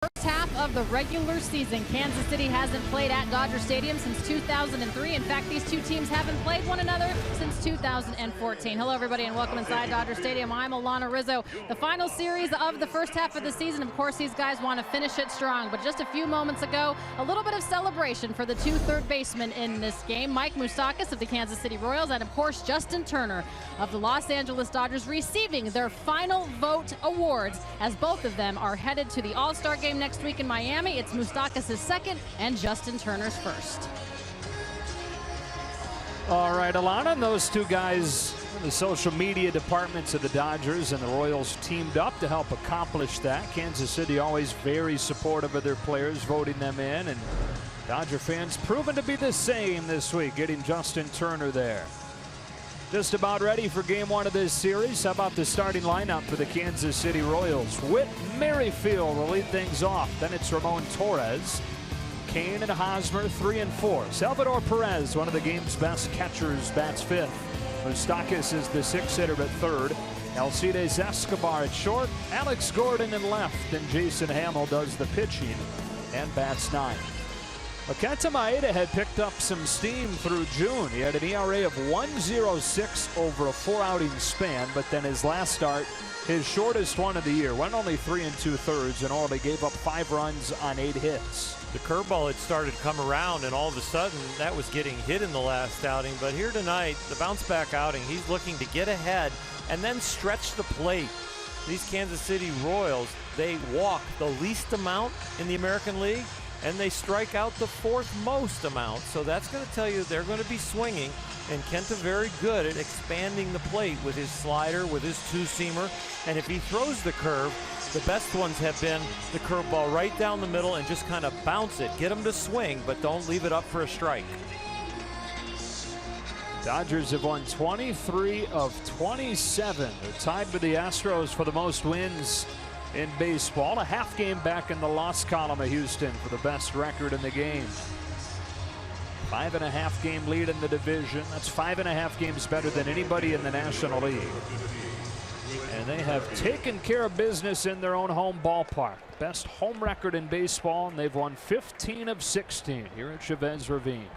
First half of the regular season. Kansas City hasn't played at Dodger Stadium since 2003. In fact, these two teams haven't played one another since 2014. Hello, everybody, and welcome inside Dodger Stadium. I'm Alana Rizzo. The final series of the first half of the season. Of course, these guys want to finish it strong, but just a few moments ago, a little bit of celebration for the two third basemen in this game. Mike Moustakas of the Kansas City Royals and, of course, Justin Turner of the Los Angeles Dodgers receiving their final vote awards as both of them are headed to the All-Star game next week in Miami. It's Moustakas' second and Justin Turner's first. All right, Alana, and those two guys, the social media departments of the Dodgers and the Royals teamed up to help accomplish that. Kansas City always very supportive of their players, voting them in, and Dodger fans proven to be the same this week, getting Justin Turner there. Just about ready for game one of this series. How about the starting lineup for the Kansas City Royals? Whit Merrifield will lead things off. Then it's Ramon Torres, Kane and Hosmer 3 and 4. Salvador Perez, one of the game's best catchers, bats fifth. Moustakas is the sixth hitter at third. Alcides Escobar at short. Alex Gordon in left. And Jason Hamill does the pitching and bats ninth. Kenta Maeda had picked up some steam through June. He had an ERA of 1.06 over a 4-outing span, but then his last start, his shortest one of the year, went only 3 2/3 and only gave up 5 runs on 8 hits. The curveball had started to come around, and all of a sudden that was getting hit in the last outing. But here tonight, the bounce back outing, he's looking to get ahead and then stretch the plate. These Kansas City Royals, they walk the least amount in the American League, and they strike out the fourth most amount. So that's going to tell you they're going to be swinging. And Kenta very good at expanding the plate with his slider, with his two-seamer. And if he throws the curve, the best ones have been the curveball right down the middle and just kind of bounce it. Get him to swing, but don't leave it up for a strike. Dodgers have won 23 of 27. They're tied with the Astros for the most wins in baseball. A half game back in the loss column of Houston for the best record in the game. 5.5 game lead in the division. That's 5.5 games better than anybody in the National League. And they have taken care of business in their own home ballpark. Best home record in baseball, and they've won 15 of 16 here at Chavez Ravine.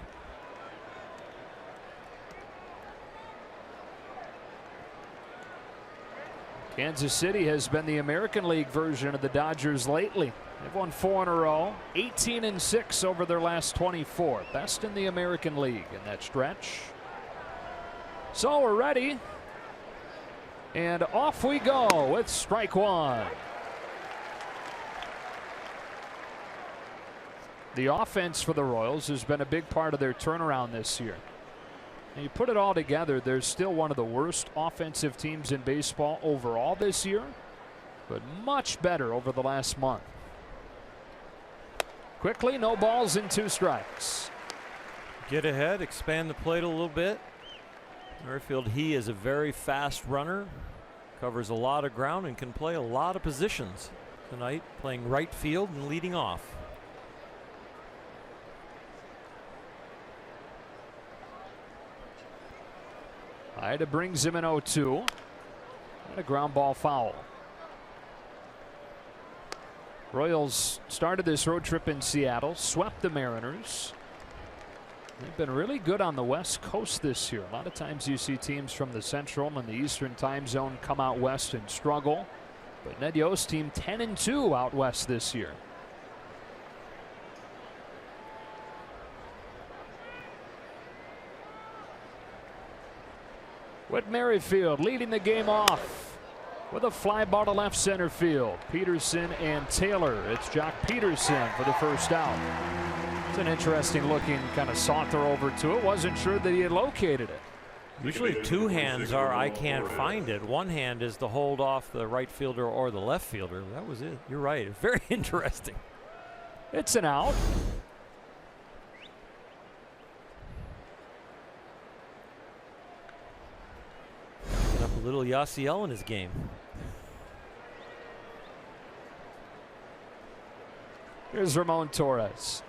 Kansas City has been the American League version of the Dodgers lately. They've won 4 in a row, 18 and 6 over their last 24. Best in the American League in that stretch. So we're ready. And off we go with strike one. The offense for the Royals has been a big part of their turnaround this year. And you put it all together, they're still one of the worst offensive teams in baseball overall this year, but much better over the last month. Quickly, no balls and 2 strikes. Get ahead, expand the plate a little bit. Merrifield, he is a very fast runner, covers a lot of ground and can play a lot of positions tonight, playing right field and leading off. Ida brings him an 0-2 and a ground ball foul. Royals started this road trip in Seattle, swept the Mariners. They've been really good on the West Coast this year. A lot of times you see teams from the Central and the Eastern time zone come out west and struggle. But Ned Yost's team 10 and 2 out west this year. Whit Merrifield leading the game off with a fly ball to left center field. Peterson and Taylor. It's Jock Peterson for the first out. It's an interesting looking kind of saunter over to it. Wasn't sure that he had located it. Usually 2 hands are I can't find it. 1 hand is to hold off the right fielder or the left fielder. That was it. You're right. Very interesting. It's an out. Up a little Yasiel in his game. Here's Ramon Torres.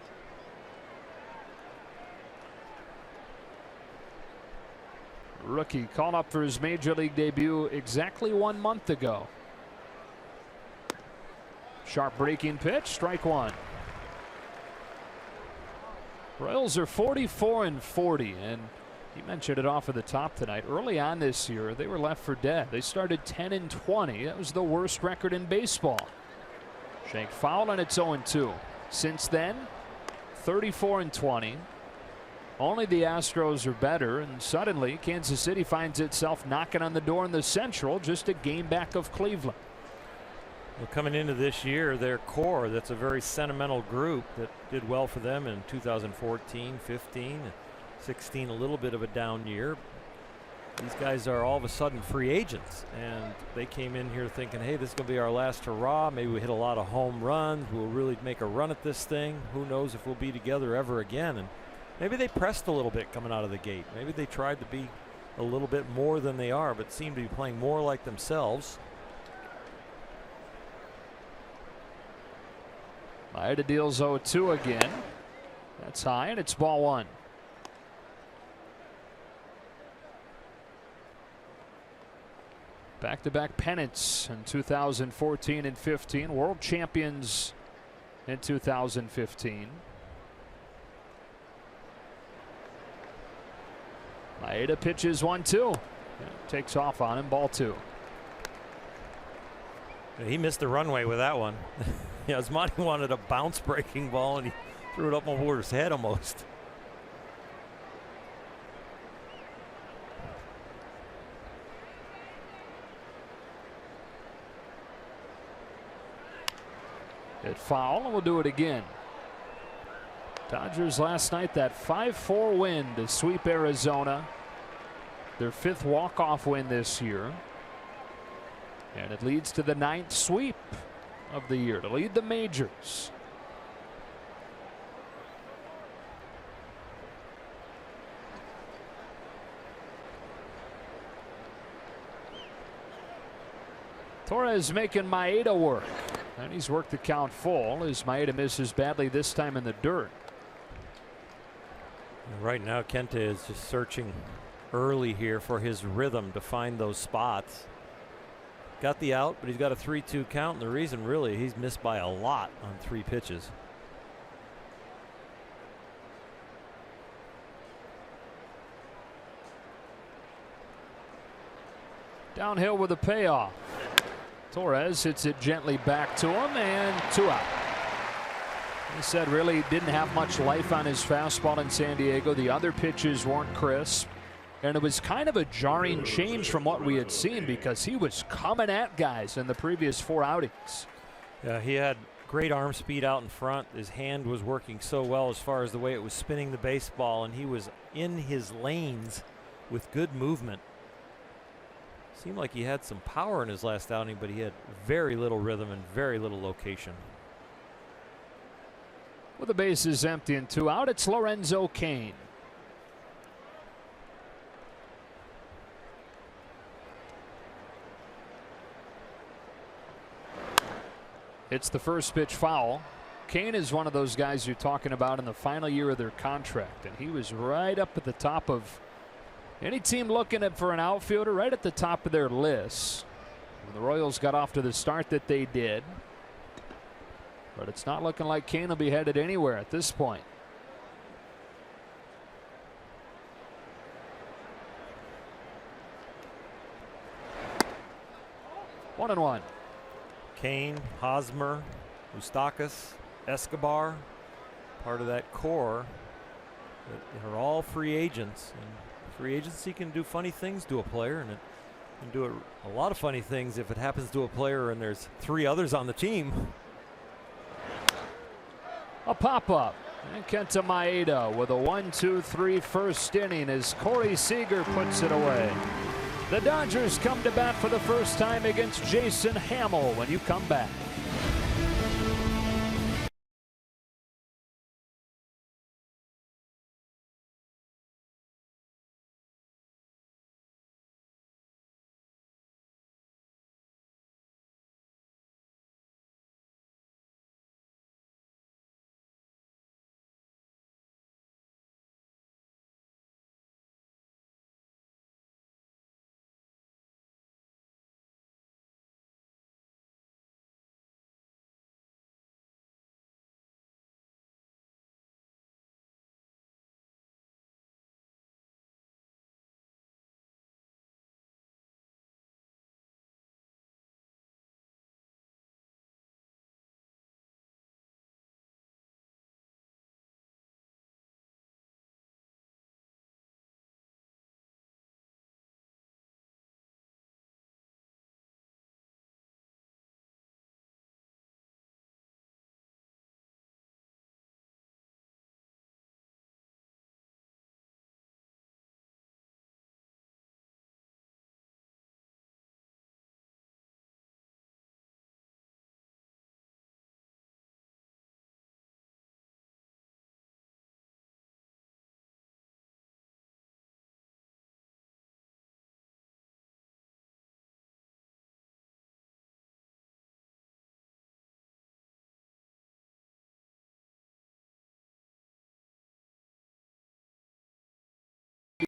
Rookie called up for his major league debut exactly 1 month ago. Sharp breaking pitch, strike one. Royals are 44-40, and you mentioned it off of the top tonight. Early on this year, they were left for dead. They started 10-20. That was the worst record in baseball. Shank foul, and it's 0-2. Since then, 34-20. Only the Astros are better, and suddenly Kansas City finds itself knocking on the door in the Central, just a game back of Cleveland. Well, coming into this year, their core, that's a very sentimental group that did well for them in 2014, 15, 16, a little bit of a down year. These guys are all of a sudden free agents, and they came in here thinking, hey, this is going to be our last hurrah. Maybe we hit a lot of home runs. We'll really make a run at this thing. Who knows if we'll be together ever again. And maybe they pressed a little bit coming out of the gate. Maybe they tried to be a little bit more than they are, but seem to be playing more like themselves. Maeda deals 0-2 again. That's high, and it's ball one. Back-to-back pennants in 2014 and 15. World champions in 2015. Maeda pitches 1-2. Takes off on him, ball two. He missed the runway with that one. Yeah, Asmani wanted a bounce breaking ball, and he threw it up over his head almost. Hit foul, and we'll do it again. Dodgers last night, that 5-4 win to sweep Arizona. Their 5th walk-off win this year. And it leads to the 9th sweep of the year to lead the majors. Torres making Maeda work. And he's worked the count full as Maeda misses badly, this time in the dirt. Right now, Kenta is just searching early here for his rhythm to find those spots. Got the out, but he's got a 3-2 count, and the reason really he's missed by a lot on 3 pitches. Downhill with a payoff. Torres hits it gently back to him, and 2 out. He said really didn't have much life on his fastball in San Diego. The other pitches weren't crisp, and it was kind of a jarring change from what we had seen because he was coming at guys in the previous 4 outings. Yeah, he had great arm speed out in front. His hand was working so well as far as the way it was spinning the baseball, and he was in his lanes with good movement. Seemed like he had some power in his last outing, but he had very little rhythm and very little location. With the bases empty and 2 out, it's Lorenzo Cain. It's the first pitch foul. Cain is one of those guys you're talking about in the final year of their contract, and he was right up at the top of any team looking for an outfielder, right at the top of their list. When the Royals got off to the start that they did. But it's not looking like Cain will be headed anywhere at this point. One and one. Cain, Hosmer, Moustakas, Escobar, part of that core. They're all free agents. And free agency can do funny things to a player, and it can do a lot of funny things if it happens to a player and there's 3 others on the team. A pop-up. And Kenta Maeda with a 1-2-3 first inning as Corey Seager puts it away. The Dodgers come to bat for the first time against Jason Hamill when you come back.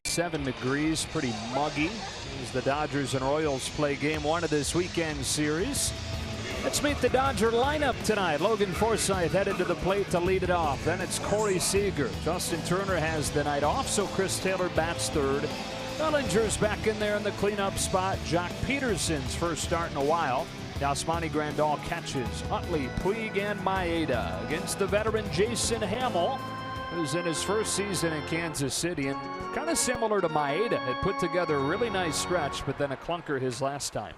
27 degrees, pretty muggy as the Dodgers and Orioles play game 1 of this weekend series. Let's meet the Dodger lineup tonight. Logan Forsythe headed to the plate to lead it off. Then it's Corey Seager. Justin Turner has the night off, so Chris Taylor bats third. Bellinger's back in there in the cleanup spot. Jock Peterson's first start in a while. Yasmani Grandal catches. Utley, Puig, and Maeda against the veteran Jason Hamill, who's in his first season in Kansas City, and kind of similar to Maeda, had put together a really nice stretch, but then a clunker his last time.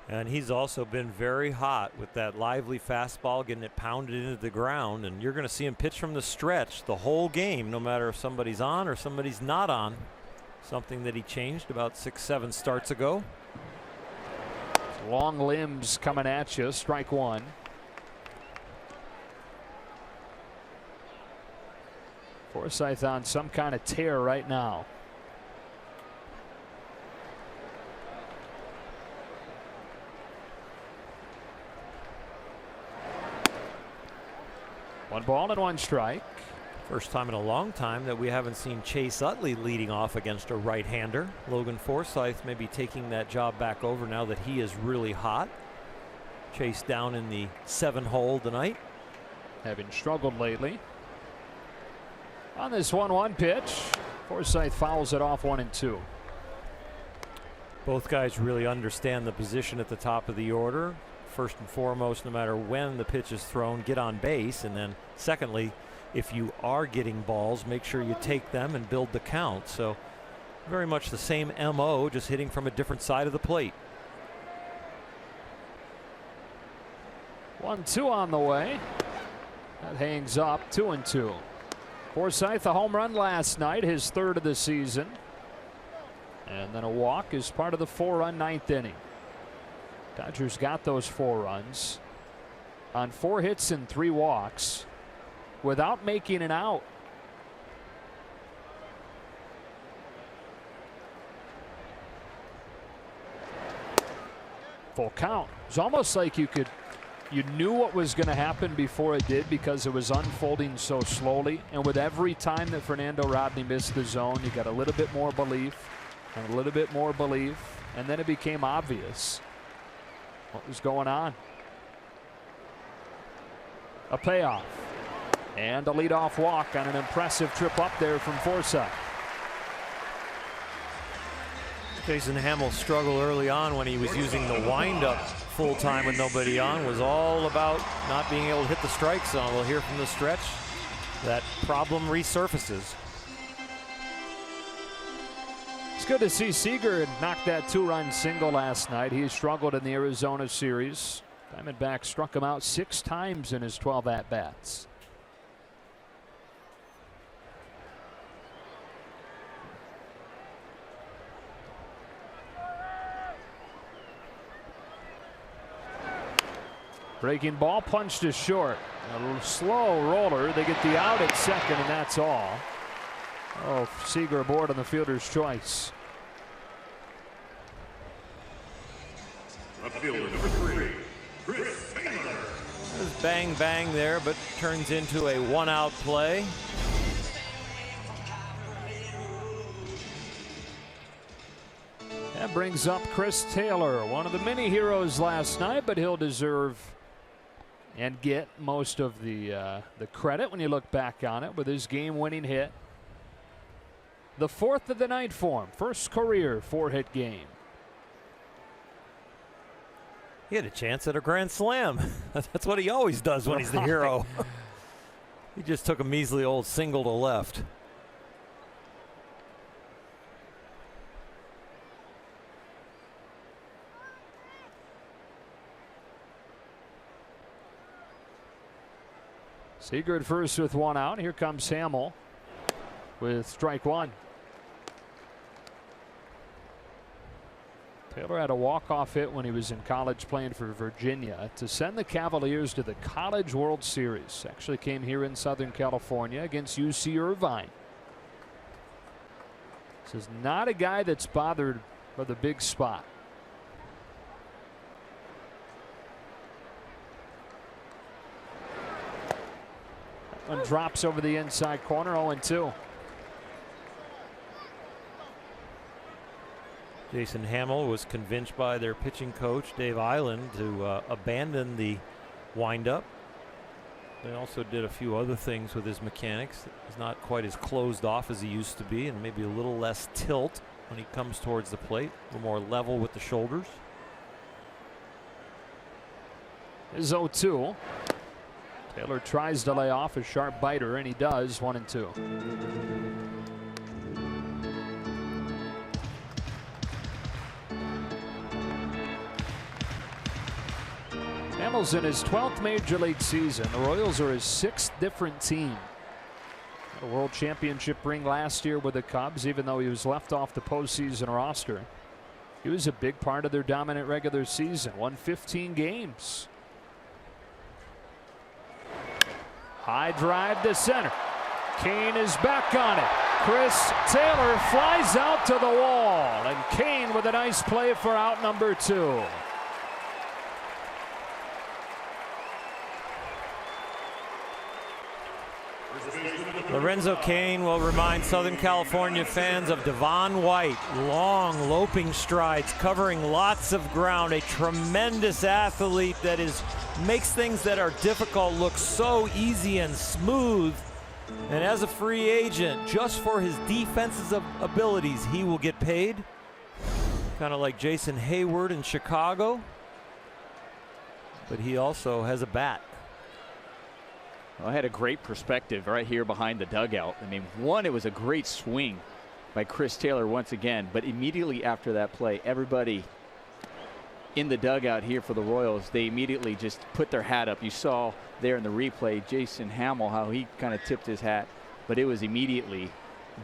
And he's also been very hot with that lively fastball, getting it pounded into the ground, and you're going to see him pitch from the stretch the whole game, no matter if somebody's on or somebody's not on. Something that he changed about 6-7 starts ago. Long limbs coming at you. Strike one. Forsythe on some kind of tear right now. One ball and one strike. First time in a long time that we haven't seen Chase Utley leading off against a right-hander. Logan Forsythe may be taking that job back over now that he is really hot. Chase down in the 7-hole tonight. Having struggled lately. On this 1-1 pitch, Forsythe fouls it off 1-2. Both guys really understand the position at the top of the order. First and foremost, no matter when the pitch is thrown, get on base. And then secondly, if you are getting balls, make sure you take them and build the count. So very much the same MO, just hitting from a different side of the plate. 1-2 on the way. That hangs up. 2-2. Forsythe a home run last night, his third of the season. And then a walk is part of the 4-run 9th inning. Dodgers got those 4 runs on 4 hits and 3 walks without making an out. Full count. It's almost like you knew what was going to happen before it did, because it was unfolding so slowly. And with every time that Fernando Rodney missed the zone, you got a little bit more belief and a little bit more belief, and then it became obvious what was going on. A payoff and a leadoff walk on an impressive trip up there from Forsythe. Jason Hamill's struggle early on when he was using the windup full time with nobody on was all about not being able to hit the strike zone. We'll hear from the stretch that problem resurfaces. It's good to see Seager knock that 2-run single last night. He struggled in the Arizona series. Diamondbacks struck him out 6 times in his 12 at-bats. Breaking ball punched to short. A slow roller. They get the out at second, and that's all. Oh, Seager aboard on the fielder's choice. Fielder number 3, Chris Taylor. There's bang bang there, but turns into a 1-out play. That brings up Chris Taylor, one of the many heroes last night, but he'll deserve and get most of the credit when you look back on it with his game-winning hit. The 4th of the night for him. First career 4-hit game. He had a chance at a grand slam. That's what he always does when he's the hero. He just took a measly old single to left. Seager at first with 1 out. Here comes Hamill with strike 1. Taylor had a walk-off hit when he was in college playing for Virginia to send the Cavaliers to the College World Series. Actually came here in Southern California against UC Irvine. This is not a guy that's bothered by the big spot. That one drops over the inside corner. 0-2. Jason Hamill was convinced by their pitching coach, Dave Island, to abandon the windup. They also did a few other things with his mechanics. He's not quite as closed off as he used to be, and maybe a little less tilt when he comes towards the plate, a little more level with the shoulders. Is 0-2. Taylor tries to lay off a sharp biter, and he does. 1-2. Hamill's in his 12th major league season. The Royals are his 6th different team. A world championship ring last year with the Cubs, even though he was left off the postseason roster. He was a big part of their dominant regular season. Won 15 games. High drive to center. Kane is back on it. Chris Taylor flies out to the wall, and Kane with a nice play for out number 2. Lorenzo Cain will remind Southern California fans of Devon White. Long, loping strides, covering lots of ground. A tremendous athlete that makes things that are difficult look so easy and smooth. And as a free agent, just for his defensive abilities, he will get paid. Kind of like Jason Hayward in Chicago. But he also has a bat. Well, I had a great perspective right here behind the dugout. I mean, one, it was a great swing by Chris Taylor once again, but immediately after that play, everybody in the dugout here for the Royals, they immediately just put their hat up. You saw there in the replay, Jason Hamill, how he kind of tipped his hat, but it was immediately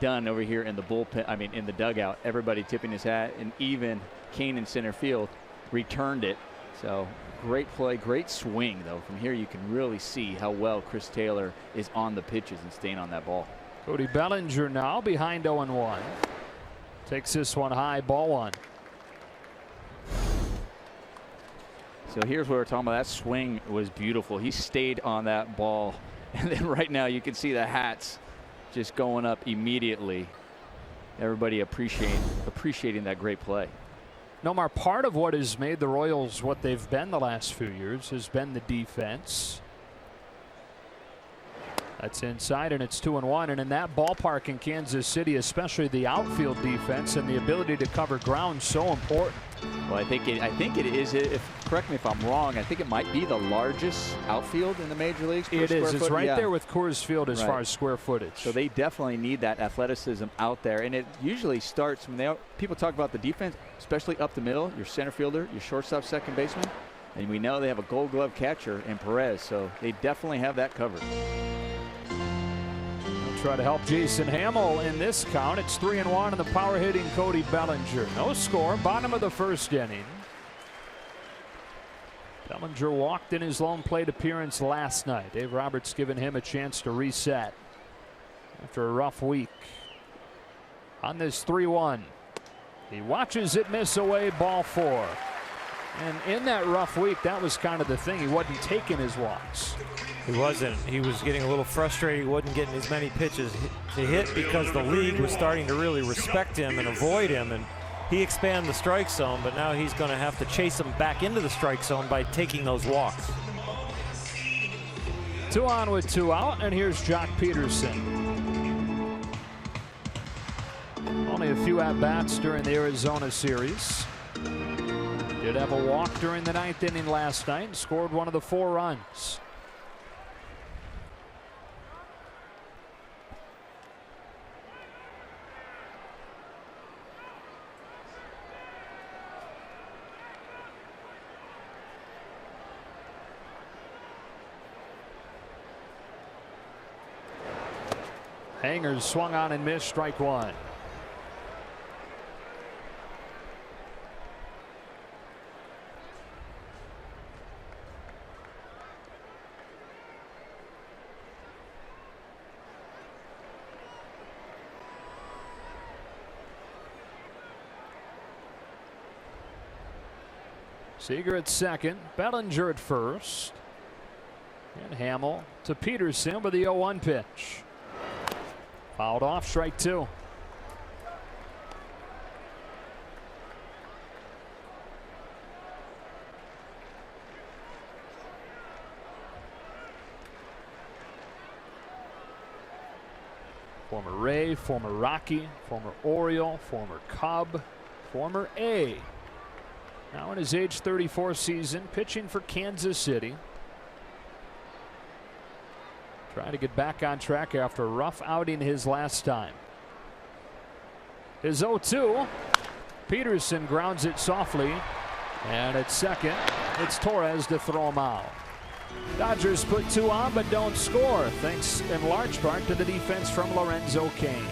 done over here in the bullpen, I mean, in the dugout. Everybody tipping his hat, and even Kane in center field returned it. So great play, great swing, though. From here, you can really see how well Chris Taylor is on the pitches and staying on that ball. Cody Bellinger now behind 0-1. Takes this one high, ball 1. So here's what we're talking about. That swing was beautiful. He stayed on that ball. And then right now you can see the hats just going up immediately. Everybody appreciating that great play. Nomar, part of what has made the Royals what they've been the last few years has been the defense. That's inside, and it's 2-1. And in that ballpark in Kansas City, especially the outfield defense and the ability to cover ground, so important. Well, I think it is. Correct me if I'm wrong. I think it might be the largest outfield in the major leagues. It is. It's right there with Coors Field as far as square footage. So they definitely need that athleticism out there, and it usually starts when people talk about the defense, especially up the middle. Your center fielder, your shortstop, second baseman, and we know they have a Gold Glove catcher in Perez, so they definitely have that covered. Try to help Jason Hamill in this count. It's 3-1 and the power hitting Cody Bellinger. No score, bottom of the first inning. Bellinger walked in his lone plate appearance last night. Dave Roberts giving him a chance to reset after a rough week. On this 3-1, he watches it miss away, ball 4. And in that rough week, that was kind of the thing. He wasn't taking his walks. He wasn't. He was getting a little frustrated. He wasn't getting as many pitches to hit because the league was starting to really respect him and avoid him. And he expanded the strike zone, but now he's going to have to chase him back into the strike zone by taking those walks. 2 on with 2 out, and here's Jock Peterson. Only a few at-bats during the Arizona series. Did have a walk during the 9th inning last night and scored one of the 4 runs. Hangers swung on and missed, strike 1. Seager at second, Bellinger at first, and Hamill to Peterson with the 0-1 pitch. Fouled off, strike 2. Former Ray, former Rocky, former Oriole, former Cub, former A. Now in his age 34 season, pitching for Kansas City. Trying to get back on track after a rough outing his last time. His 0-2. Peterson grounds it softly. And at second, it's Torres to throw him out. Dodgers put 2 on but don't score, thanks in large part to the defense from Lorenzo Cain.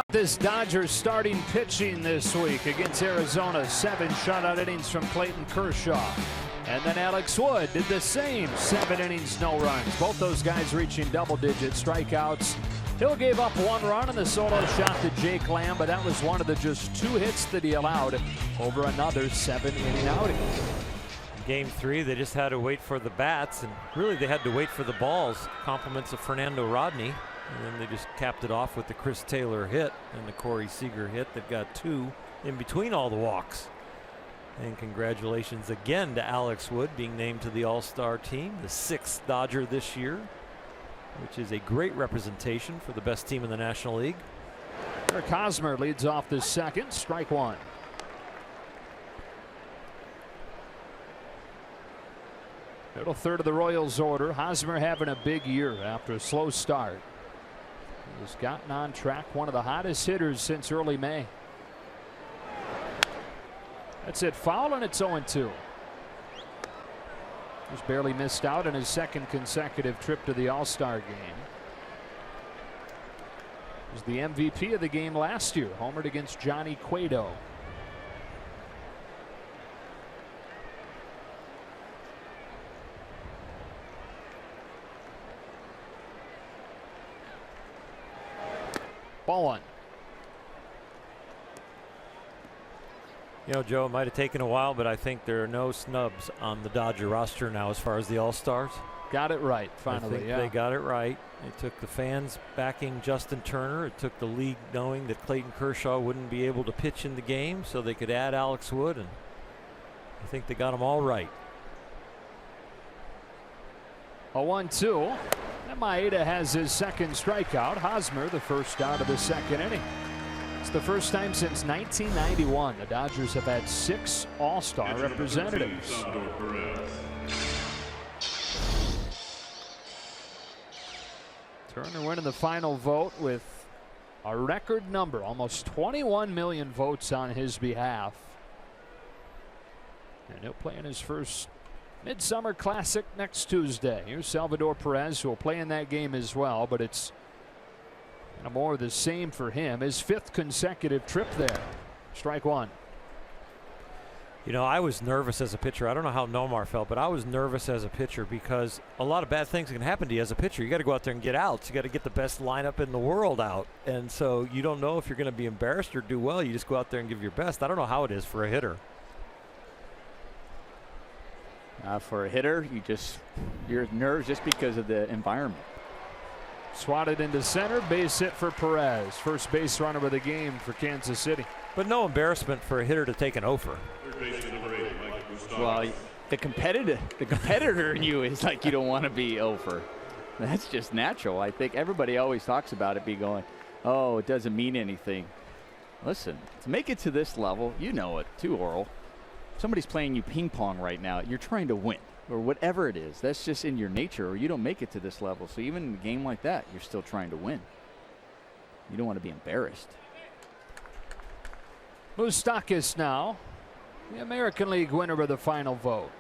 This Dodgers starting pitching this week against Arizona. 7 shutout innings from Clayton Kershaw. And then Alex Wood did the same. 7 innings, no runs. Both those guys reaching double-digit strikeouts. Hill gave up 1 run in the solo shot to Jake Lamb, but that was one of the just 2 hits that he allowed over another 7-inning outing. Game 3, they just had to wait for the bats, and really they had to wait for the balls. Compliments of Fernando Rodney. And then they just capped it off with the Chris Taylor hit and the Corey Seager hit that got 2 in between all the walks. And congratulations again to Alex Wood being named to the All-Star team, the 6th Dodger this year, which is a great representation for the best team in the National League. Eric Hosmer leads off the second, strike 1. Middle third of the Royals order. Hosmer having a big year after a slow start. He's gotten on track, one of the hottest hitters since early May. That's it, foul, and it's 0-2. He's barely missed out on his 2nd consecutive trip to the All-Star game. He was the MVP of the game last year, homered against Johnny Cueto. Ball 1. You know, Joe, it might have taken a while, but I think there are no snubs on the Dodger roster now as far as the All-Stars. Got it right, finally. I think they got it right. It took the fans backing Justin Turner. It took the league knowing that Clayton Kershaw wouldn't be able to pitch in the game, so they could add Alex Wood, and I think they got them all right. A 1-2. And Maeda has his 2nd strikeout. Hosmer the first out of the 2nd inning. It's the first time since 1991 the Dodgers have had 6 All-Star representatives. Turner winning the final vote with a record number, almost 21 million votes on his behalf. And he'll play in his first Midsummer Classic next Tuesday. Here's Salvador Perez, who will play in that game as well, but it's kind of more of the same for him. His 5th consecutive trip there. Strike 1. You know, I was nervous as a pitcher. I don't know how Nomar felt, but I was nervous as a pitcher because a lot of bad things can happen to you as a pitcher. You got to go out there and get outs. You got to get the best lineup in the world out. And so you don't know if you're going to be embarrassed or do well. You just go out there and give your best. I don't know how it is for a hitter. For a hitter, your nerves just because of the environment. Swatted into center, base hit for Perez. First base runner of the game for Kansas City. But no embarrassment for a hitter to take an offer. Well, the competitor in you is like you don't want to be over. That's just natural. I think everybody always talks about it be going, oh, it doesn't mean anything. Listen, to make it to this level, you know it too, Oral. Somebody's playing you ping pong right now. You're trying to win or whatever it is. That's just in your nature, or you don't make it to this level. So even in a game like that, you're still trying to win. You don't want to be embarrassed. Moustakas now, the American League winner of the final vote.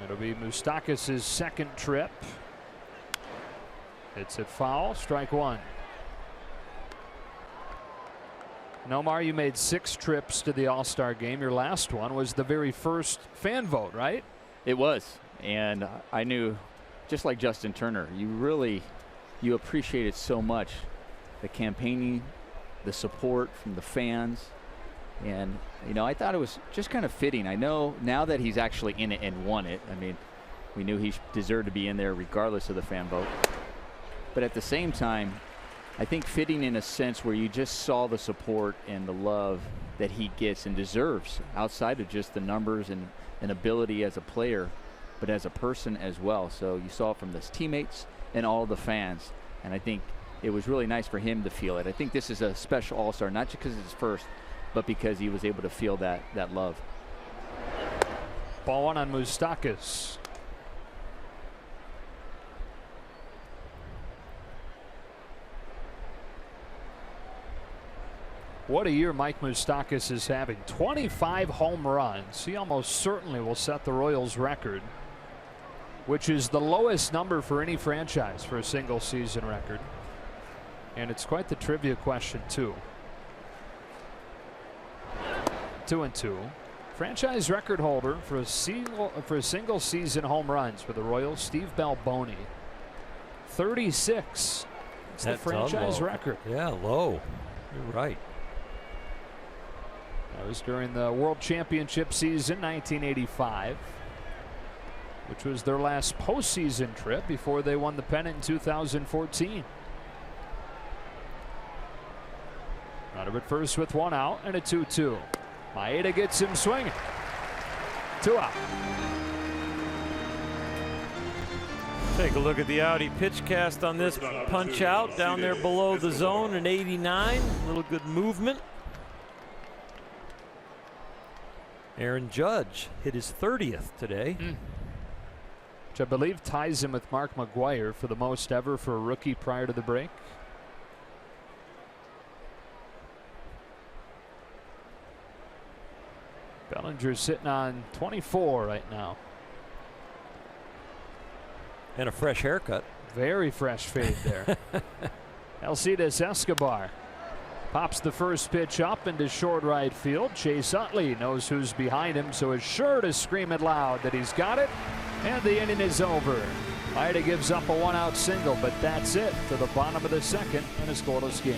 It'll be Moustakas' second trip. It's at foul, strike one. Nomar, you made 6 trips to the All-Star game. Your last one was the very first fan vote, right? It was. And I knew, just like Justin Turner, you appreciate it so much. The campaigning, the support from the fans. And, you know, I thought it was just kind of fitting. I know now that he's actually in it and won it. I mean, we knew he deserved to be in there regardless of the fan vote. But at the same time, I think fitting in a sense where you just saw the support and the love that he gets and deserves outside of just the numbers and ability as a player, but as a person as well. So you saw it from his teammates and all the fans. And I think it was really nice for him to feel it. I think this is a special All-Star, not just because it's his first, but because he was able to feel that love. Ball one on Moustakas. What a year Mike Moustakas is having. 25 home runs. He almost certainly will set the Royals record, which is the lowest number for any franchise for a single season record. And it's quite the trivia question too. 2-2. Franchise record holder for a single season home runs for the Royals, Steve Balboni. 36. It's the franchise record. Yeah, low. You're right. That was during the World Championship season 1985, which was their last postseason trip before they won the pennant in 2014. Runner at first with one out and a 2-2. Maeda gets him swinging. 2 out. Take a look at the Audi pitch cast on this punch out down there below the zone in 89. A little good movement. Aaron Judge hit his 30th today. Which I believe ties him with Mark McGwire for the most ever for a rookie prior to the break. Bellinger's sitting on 24 right now. And a fresh haircut. Very fresh fade there. Alcides Escobar pops the first pitch up into short right field. Chase Utley knows who's behind him, so is sure to scream it loud that he's got it. And the inning is over. Maeda gives up a 1-out single, but that's it for the bottom of the second in a scoreless game.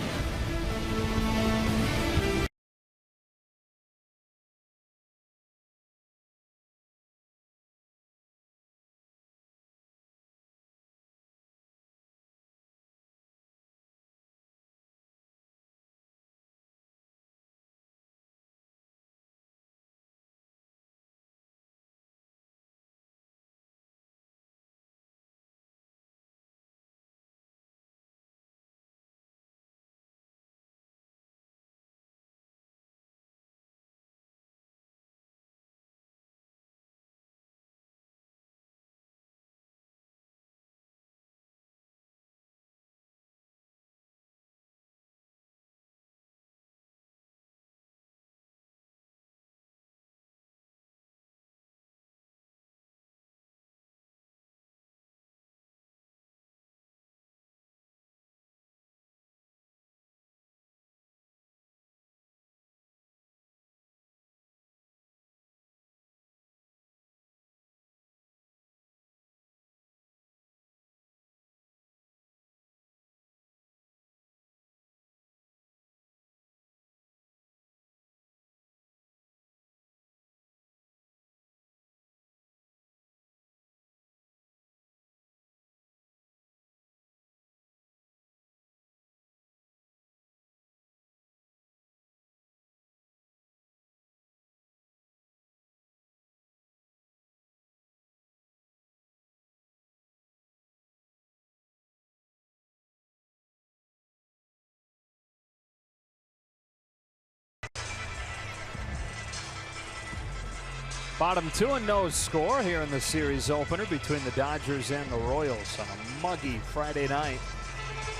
Bottom 2 and no score here in the series opener between the Dodgers and the Royals on a muggy Friday night.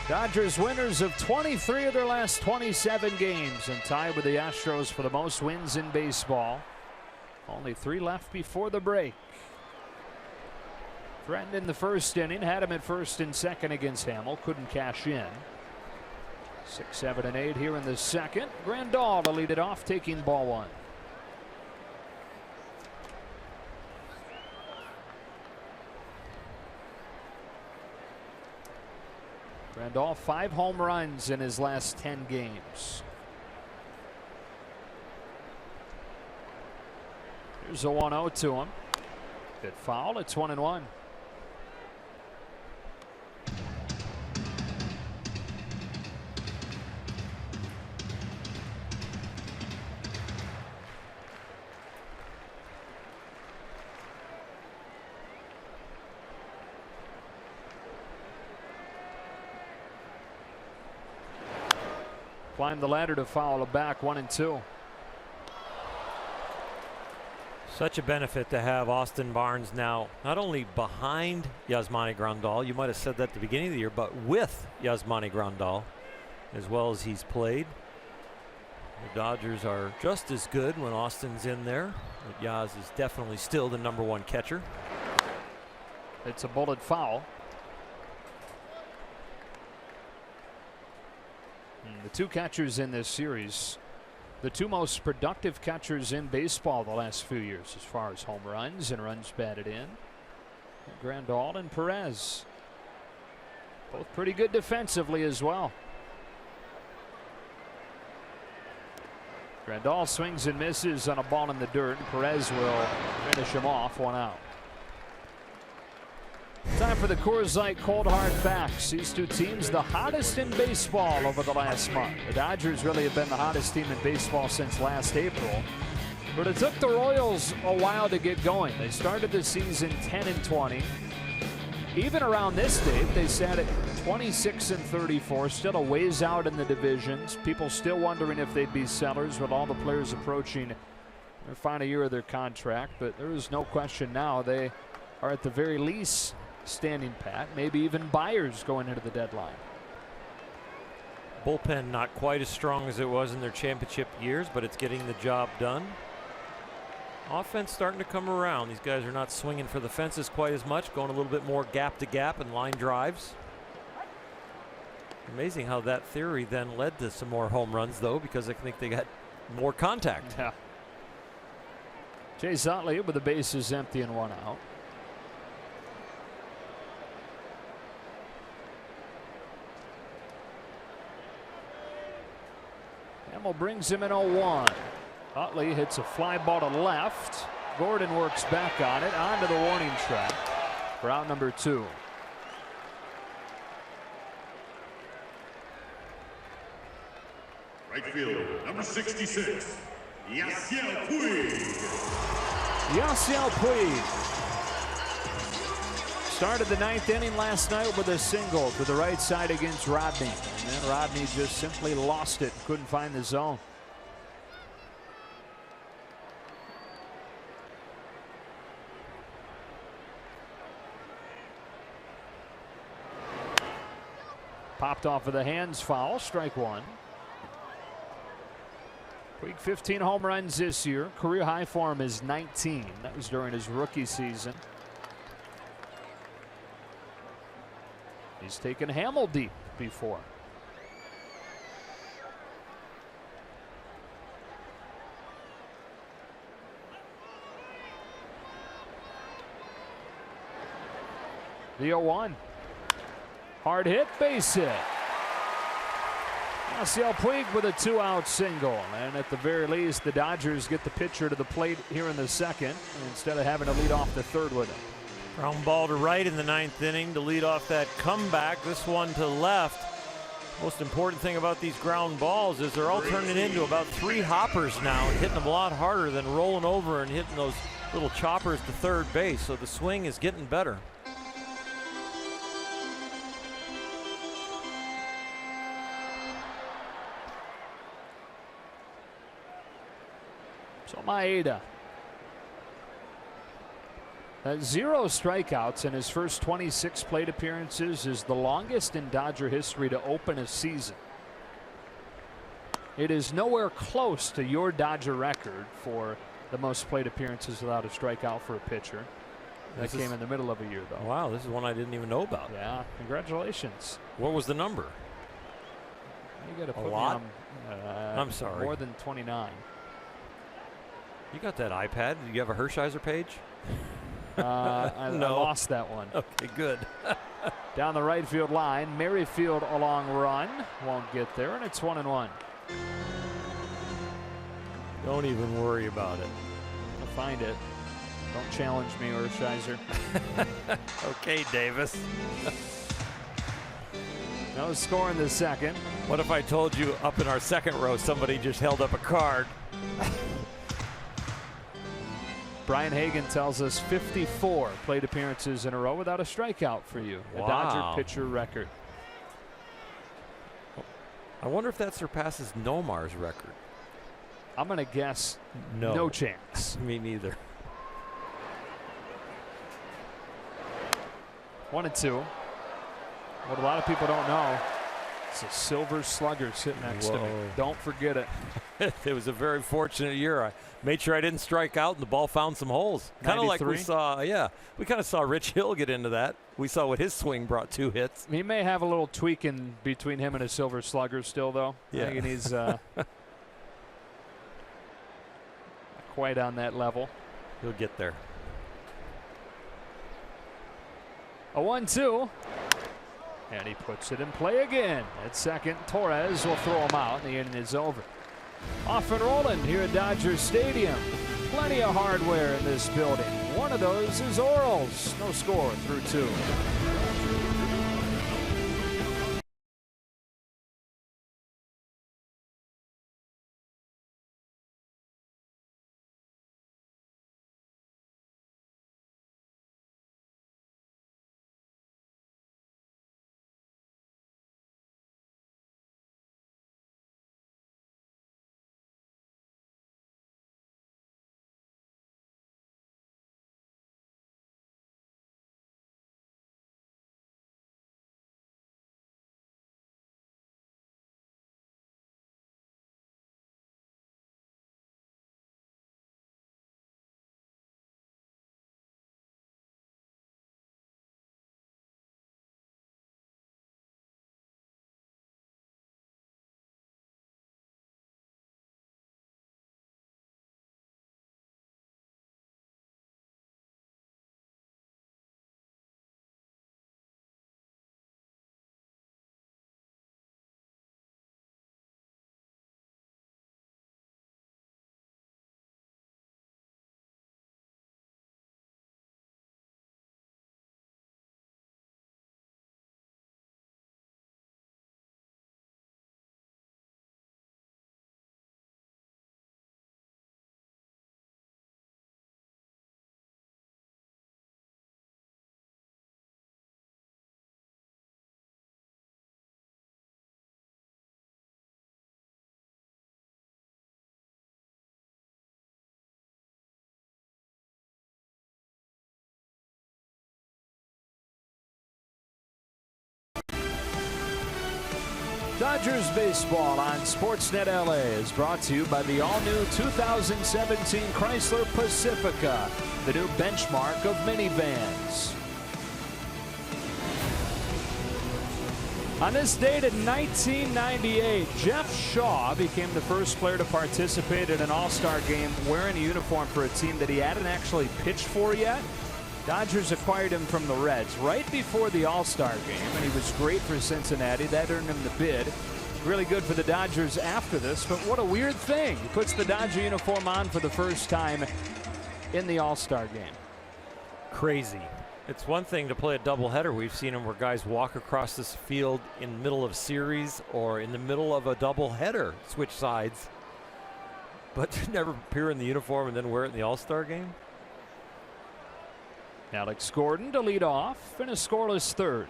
Dodgers winners of 23 of their last 27 games and tied with the Astros for the most wins in baseball. Only 3 left before the break. Threatened in the first inning, had him at first and second against Hamill, couldn't cash in. 6, 7, and 8 here in the second. Grandal to lead it off, taking ball 1. Grandal 5 home runs in his last 10 games. Here's a 1-0 to him. Hit foul. It's 1-1. Climb the ladder to foul back 1-2. Such a benefit to have Austin Barnes now not only behind Yasmani Grandal, you might have said that at the beginning of the year, but with Yasmani Grandal as well as he's played. The Dodgers are just as good when Austin's in there, but Yaz is definitely still the #1 catcher. It's a bullet foul. The 2 catchers in this series, the 2 most productive catchers in baseball the last few years as far as home runs and runs batted in. Grandal and Perez. Both pretty good defensively as well. Grandal swings and misses on a ball in the dirt. Perez will finish him off, 1 out. Time for the Coors Light Cold Hard Facts. These 2 teams the hottest in baseball over the last month. The Dodgers really have been the hottest team in baseball since last April. But it took the Royals a while to get going. They started the season 10-20. Even around this date, they sat at 26-34. Still a ways out in the divisions. People still wondering if they'd be sellers with all the players approaching their final year of their contract. But there is no question now they are at the very least standing pat, maybe even buyers going into the deadline. Bullpen not quite as strong as it was in their championship years, but it's getting the job done. Offense starting to come around. These guys are not swinging for the fences quite as much, going a little bit more gap to gap and line drives. Amazing how that theory then led to some more home runs, though, because I think they got more contact. Yeah. Chase Utley with the bases empty and 1 out. Hamill brings him in 0-1. Utley hits a fly ball to left. Gordon works back on it, onto the warning track for out number 2. Right field, number 66, Yasiel Puig. Yasiel Puig started the 9th inning last night with a single to the right side against Rodney. And then Rodney just simply lost it, couldn't find the zone. Popped off of the hands, foul, strike 1. Puig 15 home runs this year. Career high for him is 19. That was during his rookie season. He's taken Hamill deep before. The 0-1. Hard hit, base hit. Yasiel Puig with a 2-out single. And at the very least, the Dodgers get the pitcher to the plate here in the second instead of having to lead off the third with him. Ground ball to right in the 9th inning to lead off that comeback. This one to left. Most important thing about these ground balls is they're all turning into about 3 hoppers now and hitting them a lot harder than rolling over and hitting those little choppers to third base. So the swing is getting better. So Maeda 0 strikeouts in his first 26 plate appearances is the longest in Dodger history to open a season. It is nowhere close to your Dodger record for the most plate appearances without a strikeout for a pitcher. That came in the middle of a year, though. Wow, this is one I didn't even know about. Yeah, congratulations. What was the number? You got to put a lot. I'm sorry. More than 29. You got that iPad? Did you have a Hershiser page? I lost that one. Okay, good. Down the right field line, Merrifield a long run, won't get there, and it's 1-1. Don't even worry about it. I'll find it. Don't challenge me, Hershiser. Okay, Davis. No score in the second. What if I told you up in our second row somebody just held up a card? Brian Hagan tells us 54 plate appearances in a row without a strikeout for you. Wow. A Dodger pitcher record. I wonder if that surpasses Nomar's record. I'm going to guess no chance. Me neither. 1-2. What a lot of people don't know, it's a silver slugger sitting next to me. Don't forget it. It was a very fortunate year. I made sure I didn't strike out and the ball found some holes. Kind of like we saw, we kind of saw Rich Hill get into that. We saw what his swing brought 2 hits. He may have a little tweaking between him and a silver slugger still, though. Yeah. I think he's quite on that level. He'll get there. A 1-2. And he puts it in play again. At second, Torres will throw him out, and the inning is over. Off and rolling here at Dodger Stadium. Plenty of hardware in this building. One of those is Orioles. No score through 2. Dodgers baseball on Sportsnet LA is brought to you by the all-new 2017 Chrysler Pacifica, the new benchmark of minivans. On this date in 1998, Jeff Shaw became the first player to participate in an All-Star game wearing a uniform for a team that he hadn't actually pitched for yet. Dodgers acquired him from the Reds right before the All-Star game, and he was great for Cincinnati. That earned him the bid. Really good for the Dodgers after this, but what a weird thing. He puts the Dodger uniform on for the first time in the All-Star game. Crazy. It's one thing to play a doubleheader. We've seen them where guys walk across this field in the middle of series or in the middle of a doubleheader, switch sides, but to never appear in the uniform and then wear it in the All-Star game. Alex Gordon to lead off in a scoreless third.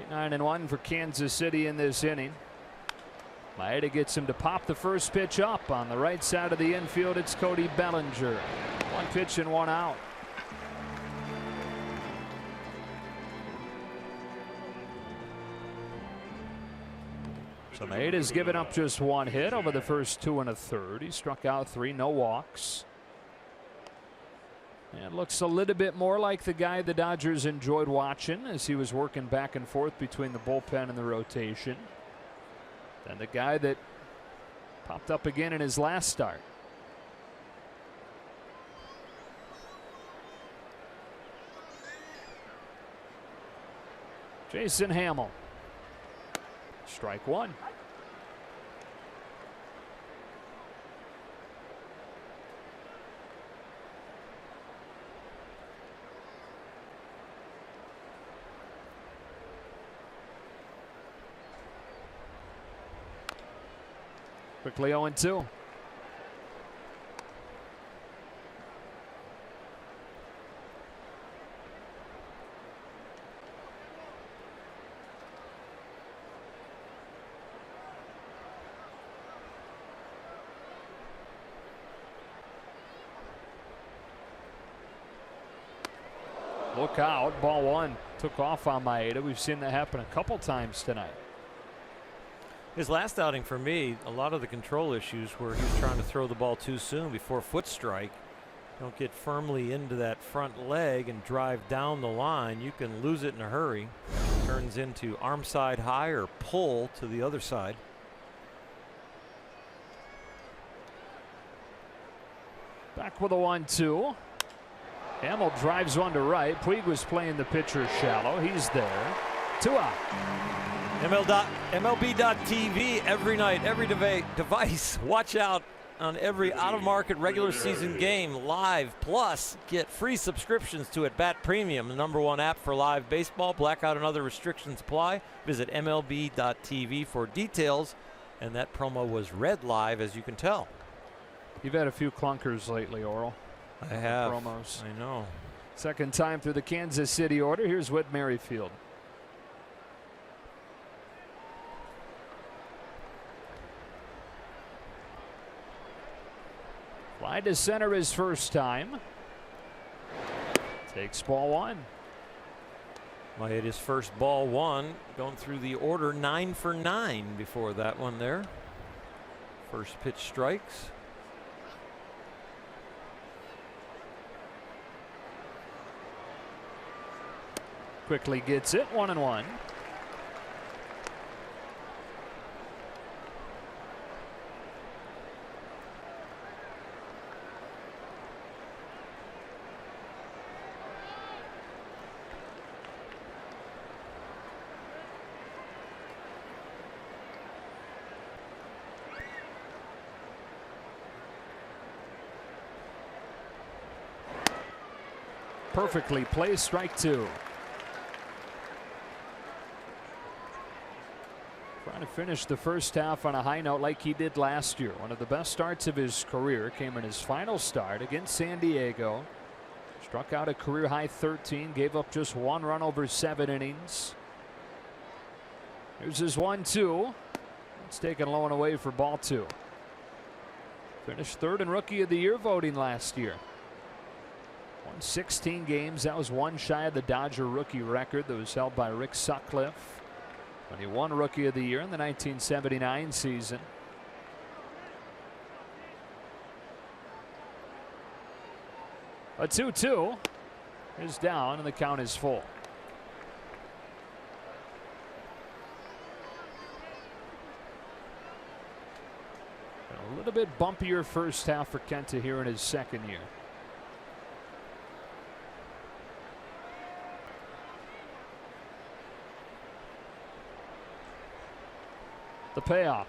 8-9-1 for Kansas City in this inning. Maeda gets him to pop the first pitch up on the right side of the infield. It's Cody Bellinger. One pitch and one out. So Nate has given up just one hit over the first 2 1/3. He struck out 3, no walks. And looks a little bit more like the guy the Dodgers enjoyed watching as he was working back and forth between the bullpen and the rotation than the guy that popped up again in his last start. Jason Hamill. Strike one. Quickly 0-2. Look out, ball one. Took off on Maeda. We've seen that happen a couple times tonight. His last outing for me, a lot of the control issues where he was trying to throw the ball too soon before foot strike. Don't get firmly into that front leg and drive down the line. You can lose it in a hurry. Turns into arm side high or pull to the other side. Back with a 1-2. Hamill drives one to right. Puig was playing the pitcher shallow. He's there. 2 out. MLB.TV every night, every device. Watch out on every out-of-market regular season game live. Plus, get free subscriptions to At Bat Premium, the #1 app for live baseball. Blackout and other restrictions apply. Visit MLB.TV for details. And that promo was read live, as you can tell. You've had a few clunkers lately, Oral. I have. Promos. I know. Second time through the Kansas City order. Here's Whit Merrifield. Fly to center his first time. Takes ball one. Maeda's first ball one, going through the order 9 for 9 before that one there. First pitch strikes. Quickly gets it, 1-1. Perfectly placed, strike two. Trying to finish the first half on a high note like he did last year. One of the best starts of his career came in his final start against San Diego. Struck out a career high 13, gave up just 1 run over 7 innings. Here's his 1-2. It's taken low and away for ball 2. Finished 3rd in Rookie of the Year voting last year. Won 16 games. That was one shy of the Dodger rookie record that was held by Rick Sutcliffe when he won Rookie of the Year in the 1979 season. A 2-2 is down and the count is full. A little bit bumpier first half for Kenta here in his second year. The payoff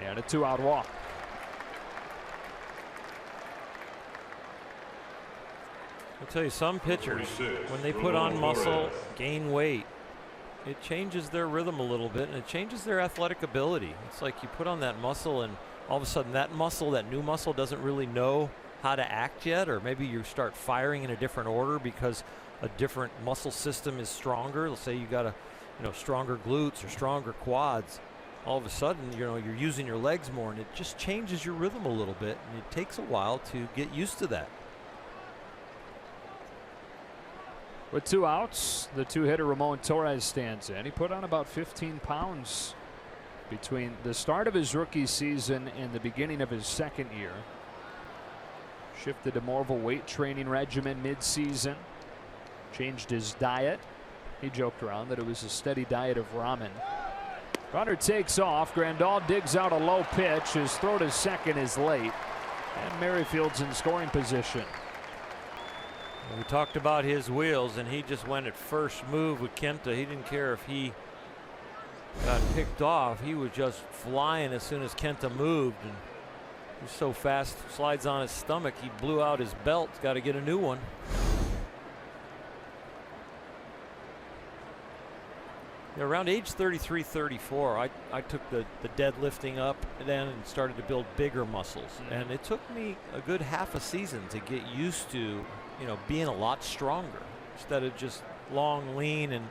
and a 2-out walk. I'll tell you, some pitchers, when they put on muscle, gain weight, it changes their rhythm a little bit and it changes their athletic ability. It's like you put on that muscle and all of a sudden that muscle, that new muscle, doesn't really know how to act yet, or maybe you start firing in a different order because a different muscle system is stronger. Let's say you got a stronger glutes or stronger quads. all of a sudden, you know, you're using your legs more, and it just changes your rhythm a little bit, and it takes a while to get used to that. With 2 outs, the 2-hitter Ramon Torres stands in. He put on about 15 pounds between the start of his rookie season and the beginning of his second year. Shifted to more of a weight training regimen mid-season. Changed his diet. He joked around that it was a steady diet of ramen. Runner takes off. Grandal digs out a low pitch. His throw to second is late. And Merrifield's in scoring position. We talked about his wheels, and he just went at first move with Kenta. He didn't care if he got picked off. He was just flying as soon as Kenta moved. And he's so fast, slides on his stomach. He blew out his belt. Got to get a new one. Yeah, around age 33, 34, I took the deadlifting up then and started to build bigger muscles. And it took me a good half a season to get used to, you know, being a lot stronger instead of just long, lean, and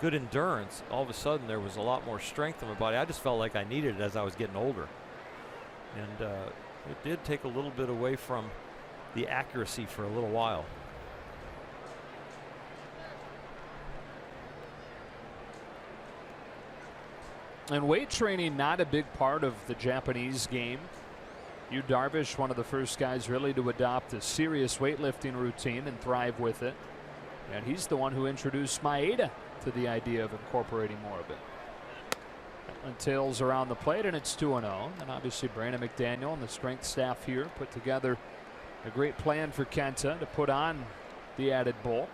good endurance. All of a sudden, there was a lot more strength in my body. I just felt like I needed it as I was getting older. And it did take a little bit away from the accuracy for a little while. And weight training, not a big part of the Japanese game. Yu Darvish, one of the first guys really to adopt a serious weightlifting routine and thrive with it. And he's the one who introduced Maeda to the idea of incorporating more of it. And tails around the plate, and it's 2-0. And obviously Brandon McDaniel and the strength staff here put together a great plan for Kenta to put on the added bulk.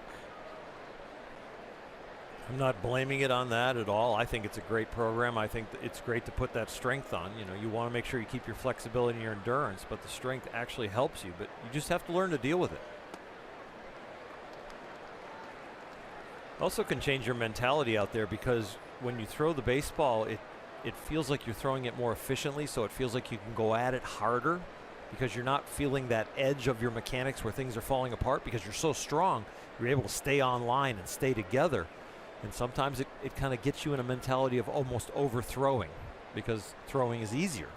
I'm not blaming it on that at all. I think it's a great program. I think it's great to put that strength on. You know, you want to make sure you keep your flexibility and your endurance, but the strength actually helps you. But you just have to learn to deal with it. Also can change your mentality out there, because when you throw the baseball, it feels like you're throwing it more efficiently, so it feels like you can go at it harder because you're not feeling that edge of your mechanics where things are falling apart because you're so strong. You're able to stay on line and stay together. And sometimes it kind of gets you in a mentality of almost overthrowing because throwing is easier.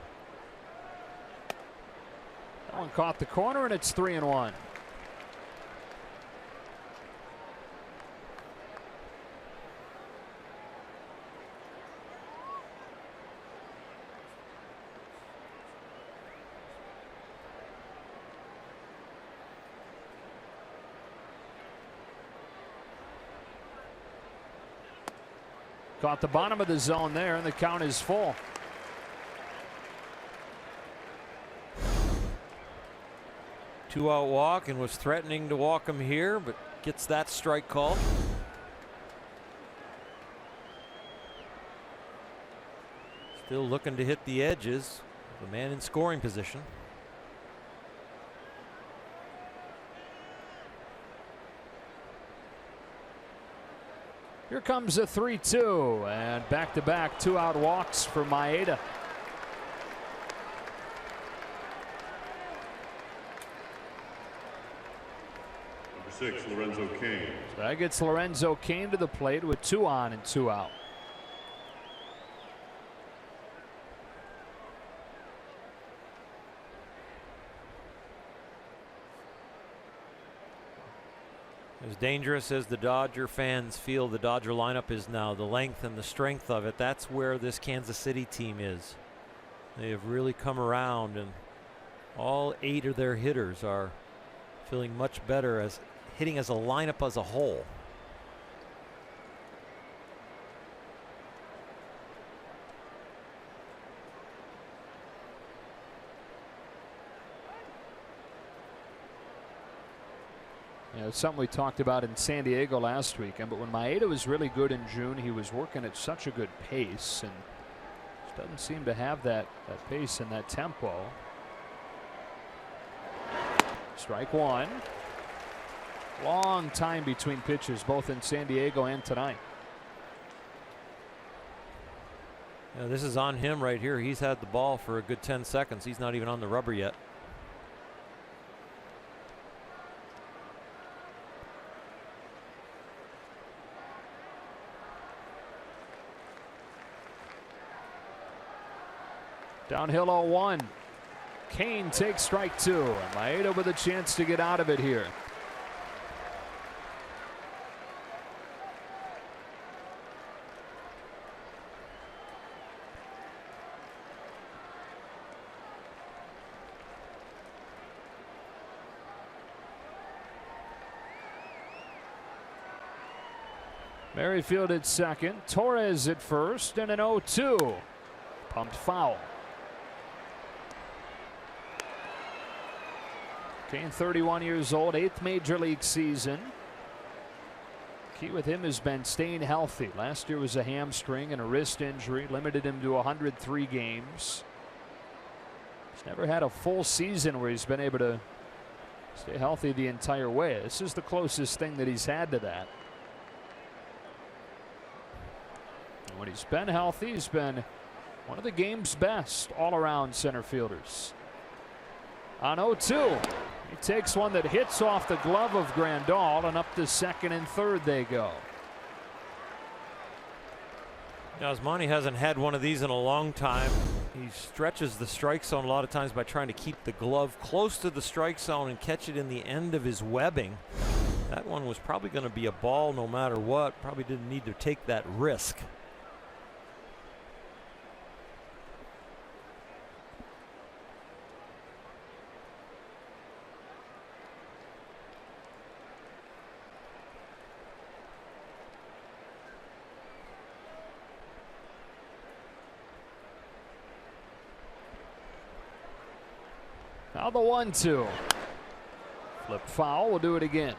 That one caught the corner, and it's 3-1. Caught the bottom of the zone there, and the count is full. Two-out walk, and was threatening to walk him here, but gets that strike called. Still looking to hit the edges. The man in scoring position. Here comes a 3-2, and back-to-back 2-out walks for Maeda. Number 6, Lorenzo Cain. So that gets Lorenzo Cain to the plate with 2 on and 2 out. As dangerous as the Dodger fans feel the Dodger lineup is now, the length and the strength of it, that's where this Kansas City team is. They have really come around, and all 8 of their hitters are feeling much better as hitting as a lineup as a whole. It's something we talked about in San Diego last weekend, but when Maeda was really good in June, he was working at such a good pace, and just doesn't seem to have that pace and that tempo. Strike one. Long time between pitches, both in San Diego and tonight. Yeah, this is on him right here. He's had the ball for a good 10 seconds. He's not even on the rubber yet. Downhill 0-1. Kane takes strike 2. And Maeda with a chance to get out of it here. Merrifield at second, Torres at first, and an 0-2. Pumped foul. Kane, 31 years old, 8th major league season. Key with him has been staying healthy. Last year was a hamstring and a wrist injury, limited him to 103 games. He's never had a full season where he's been able to stay healthy the entire way. This is the closest thing that he's had to that. And when he's been healthy, he's been one of the game's best all-around center fielders. On 0-2, he takes one that hits off the glove of Grandal, and up to second and third they go. Now, Osmani hasn't had one of these in a long time. He stretches the strike zone a lot of times by trying to keep the glove close to the strike zone and catch it in the end of his webbing. That one was probably going to be a ball no matter what. Probably didn't need to take that risk. Now the 1-2. Flip foul. We'll do it again.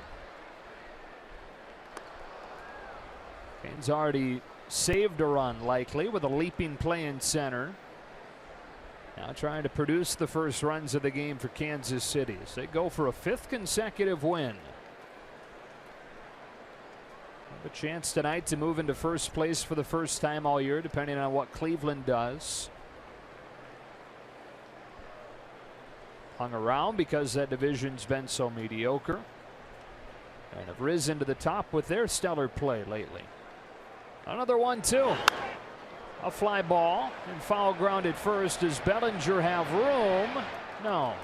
Kane's already saved a run, likely, with a leaping play in center. Now trying to produce the first runs of the game for Kansas City as they go for a 5th consecutive win. Have a chance tonight to move into first place for the first time all year, depending on what Cleveland does. Hung around because that division's been so mediocre, and have risen to the top with their stellar play lately. Another 1-2. A fly ball and foul ground at first. Does Bellinger have room? No.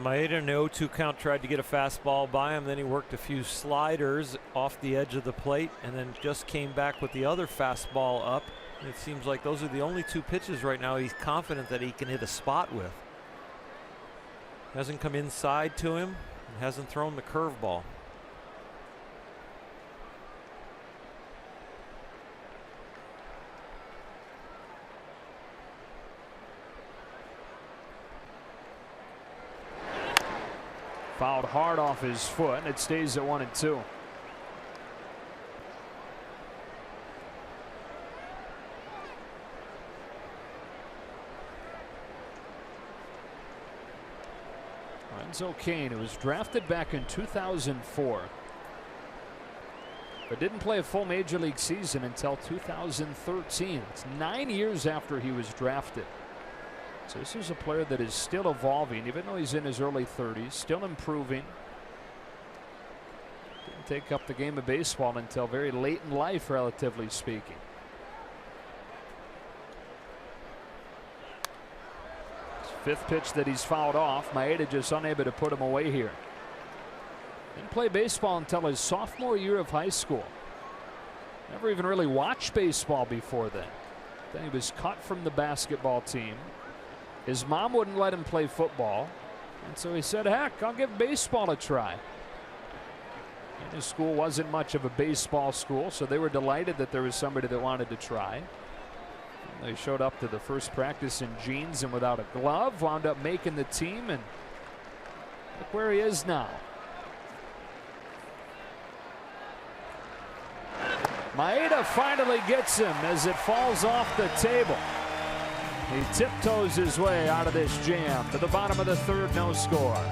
Maeda in the 0-2 count tried to get a fastball by him. Then he worked a few sliders off the edge of the plate and then just came back with the other fastball up. And it seems like those are the only 2 pitches right now he's confident that he can hit a spot with. Hasn't come inside to him and hasn't thrown the curveball. Fouled hard off his foot, and it stays at 1-2. Lorenzo Cain, who was drafted back in 2004, but didn't play a full major league season until 2013. It's 9 years after he was drafted. So this is a player that is still evolving, even though he's in his early 30s, still improving. Didn't take up the game of baseball until very late in life, relatively speaking. His 5th pitch that he's fouled off. Maeda just unable to put him away here. Didn't play baseball until his sophomore year of high school. Never even really watched baseball before then. Then he was cut from the basketball team. His mom wouldn't let him play football, and so he said, heck, I'll give baseball a try. And his school wasn't much of a baseball school, so they were delighted that there was somebody that wanted to try. And they showed up to the first practice in jeans and without a glove, wound up making the team, and look where he is now. Maeda finally gets him as it falls off the table. He tiptoes his way out of this jam to the bottom of the 3rd, no score.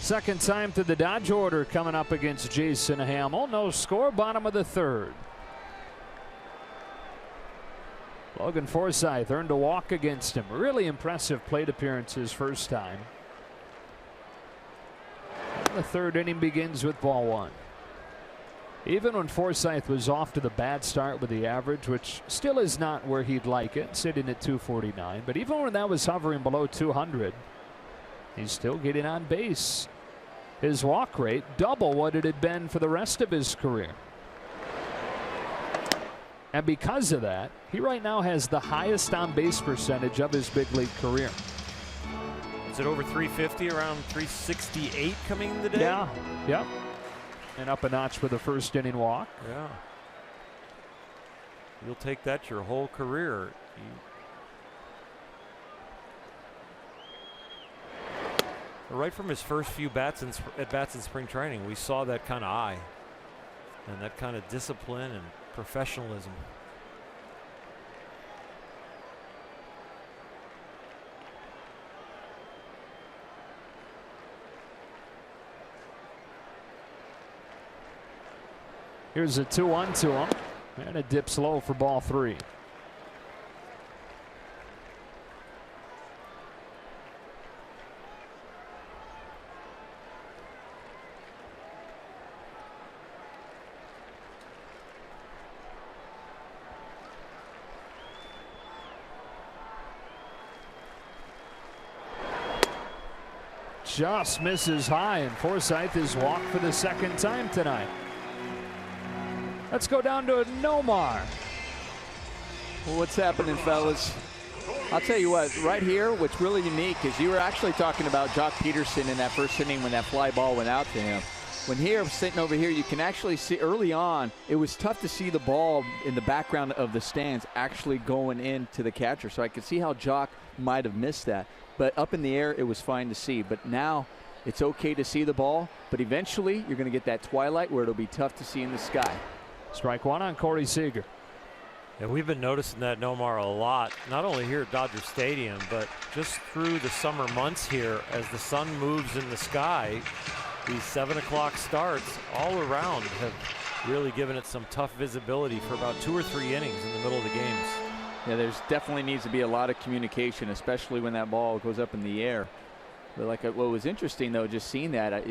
Second time to the Dodge order coming up against Jason Hamill. No score, bottom of the third. Logan Forsythe earned a walk against him. Really impressive plate appearances first time. And the third inning begins with ball one. Even when Forsythe was off to the bad start with the average, which still is not where he'd like it, sitting at 249, but even when that was hovering below 200, he's still getting on base. His walk rate double what it had been for the rest of his career. And because of that, he right now has the highest on base percentage of his big league career. Is it over 350, around 368 coming in the day? Yeah, yep. And up a notch with a first inning walk. Yeah. You'll take that your whole career. Right from his first few at-bats in spring training, we saw that kind of eye and that kind of discipline and professionalism. Here's a 2-1 to him, and it dips low for ball three. Just misses high, and Forsythe is walked for the second time tonight. Let's go down to Nomar. Well, what's happening, fellas? I'll tell you what, right here, what's really unique is you were actually talking about Jock Peterson in that first inning when that fly ball went out to him. When here, sitting over here, you can actually see early on, it was tough to see the ball in the background of the stands actually going into the catcher. So I could see how Jock might have missed that. But up in the air, it was fine to see. But now it's okay to see the ball. But eventually, you're going to get that twilight where it'll be tough to see in the sky. Strike one on Corey Seager. Yeah, we've been noticing that Nomar a lot, not only here at Dodger Stadium, but just through the summer months here as the sun moves in the sky. These 7 o'clock starts all around have really given it some tough visibility for about 2 or 3 innings in the middle of the games. Yeah, there's definitely needs to be a lot of communication, especially when that ball goes up in the air. But like what was interesting, though, just seeing that,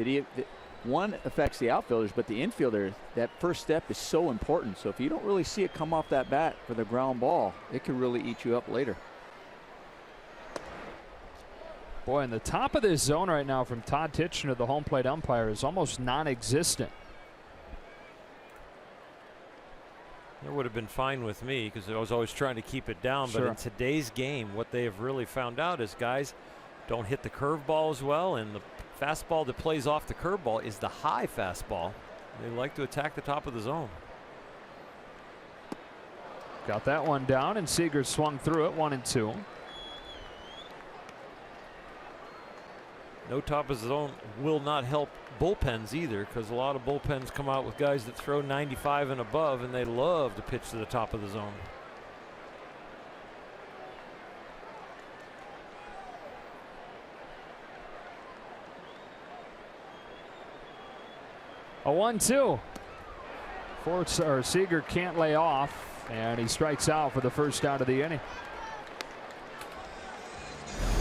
one affects the outfielders, but the infielder, that first step is so important. So if you don't really see it come off that bat for the ground ball, it can really eat you up later. Boy, and the top of this zone right now from Todd Titchener, the home plate umpire, is almost non-existent. That would have been fine with me because I was always trying to keep it down. Sure. But in today's game, what they have really found out is guys don't hit the curveball as well, and the fastball that plays off the curveball is the high fastball. They like to attack the top of the zone. Got that one down, and Seager swung through it, 1-2. No top of the zone will not help bullpens either, because a lot of bullpens come out with guys that throw 95 and above, and they love to pitch to the top of the zone. A 1-2. Seager can't lay off, and he strikes out for the first out of the inning.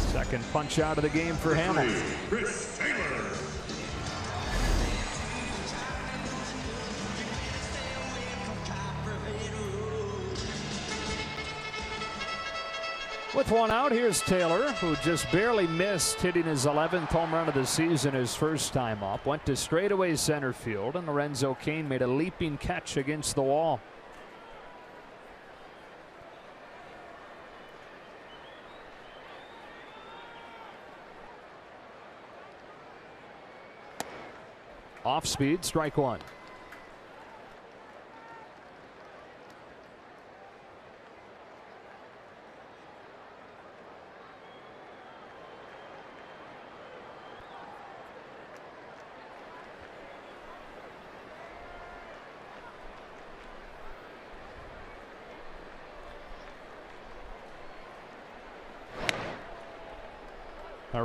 Second punch out of the game for Hamill. Chris Taylor. With one out, here's Taylor, who just barely missed hitting his 11th home run of the season his first time up. Went to straightaway center field, and Lorenzo Cain made a leaping catch against the wall. Off speed, strike one.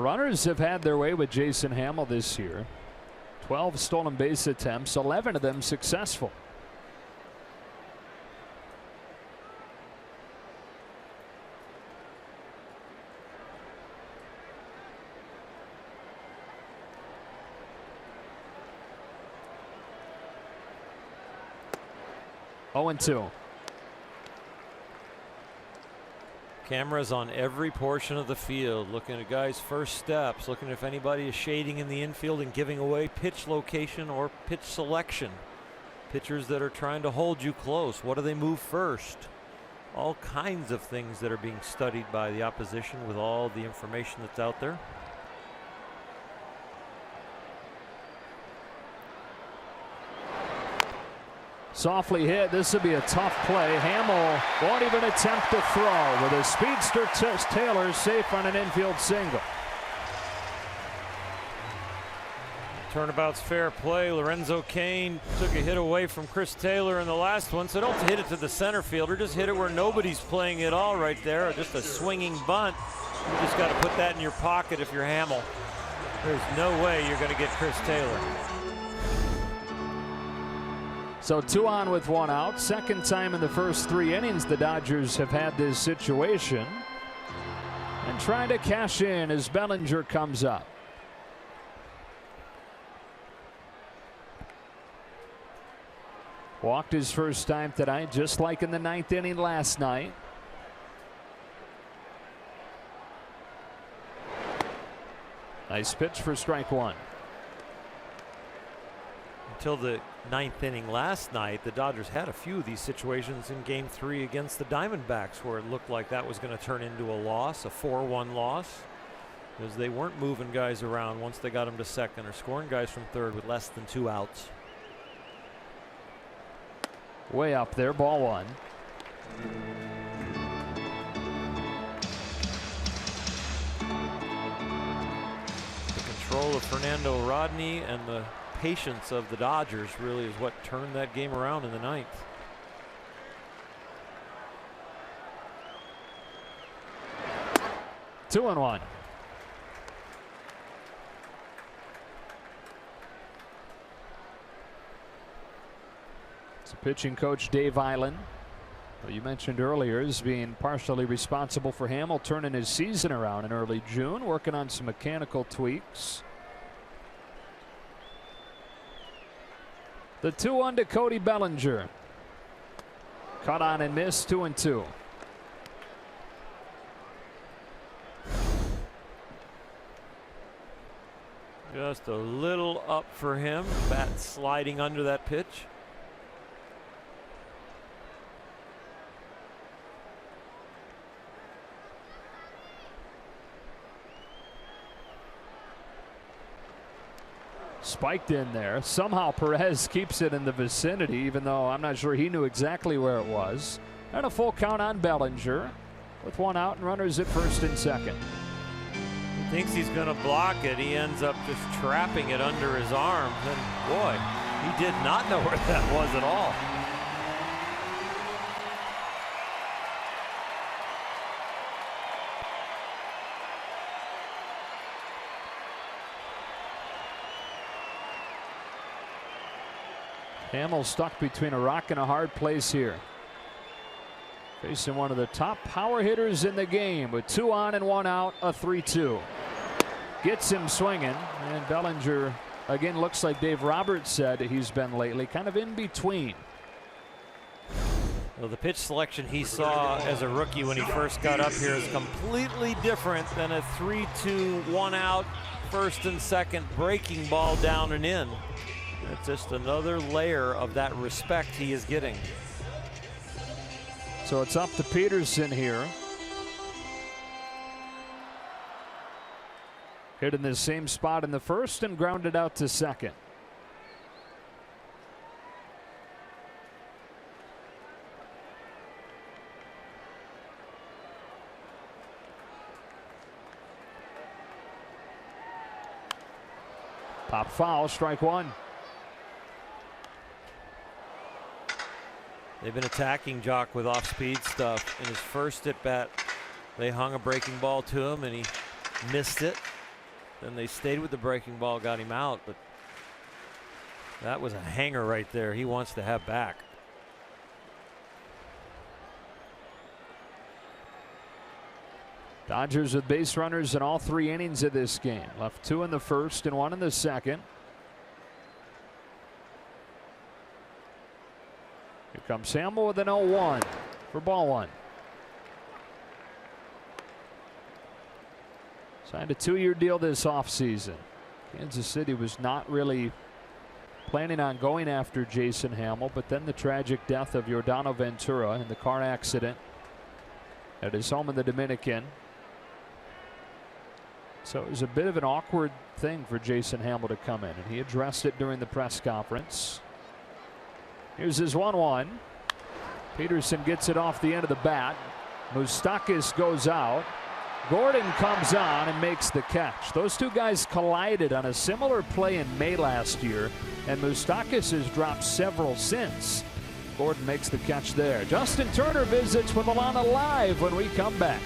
runners have had their way with Jason Hamill this year. 12 stolen base attempts, 11 of them successful. Oh, and 2. Cameras on every portion of the field, looking at guys' first steps, looking if anybody is shading in the infield and giving away pitch location or pitch selection. Pitchers that are trying to hold you close, what do they move first? All kinds of things that are being studied by the opposition with all the information that's out there. Softly hit. This will be a tough play. Hamill won't even attempt to throw with a speedster. Taylor safe on an infield single. Turnabout's fair play. Lorenzo Cain took a hit away from Chris Taylor in the last one, so don't hit it to the center fielder. Just hit it where nobody's playing at all right there. Just a swinging bunt. You just got to put that in your pocket if you're Hamill. There's no way you're going to get Chris Taylor. So 2 on with 1 out. Second time in the first 3 innings the Dodgers have had this situation. And trying to cash in as Bellinger comes up. Walked his first time tonight, just like in the 9th inning last night. Nice pitch for strike 1. Until the 9th inning last night, the Dodgers had a few of these situations in Game 3 against the Diamondbacks where it looked like that was going to turn into a loss, a 4-1 loss, because they weren't moving guys around once they got them to second or scoring guys from third with less than 2 outs. Way up there, ball 1. The control of Fernando Rodney and the patience of the Dodgers really is what turned that game around in the 9th. Two and 1. So pitching coach Dave Island, who you mentioned earlier, is being partially responsible for Hamill turning his season around in early June, working on some mechanical tweaks. The 2-1 to Cody Bellinger. Caught on and missed, 2-2. Just a little up for him. Bat sliding under that pitch. Spiked in there. Somehow Perez keeps it in the vicinity, even though I'm not sure he knew exactly where it was. And a full count on Bellinger with 1 out and runners at first and second. He thinks he's going to block it. He ends up just trapping it under his arms. And boy, he did not know where that was at all. Hamill stuck between a rock and a hard place here. Facing one of the top power hitters in the game with 2 on and 1 out, a 3-2. Gets him swinging, and Bellinger again looks like Dave Roberts said he's been lately, kind of in between. Well, the pitch selection he saw as a rookie when he first got up here is completely different than a 3-2, 1 out, first and second breaking ball down and in. It's just another layer of that respect he is getting. So it's up to Peterson here. Hit in the same spot in the first and grounded out to second. Pop foul, strike 1. They've been attacking Jock with off-speed stuff. In his first at bat, they hung a breaking ball to him and he missed it. and they stayed with the breaking ball, got him out, but that was a hanger right there. He wants to have back. Dodgers with base runners in all 3 innings of this game. Left 2 in the first and 1 in the second. Here comes Hamill with an 0-1 for ball 1. Signed a 2-year deal this offseason. Kansas City was not really planning on going after Jason Hamill, but then the tragic death of Yordano Ventura in the car accident at his home in the Dominican. So it was a bit of an awkward thing for Jason Hamill to come in, and he addressed it during the press conference. Here's his 1-1. Peterson gets it off the end of the bat. Moustakas goes out. Gordon comes on and makes the catch. Those two guys collided on a similar play in May last year, and Moustakas has dropped several since. Gordon makes the catch there. Justin Turner visits with Alana live when we come back.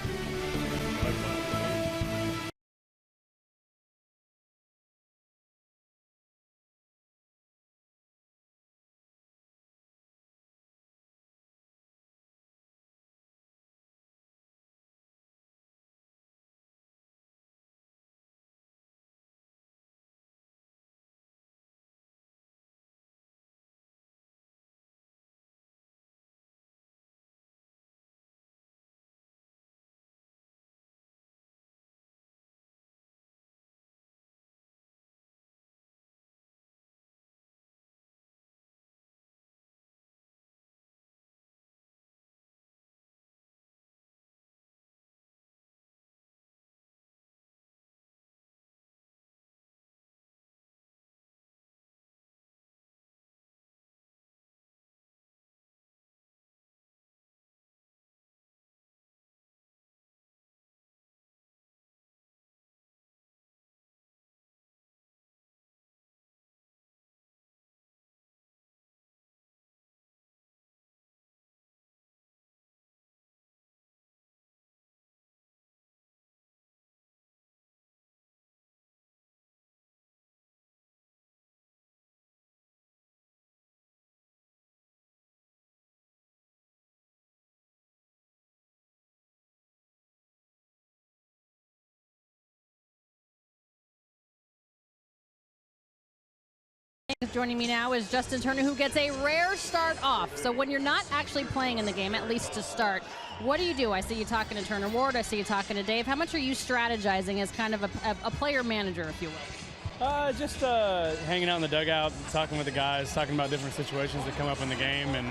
Joining me now is Justin Turner, who gets a rare start off. So when you're not actually playing in the game, at least to start, what do you do? I see you talking to Turner Ward. I see you talking to Dave. How much are you strategizing as kind of a player manager, if you will? Just hanging out in the dugout, talking with the guys, talking about different situations that come up in the game. And,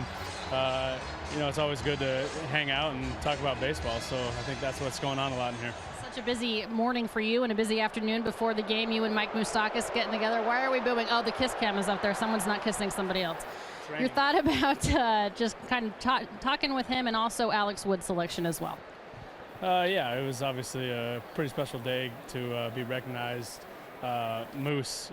you know, it's always good to hang out and talk about baseball. So I think that's what's going on a lot in here. Such a busy morning for you and a busy afternoon before the game. You and Mike Moustakas getting together. Why are we booing? Oh, the kiss cam is up there. Someone's not kissing somebody else. Your thought about just kind of talking with him and also Alex Wood's selection as well? Yeah, it was obviously a pretty special day to be recognized. Moose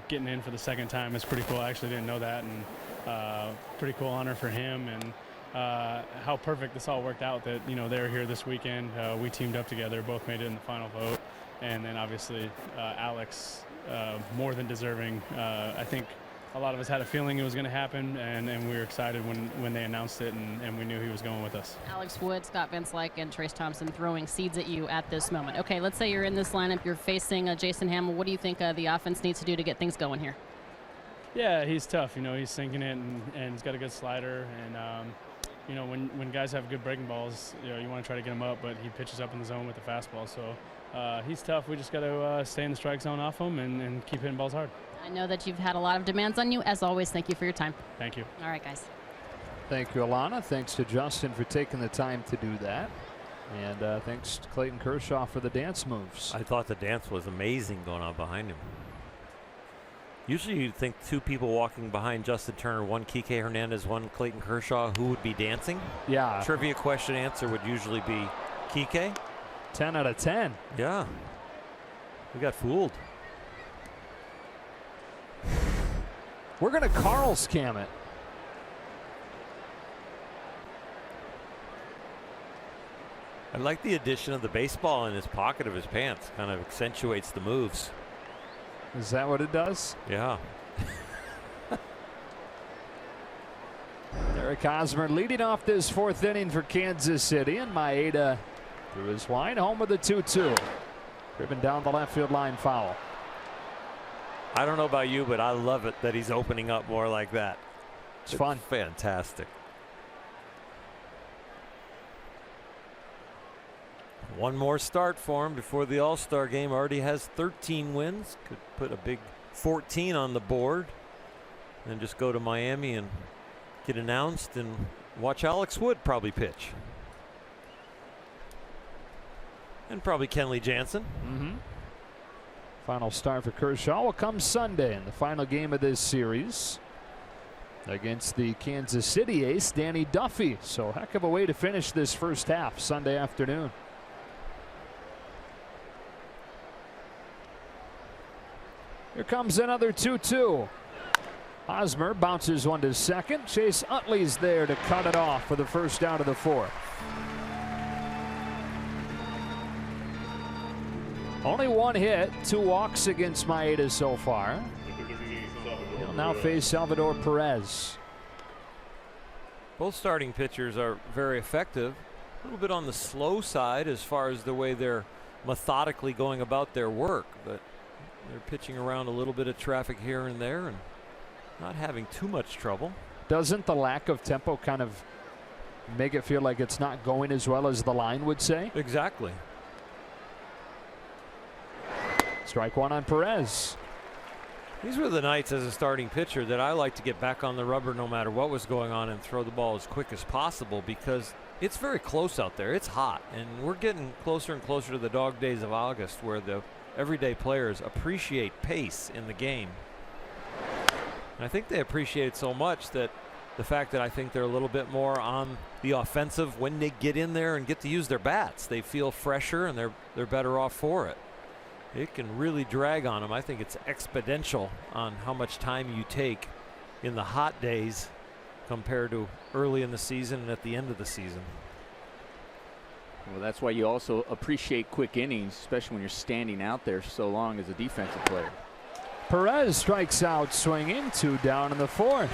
getting in for the second time is pretty cool. I actually didn't know that, and pretty cool honor for him. And how perfect this all worked out that, you know, they were here this weekend. We teamed up together, both made it in the final vote. And then obviously Alex, more than deserving. I think a lot of us had a feeling it was going to happen, and we were excited when they announced it, and we knew he was going with us. Alex Wood, Scott Vince-Like, and Trace Thompson throwing seeds at you at this moment. Okay, let's say you're in this lineup, you're facing Jason Hamill. What do you think the offense needs to do to get things going here? Yeah, he's tough. You know, he's sinking it, and he's got a good slider. And, you know, when guys have good breaking balls, you know, you want to try to get him up, but he pitches up in the zone with the fastball. So he's tough. We just got to stay in the strike zone off him and keep hitting balls hard. I know that you've had a lot of demands on you. As always, thank you for your time. Thank you. All right, guys. Thank you, Alana. Thanks to Justin for taking the time to do that. And thanks to Clayton Kershaw for the dance moves. I thought the dance was amazing going on behind him. Usually you'd think two people walking behind Justin Turner, one Kike Hernandez, one Clayton Kershaw, who would be dancing? Yeah. Trivia question answer would usually be Kike. 10 out of 10. Yeah. We got fooled. We're going to Carl's cam it. I like the addition of the baseball in his pocket of his pants. Kind of accentuates the moves. Is that what it does? Yeah. Eric Hosmer leading off this 4th inning for Kansas City, and Maeda through his line, home with a 2-2. Driven down the left field line, foul. I don't know about you, but I love it that he's opening up more like that. It's fun. Fantastic. One more start for him before the All-Star game. Already has 13 wins. Could put a big 14 on the board and just go to Miami and get announced and watch Alex Wood probably pitch. And probably Kenley Jansen. Final start for Kershaw will come Sunday in the final game of this series against the Kansas City ace Danny Duffy. So heck of a way to finish this first half Sunday afternoon. Here comes another 2-2. Hosmer bounces one to second. Chase Utley's there to cut it off for the first out of the 4th. Only 1 hit, 2 walks against Maeda so far. He'll now face Salvador Perez. Both starting pitchers are very effective. A little bit on the slow side as far as the way they're methodically going about their work, but they're pitching around a little bit of traffic here and there and not having too much trouble. Doesn't the lack of tempo kind of make it feel like it's not going as well as the line would say? Exactly. Strike 1 on Perez. These were the nights as a starting pitcher that I like to get back on the rubber no matter what was going on and throw the ball as quick as possible, because it's very close out there. It's hot, and we're getting closer and closer to the dog days of August where the everyday players appreciate pace in the game. And I think they appreciate it so much that the fact that I think they're a little bit more on the offensive when they get in there and get to use their bats. They feel fresher and they're better off for it. It can really drag on them. I think it's exponential on how much time you take in the hot days compared to early in the season and at the end of the season. Well, that's why you also appreciate quick innings, especially when you're standing out there so long as a defensive player. Perez strikes out swinging, 2 down in the 4th.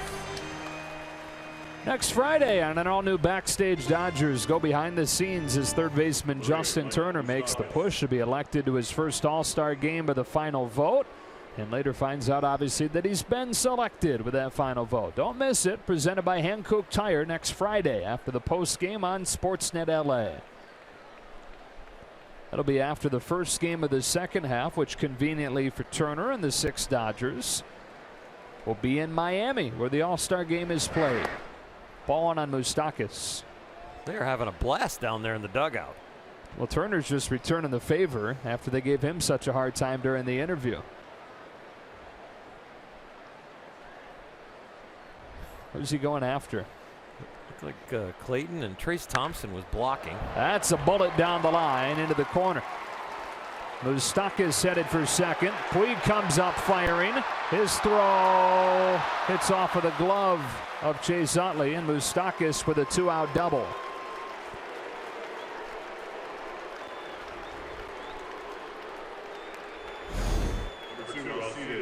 Next Friday on an all-new Backstage Dodgers, go behind the scenes as third baseman Justin Turner makes the push to be elected to his first All-Star game with the final vote, and later finds out obviously that he's been selected with that final vote. Don't miss it. Presented by Hankook Tire next Friday after the post game on Sportsnet LA. That'll be after the first game of the second half, which conveniently for Turner and the 6 Dodgers will be in Miami, where the All-Star game is played. Ball on Moustakas. They're having a blast down there in the dugout. Well, Turner's just returning the favor after they gave him such a hard time during the interview. Who's he going after? Looked like Clayton and Trace Thompson was blocking. That's a bullet down the line into the corner. Moustakas headed for second. Puig comes up firing. His throw hits off of the glove of Chase Utley, and Moustakas with a 2-out double.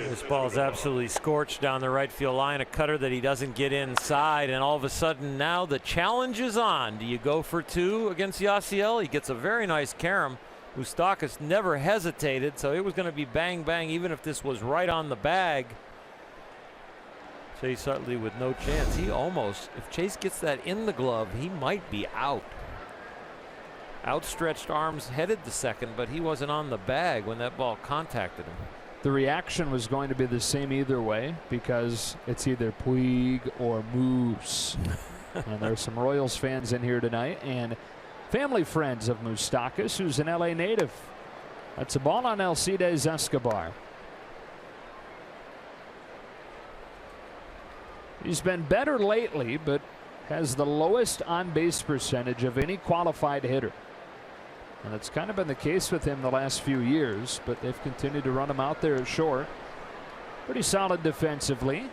This ball is absolutely scorched down the right field line. A cutter that he doesn't get inside, and all of a sudden now the challenge is on. Do you go for 2 against Yasiel? He gets a very nice carom. Moustakas never hesitated, so it was going to be bang bang even if this was right on the bag. Chase Utley with no chance. He almost, if Chase gets that in the glove, he might be out. Outstretched arms headed to second, but he wasn't on the bag when that ball contacted him. The reaction was going to be the same either way, because it's either Puig or Moose. And there's some Royals fans in here tonight and family friends of Moustakas, who's an LA native. That's a ball on Alcides Escobar. He's been better lately, but has the lowest on-base percentage of any qualified hitter. And it's kind of been the case with him the last few years, but they've continued to run him out there at short. Pretty solid defensively.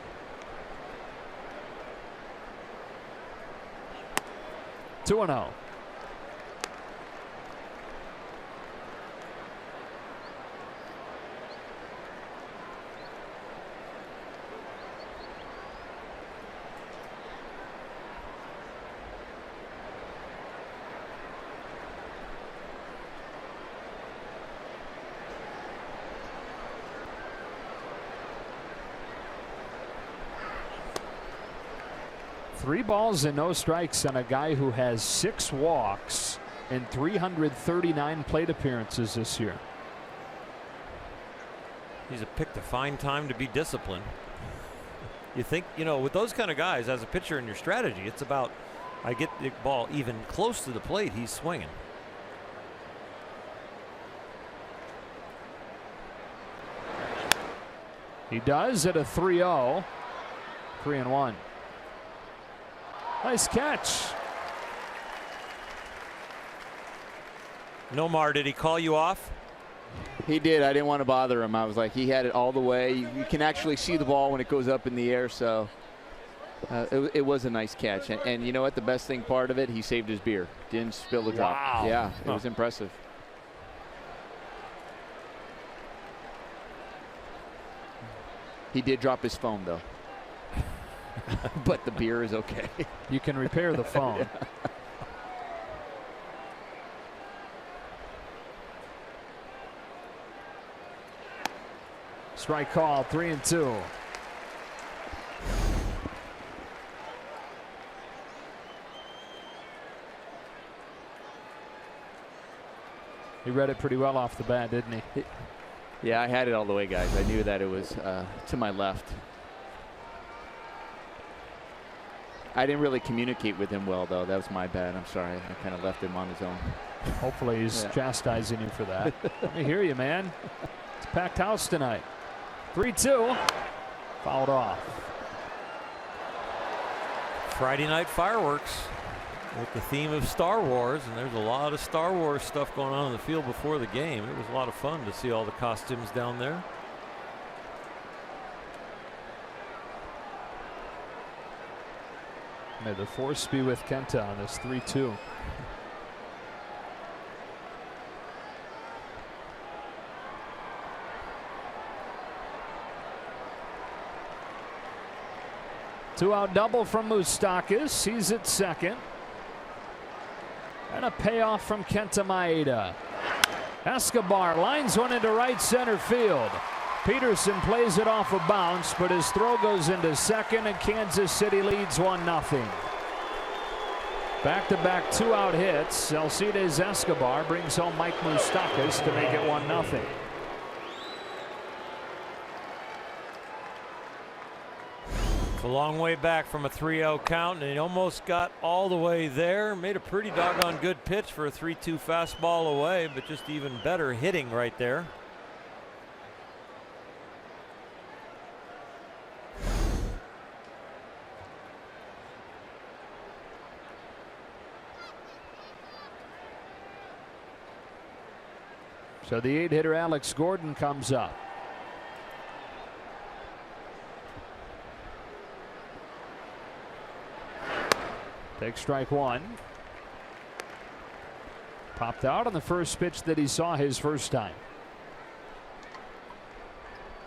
3 balls and no strikes on a guy who has 6 walks in 339 plate appearances this year. He's picked a fine time to be disciplined. You think, you know, with those kind of guys as a pitcher in your strategy, it's about, I get the ball even close to the plate, he's swinging. He does at a 3-0. 3-1. Nice catch. Nomar, did he call you off? He did. I didn't want to bother him. I was like, he had it all the way. You can actually see the ball when it goes up in the air. So it was a nice catch. And you know what? The best thing part of it, he saved his beer. Didn't spill a drop. Wow. Yeah, it was impressive. He did drop his phone, though. But the beer is okay. You can repair the phone. Yeah. Strike call, 3-2. He read it pretty well off the bat, didn't he? Yeah, I had it all the way, guys. I knew that it was to my left. I didn't really communicate with him well, though. That was my bad. I'm sorry. I kind of left him on his own. Hopefully he's chastising you for that. Let me hear you, man. It's a packed house tonight. 3-2. Fouled off. Friday night fireworks with the theme of Star Wars, and there's a lot of Star Wars stuff going on in the field before the game. It was a lot of fun to see all the costumes down there. May the force be with Kenta on this 3-2. Two-out double from Moustakas. He's at second. And a payoff from Kenta Maeda. Escobar lines one into right center field. Peterson plays it off a bounce, but his throw goes into second, and Kansas City leads 1-0. Back-to-back two-out hits. Alcides Escobar brings home Mike Moustakas to make it 1-0. It's a long way back from a 3-0 count, and he almost got all the way there. Made a pretty doggone good pitch for a 3-2 fastball away, but just even better hitting right there. So the 8-hitter Alex Gordon comes up. Takes strike one. Popped out on the first pitch that he saw his first time.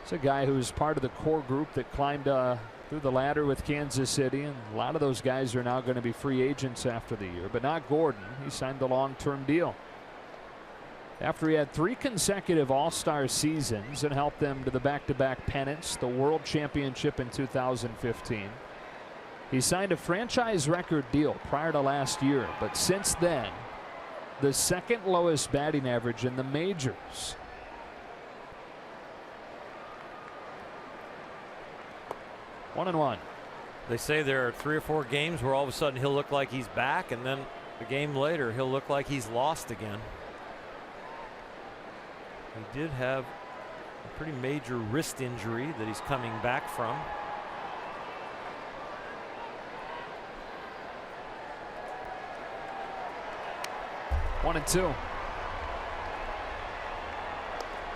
It's a guy who's part of the core group that climbed through the ladder with Kansas City, and a lot of those guys are now going to be free agents after the year, but not Gordon. He signed a long-term deal after he had 3 consecutive All-Star seasons and helped them to the back-to-back pennants, the World Championship in 2015. He signed a franchise record deal prior to last year, but since then, the second lowest batting average in the majors. One and one. They say there are 3 or 4 games where all of a sudden he'll look like he's back, and then a game later he'll look like he's lost again. He did have a pretty major wrist injury that he's coming back from. One and two.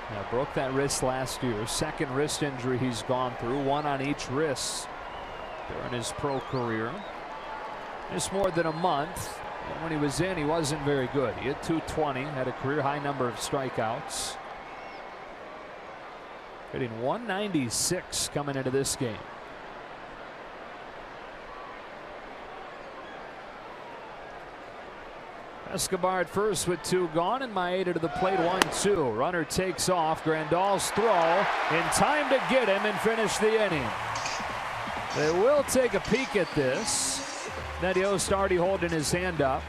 Now, broke that wrist last year. Second wrist injury he's gone through. One on each wrist during his pro career. Just more than a month. And when he was in, he wasn't very good. He hit .220, had a career high number of strikeouts. Hitting 196 coming into this game. Escobar at first with 2 gone, and Maeda to the plate, 1-2. Runner takes off. Grandal's throw in time to get him and finish the inning. They will take a peek at this. Ned Yost already holding his hand up.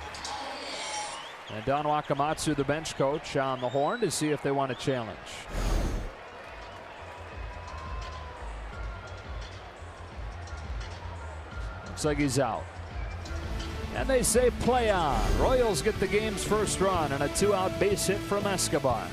And Don Wakamatsu, the bench coach, on the horn to see if they want to challenge. Looks like he's out. And they say play on. Royals get the game's first run and a 2-out base hit from Escobar.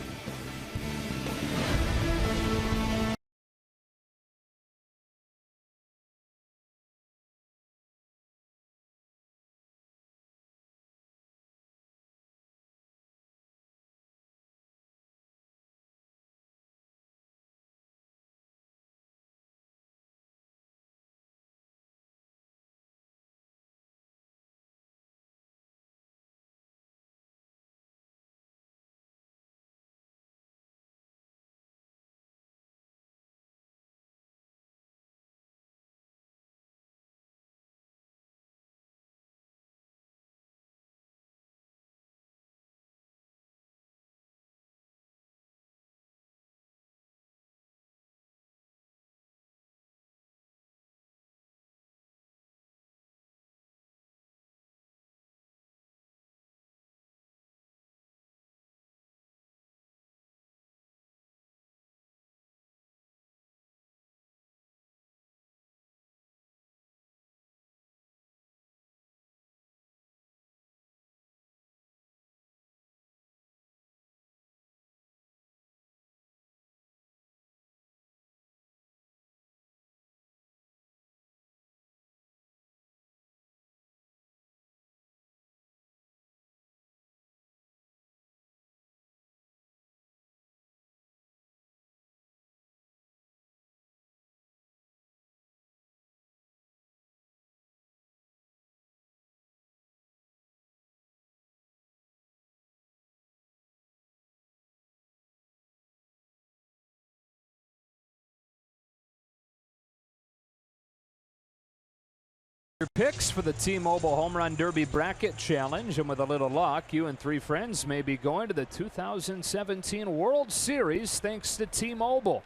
Your picks for the T-Mobile Home Run Derby Bracket Challenge, and with a little luck, you and 3 friends may be going to the 2017 World Series thanks to T-Mobile.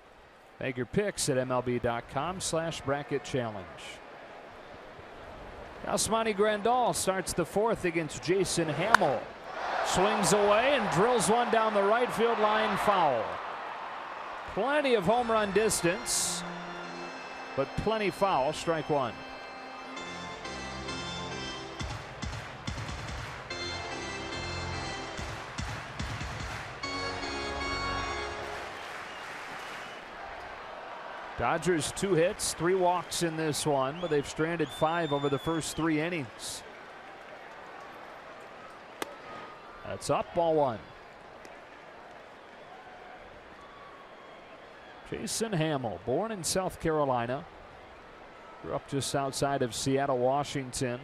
Make your picks at MLB.com/bracket challenge. Yasmani Grandal starts the 4th against Jason Hamill. Swings away and drills one down the right field line, foul. Plenty of home run distance, but plenty foul, strike 1. Dodgers 2 hits, 3 walks in this one, but they've stranded 5 over the first 3 innings. That's up, ball 1. Jason Hamill, born in South Carolina, grew up just outside of Seattle, Washington.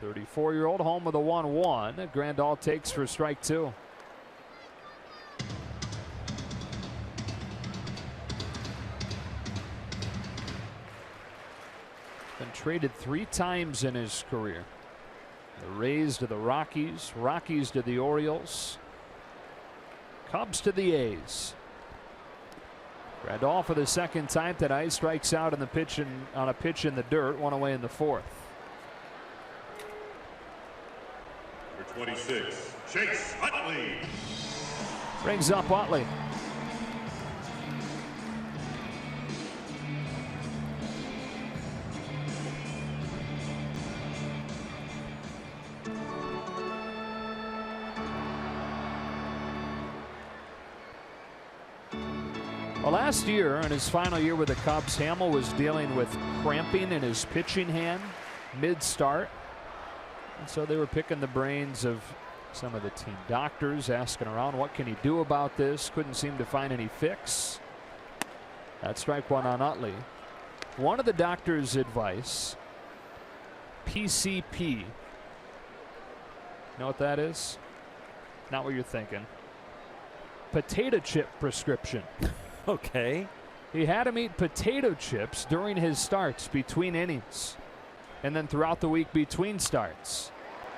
34-year-old, home with a 1-1. Grandal takes for strike 2. Been traded 3 times in his career. The Rays to the Rockies, Rockies to the Orioles, Cubs to the A's. Grandal for the 2nd time tonight strikes out on a pitch in the dirt, 1 away in the 4th. Number 26, Chase Utley. Brings up Utley. Well, last year, in his final year with the Cubs, Hamill was dealing with cramping in his pitching hand mid-start. And so they were picking the brains of some of the team doctors, asking around what can he do about this. Couldn't seem to find any fix. That's strike 1 on Utley. One of the doctor's advice, PCP. You know what that is? Not what you're thinking. Potato chip prescription. Okay. He had him eat potato chips during his starts between innings, and then throughout the week between starts.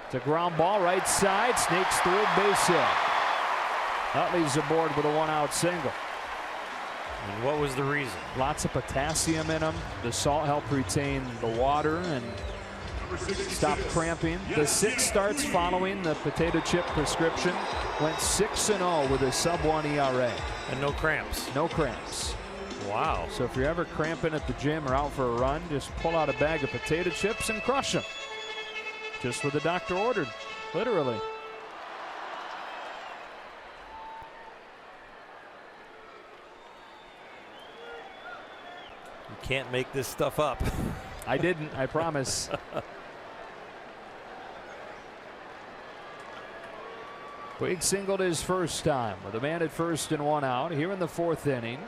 It's a ground ball right side, sneaks through, base hit. Utley's aboard with a 1-out single. And what was the reason? Lots of potassium in them. The salt helped retain the water and stop cramping. The 6 starts following the potato chip prescription went 6-0 with a sub-1 ERA. And no cramps. No cramps. Wow. So if you're ever cramping at the gym or out for a run, just pull out a bag of potato chips and crush them. Just what the doctor ordered, literally. You can't make this stuff up. I didn't, I promise. Puig singled his first time with a man at first and 1 out here in the 4th inning.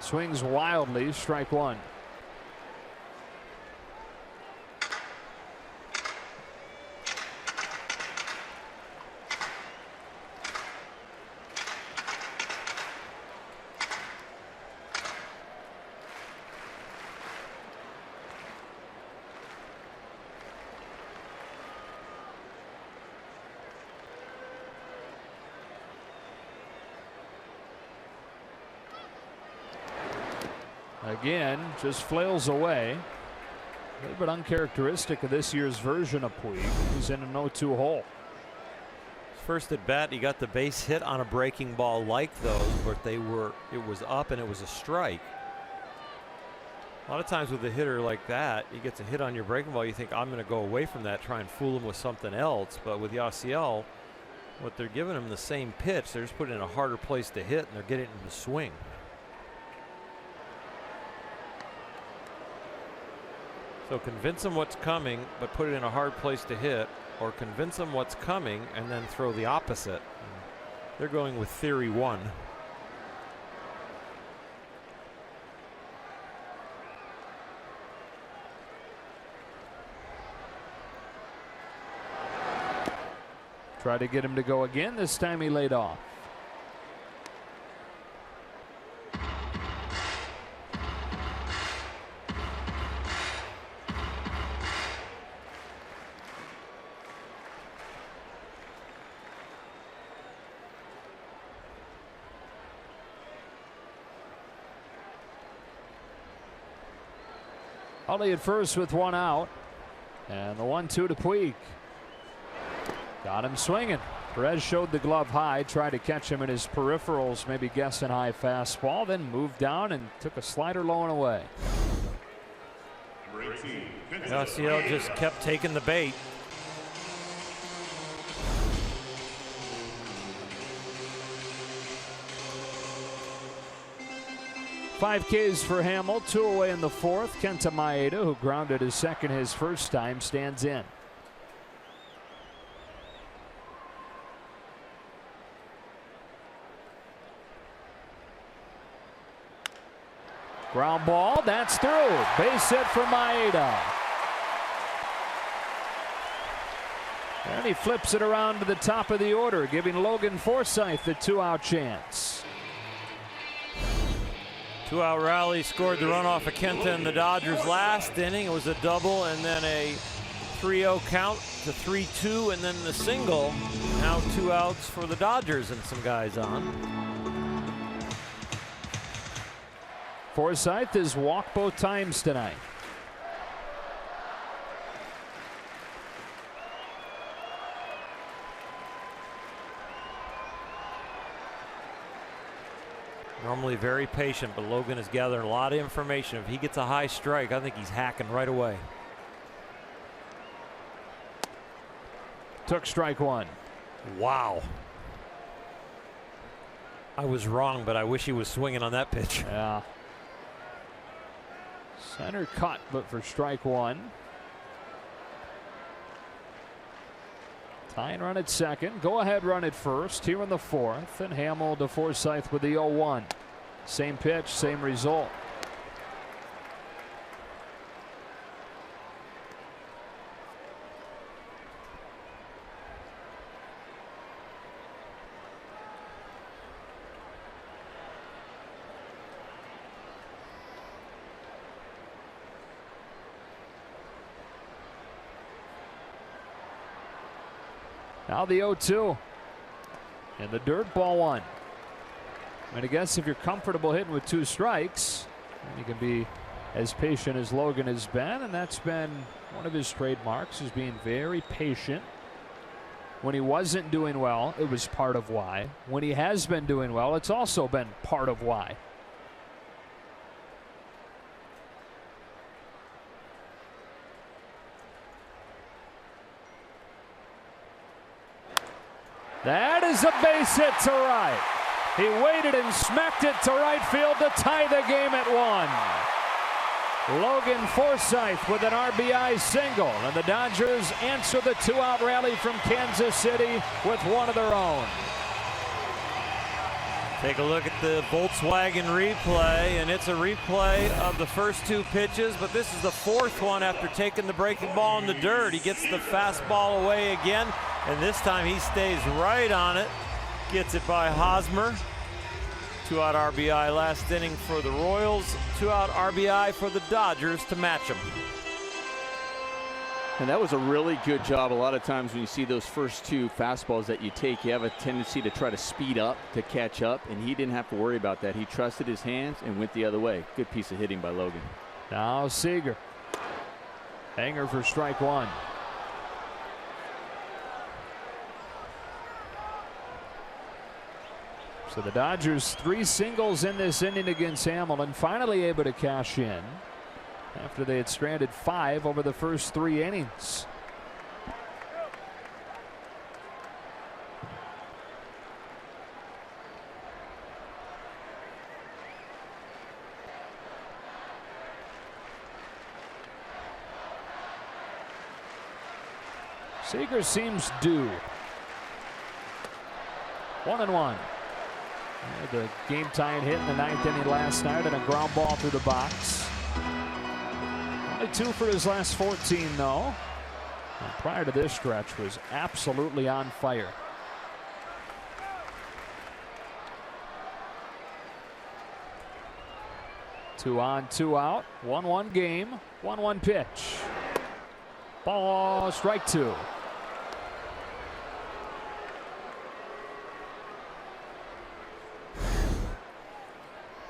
Swings wildly, strike 1. Again, just flails away. A little bit uncharacteristic of this year's version of Puig. He's in a 0-2 hole. First at bat, he got the base hit on a breaking ball like those, but it was up and it was a strike. A lot of times with a hitter like that, he gets a hit on your breaking ball, you think, I'm going to go away from that, try and fool him with something else. But with Yasiel, what they're giving him the same pitch, they're just putting it in a harder place to hit, and they're getting him to swing. So convince them what's coming, but put it in a hard place to hit, or convince them what's coming and then throw the opposite. They're going with theory 1. Try to get him to go again. This time he laid off. Holly at first with 1 out. And the 1-2 to Puig. Got him swinging. Perez showed the glove high, tried to catch him in his peripherals, maybe guessing high fastball, then moved down and took a slider low and away. Yasiel just kept taking the bait. Five Ks for Hamill, 2 away in the 4th. Kenta Maeda, who grounded his second his first time, stands in. Ground ball, that's through. Base hit for Maeda. And he flips it around to the top of the order, giving Logan Forsythe the 2-out chance. 2-out rally, scored the run off of Kenta in the Dodgers last inning. It was a double and then a 3-0 count to 3-2 and then the single. Now 2 outs for the Dodgers and some guys on. Forsythe has walked both times tonight. Normally very patient, but Logan is gathering a lot of information. If he gets a high strike, I think he's hacking right away. Took strike 1. Wow. I was wrong, but I wish he was swinging on that pitch. Yeah. Center cut, but for strike 1. Tying run at second. Go ahead run at first here in the fourth. And Hamill to Forsythe with the 0-1. Same pitch, same result. Now the 0-2. And the dirt, ball one. And I guess if you're comfortable hitting with 2 strikes, then you can be as patient as Logan has been. And that's been one of his trademarks, is being very patient. When he wasn't doing well, it was part of why. When he has been doing well, it's also been part of why. That is a base hit to right. He waited and smacked it to right field to tie the game at 1. Logan Forsythe with an RBI single, and the Dodgers answer the 2-out rally from Kansas City with one of their own. Take a look at the Volkswagen replay, and it's a replay of the first 2 pitches, but this is the 4th one after taking the breaking ball in the dirt. He gets the fastball away again, and this time he stays right on it. Gets it by Hosmer. 2-out RBI last inning for the Royals. 2-out RBI for the Dodgers to match them. And that was a really good job. A lot of times when you see those first 2 fastballs that you take, you have a tendency to try to speed up to catch up, and he didn't have to worry about that. He trusted his hands and went the other way. Good piece of hitting by Logan. Now Seager. Hanger for strike 1. So the Dodgers 3 singles in this inning against Hamilton, finally able to cash in after they had stranded 5 over the first 3 innings. Seager seems due. 1-1. The game-tying hit in the 9th inning last night and a ground ball through the box. Only 2 for his last 14, though. And prior to this stretch was absolutely on fire. Two on, 2 out. 1-1 game. 1-1 pitch. Ball, strike 2.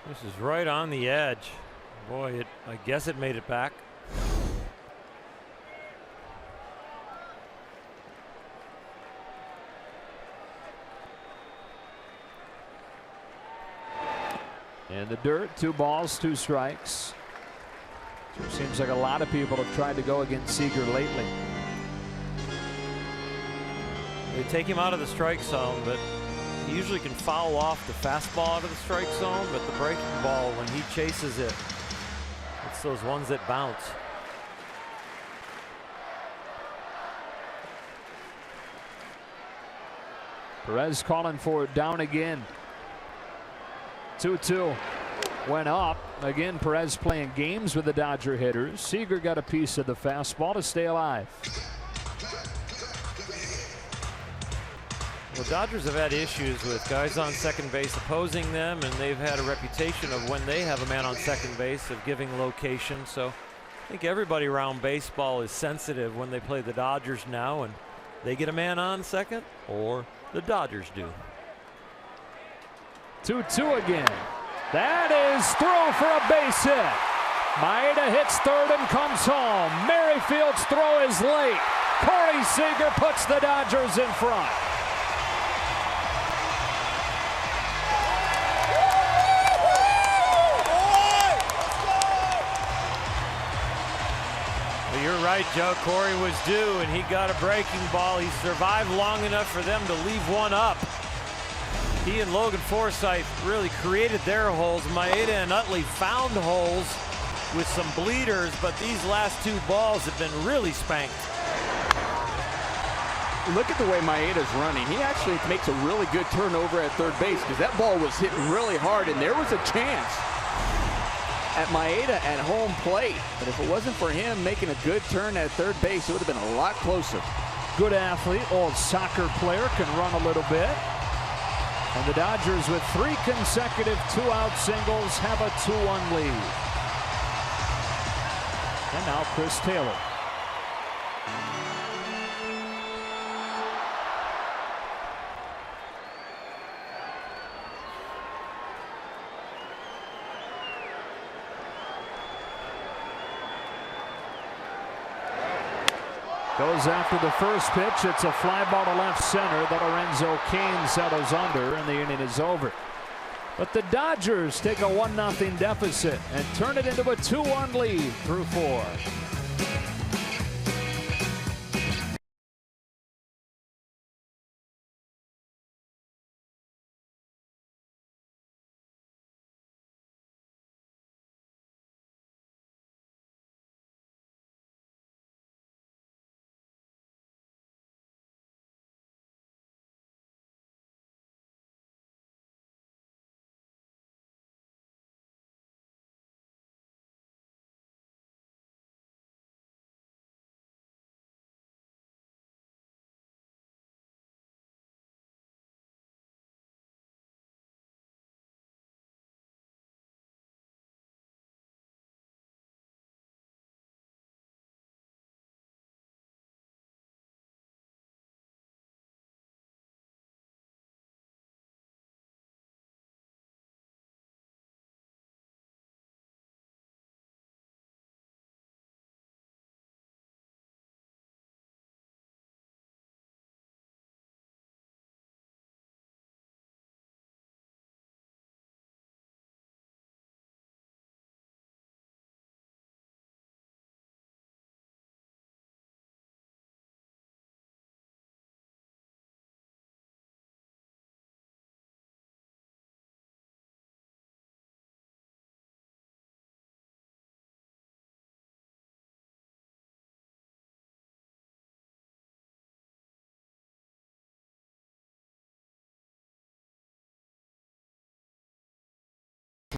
This is right on the edge. Boy, I guess it made it back. In the dirt, 2 balls, 2 strikes. It seems like a lot of people have tried to go against Seager lately. They take him out of the strike zone, but he usually can foul off the fastball out of the strike zone, but the breaking ball, when he chases it, it's those ones that bounce. Perez calling for it down again. 2-2. Went up. Again, Perez playing games with the Dodger hitters. Seager got a piece of the fastball to stay alive. Well, Dodgers have had issues with guys on second base opposing them, and they've had a reputation of when they have a man on second base of giving location. So I think everybody around baseball is sensitive when they play the Dodgers now, and they get a man on second, or the Dodgers do. 2-2 again. That is through for a base hit. Maeda hits third and comes home. Merrifield's throw is late. Corey Seager puts the Dodgers in front. Well, you're right, Joe. Corey was due, and he got a breaking ball. He survived long enough for them to leave one up. He and Logan Forsythe really created their holes. Maeda and Utley found holes with some bleeders, but these last 2 balls have been really spanked. look at the way Maeda's running. He actually makes a really good turnover at third base because that ball was hit really hard, and there was a chance at Maeda at home plate. But if it wasn't for him making a good turn at third base, it would have been a lot closer. Good athlete, old soccer player, can run a little bit. And the Dodgers, with 3 consecutive 2-out singles, have a 2-1 lead. And now Chris Taylor. Goes after the first pitch. It's a fly ball to left center that Lorenzo Cain settles under, and the inning is over. But the Dodgers take a 1-0 deficit and turn it into a 2-1 lead through 4.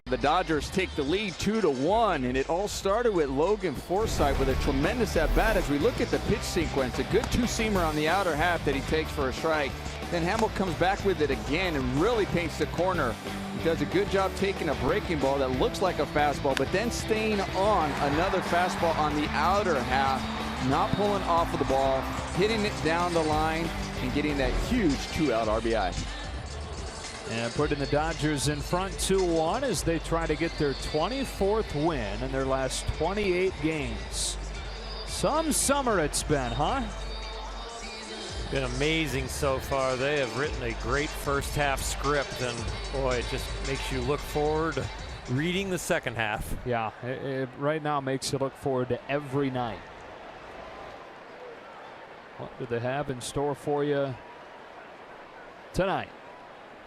The Dodgers take the lead 2-1, and it all started with Logan Forsythe with a tremendous at-bat. As we look at the pitch sequence, a good two-seamer on the outer half that he takes for a strike. Then Hamill comes back with it again and really paints the corner. He does a good job taking a breaking ball that looks like a fastball, but then staying on another fastball on the outer half, not pulling off of the ball, hitting it down the line, and getting that huge 2-out RBI. And putting the Dodgers in front 2-1 as they try to get their 24th win in their last 28 games. Some summer it's been, huh? Been amazing so far. They have written a great first half script, and boy, it just makes you look forward to reading the second half. Yeah, it right now makes you look forward to every night. What do they have in store for you tonight?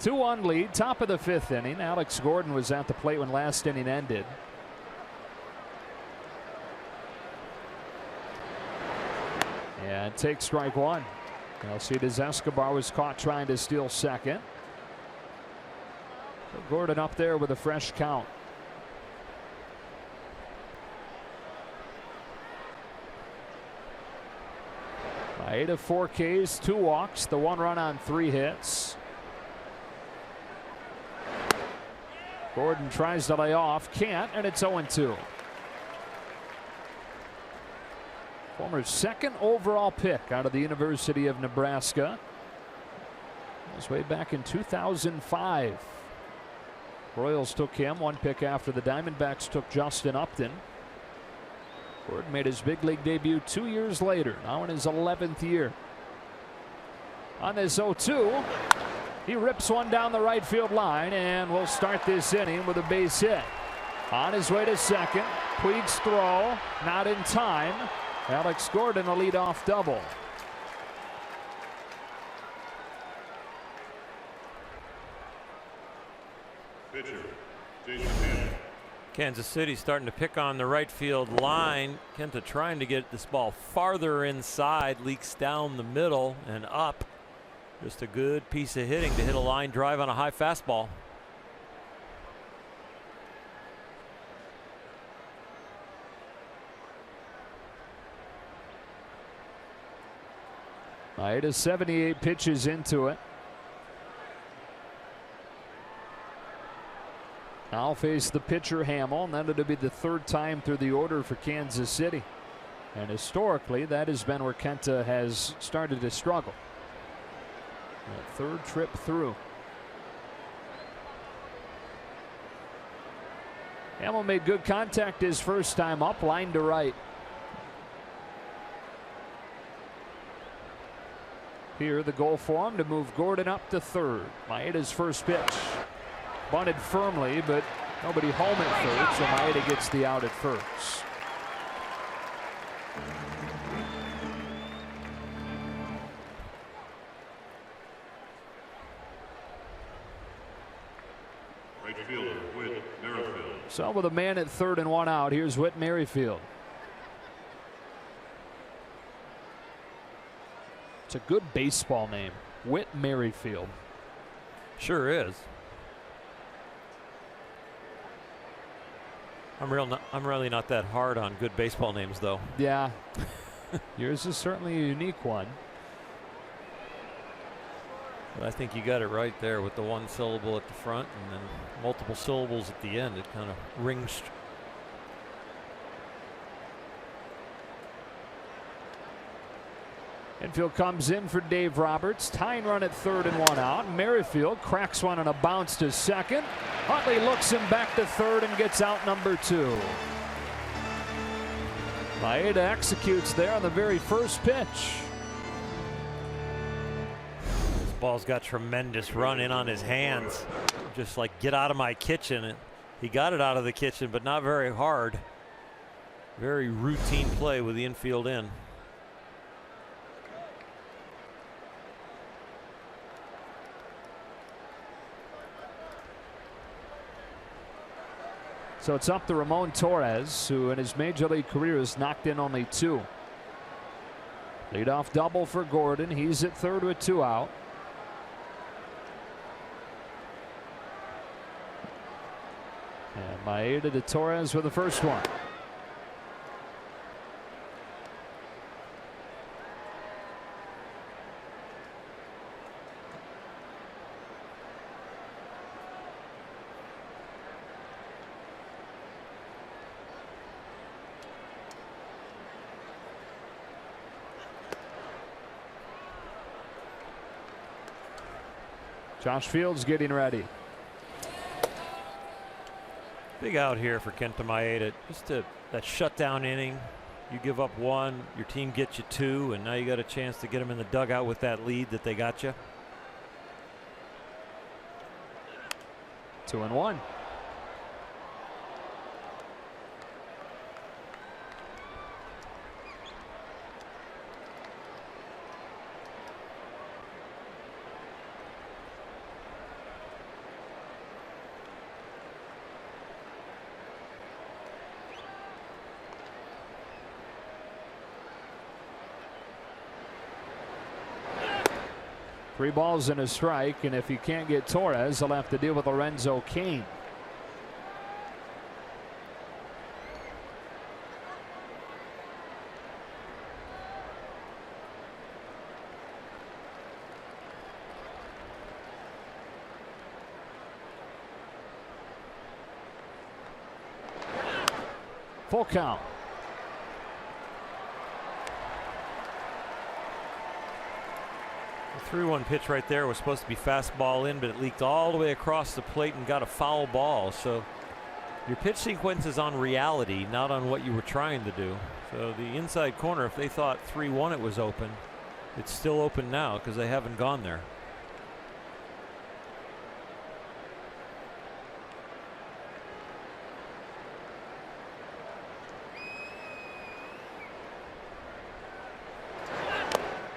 2-1 lead, top of the 5th inning. Alex Gordon was at the plate when last inning ended. And take strike 1. Alcides Escobar was caught trying to steal second. So Gordon up there with a fresh count. Maeda 4 Ks, 2 walks, the 1 run on 3 hits. Gordon tries to lay off, can't, and it's 0-2. Former 2nd overall pick out of the University of Nebraska. That was way back in 2005. Royals took him 1 pick after the Diamondbacks took Justin Upton. Gordon made his big league debut 2 years later, now in his 11th year. On this 0-2. He rips one down the right field line, and we'll start this inning with a base hit. On his way to second, Puig's throw, not in time. Alex Gordon a leadoff double. Pitcher, Jason Tanner. Kansas City starting to pick on the right field line. Kenta trying to get this ball farther inside, leaks down the middle and up. Just a good piece of hitting to hit a line drive on a high fastball. Maeda 78 pitches into it. Now face the pitcher Hamill, and then it'll be the third time through the order for Kansas City. And historically, that has been where Kenta has started to struggle. That third trip through. Hamill made good contact his first time up, line to right. Here the goal for him to move Gordon up to third. Maeda's first pitch. Bunted firmly, but nobody home at third, so Maeda gets the out at first. Right fielder, Whit Merrifield. So with a man at third and one out, here's Whit Merrifield. It's a good baseball name, Whit Merrifield. Sure is. I'm really not that hard on good baseball names, though. Yeah. Yours is certainly a unique one. But I think you got it right there with the one syllable at the front and then multiple syllables at the end. It kind of rings. Infield comes in for Dave Roberts. Tying run at third and one out. Merrifield cracks one on a bounce to second. Utley looks him back to third and gets out number two. Maeda executes there on the very first pitch. This ball's got tremendous run in on his hands. Just like, get out of my kitchen. And he got it out of the kitchen, but not very hard. Very routine play with the infield in. So it's up to Ramon Torres, who in his major league career has knocked in only two. Leadoff double for Gordon. He's at third with two out. And Maeda to Torres with the first one. Josh Fields getting ready. Big out here for Kenta Maeda. Just that shutdown inning. You give up one, your team gets you two, and now you got a chance to get them in the dugout with that lead that they got you. 2-1. Three balls and a strike, and if he can't get Torres, he'll have to deal with Lorenzo Cain. Full count. The 3-1 pitch right there was supposed to be fastball in, but it leaked all the way across the plate and got a foul ball. So your pitch sequence is on reality, not on what you were trying to do. So the inside corner, if they thought 3-1 it was open, it's still open now because they haven't gone there.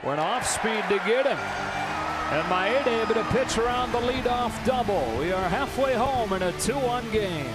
Went off speed to get him. And Maeda able to pitch around the leadoff double. We are halfway home in a 2-1 game.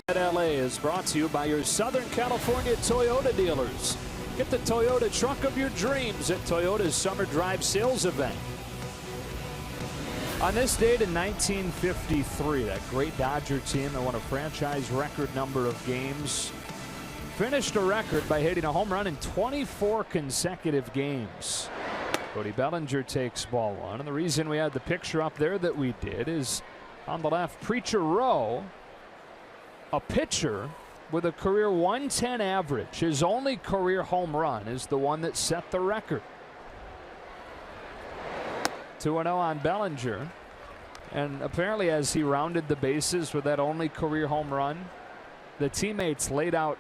At LA is brought to you by your Southern California Toyota dealers. Get the Toyota truck of your dreams at Toyota's Summer Drive Sales Event. On this date in 1953, that great Dodger team that won a franchise record number of games finished a record by hitting a home run in 24 consecutive games. Cody Bellinger takes ball one, and the reason we had the picture up there that we did is on the left, Preacher Rowe, a pitcher with a career 110 average. His only career home run is the one that set the record. 2-0 on Bellinger. And apparently, as he rounded the bases with that only career home run, the teammates laid out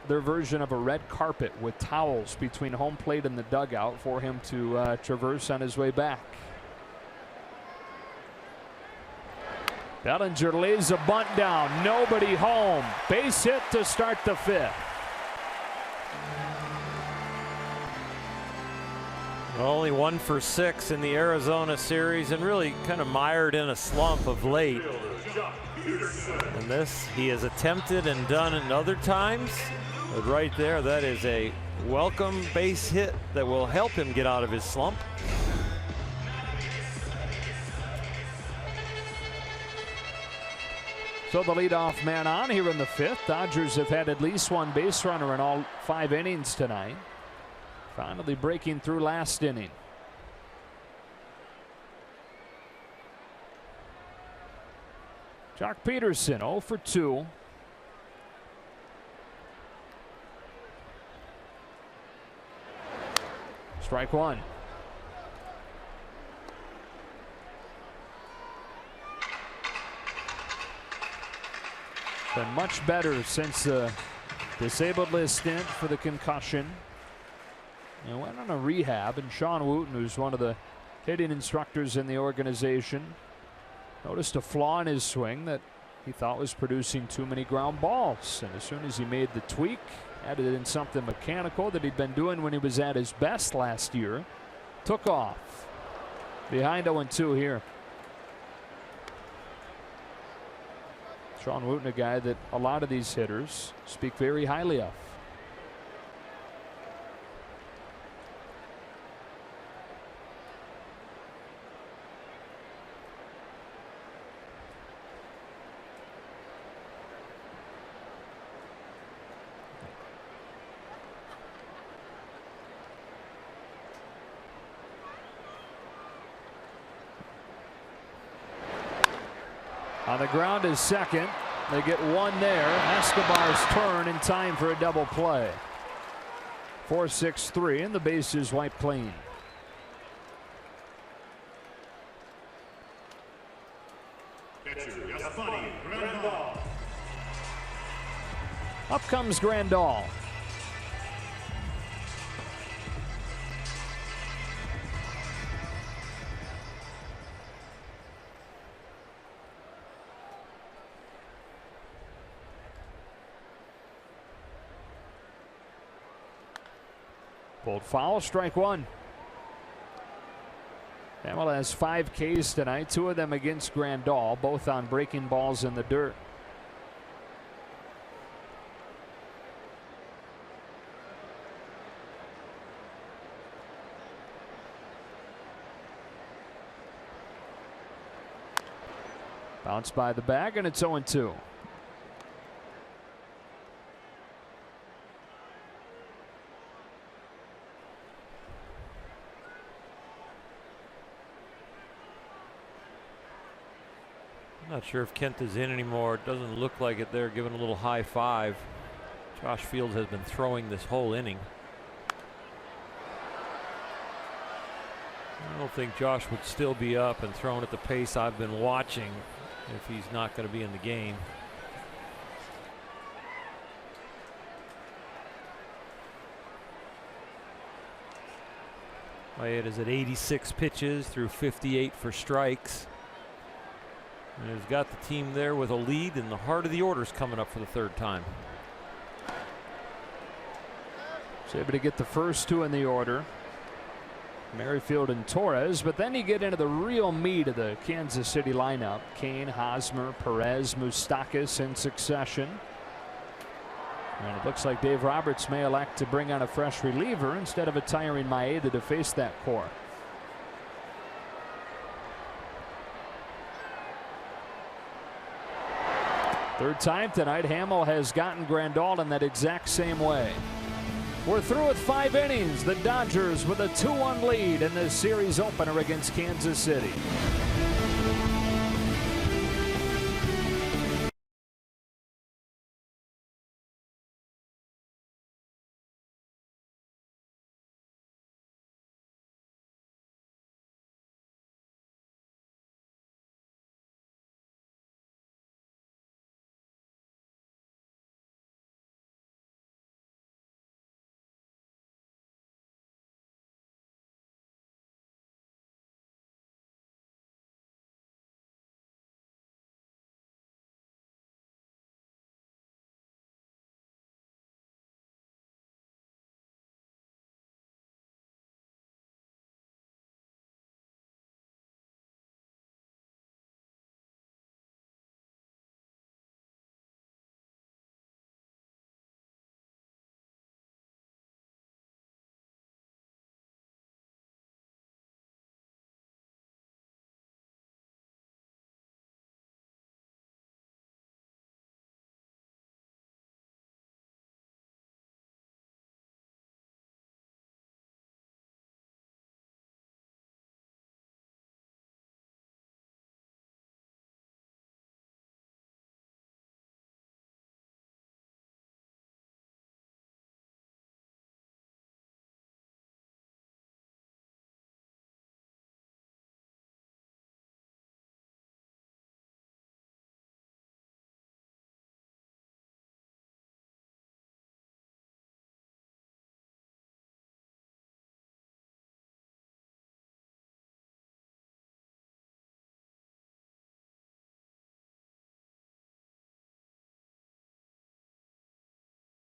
their version of a red carpet with towels between home plate and the dugout for him to traverse on his way back. Bellinger lays a bunt down. Nobody home. Base hit to start the fifth. Only 1 for 6 in the Arizona series, and really kind of mired in a slump of late. And this he has attempted and done in other times. But right there, that is a welcome base hit that will help him get out of his slump. So the leadoff man on here in the fifth. Dodgers have had at least one base runner in all 5 innings tonight. Finally breaking through last inning. Jock Peterson 0 for 2. Strike one. Been much better since the disabled list stint for the concussion. And went on a rehab, and Sean Wooten, who's one of the hitting instructors in the organization, noticed a flaw in his swing that he thought was producing too many ground balls. And as soon as he made the tweak, added in something mechanical that he'd been doing when he was at his best last year, took off. Behind 0-2 here. Sean Wooten, a guy that a lot of these hitters speak very highly of. On the ground is second. They get one there. Escobar's turn in time for a double play. 4-6-3, and the base is wiped clean. Up comes Grandal. Pulled foul, strike one. Pamela has 5 Ks tonight, 2 of them against Grandal, both on breaking balls in the dirt. Bounced by the bag, and it's 0-2. Not sure if Kent is in anymore. It doesn't look like it. They're giving a little high five. Josh Fields has been throwing this whole inning. I don't think Josh would still be up and throwing at the pace I've been watching if he's not going to be in the game. It is at 86 pitches through 58 for strikes. And he's got the team there with a lead, and the heart of the order's coming up for the 3rd time. He's able to get the first 2 in the order. Merrifield and Torres, but then you get into the real meat of the Kansas City lineup. Kane, Hosmer, Perez, Moustakas in succession. And it looks like Dave Roberts may elect to bring on a fresh reliever instead of retiring Maeda to face that core. Third time tonight, Hamill has gotten Grandal that exact same way. We're through with 5 innings. The Dodgers with a 2-1 lead in this series opener against Kansas City.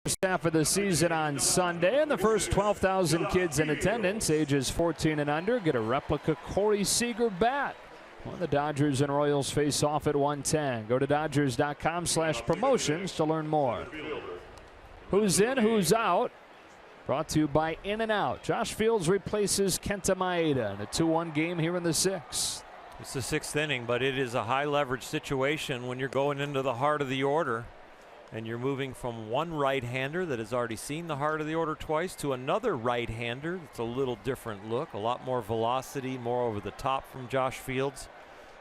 First half of the season on Sunday, and the first 12,000 kids in attendance, ages 14 and under, get a replica Corey Seager bat. When the Dodgers and Royals face off at 1:10. Go to Dodgers.com/promotions to learn more. Who's in, who's out? Brought to you by In-N-Out. Josh Fields replaces Kenta Maeda in a 2-1 game here in the 6th. It's the 6th inning, but it is a high leverage situation when you're going into the heart of the order. And you're moving from one right-hander that has already seen the heart of the order twice to another right-hander. It's a little different look, a lot more velocity, more over the top from Josh Fields.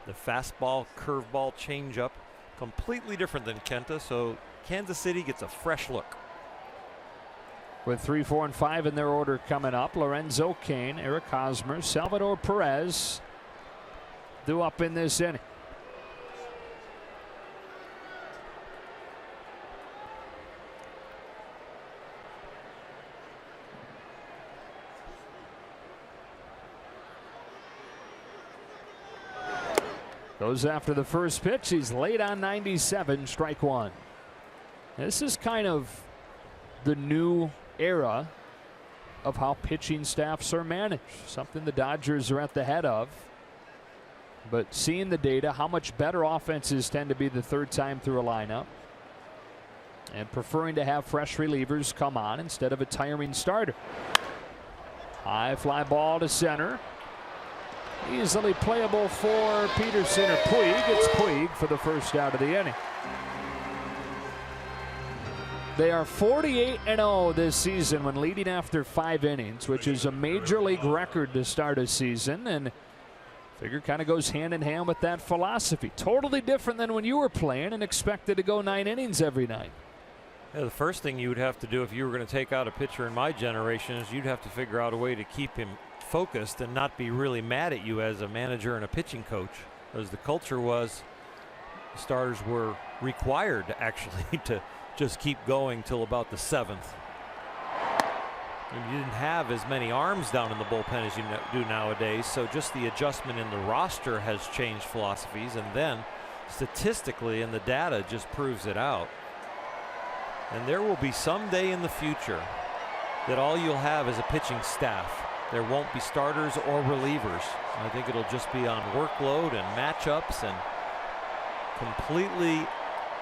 The fastball, curveball, changeup, completely different than Kenta. So Kansas City gets a fresh look. With 3, 4, and 5 in their order coming up, Lorenzo Cain, Eric Hosmer, Salvador Perez due up in this inning. Goes after the first pitch. He's late on 97, strike 1. This is kind of the new era of how pitching staffs are managed, something the Dodgers are at the head of. But seeing the data, how much better offenses tend to be the third time through a lineup, and preferring to have fresh relievers come on instead of a tiring starter. High fly ball to center. Easily playable for Peterson or Puig. It's Puig for the first out of the inning. They are 48-0 this season when leading after 5 innings, which is a major league record to start a season, and figure kind of goes hand in hand with that philosophy. Totally different than when you were playing and expected to go 9 innings every night. Yeah, the first thing you would have to do if you were going to take out a pitcher in my generation is you'd have to figure out a way to keep him focused and not be really mad at you as a manager and a pitching coach, as the culture was starters were required actually to just keep going till about the 7th. And you didn't have as many arms down in the bullpen as you do nowadays, so just the adjustment in the roster has changed philosophies, and then statistically, and the data just proves it out. And there will be some day in the future that all you'll have is a pitching staff there won't be starters or relievers. I think it'll just be on workload and matchups and completely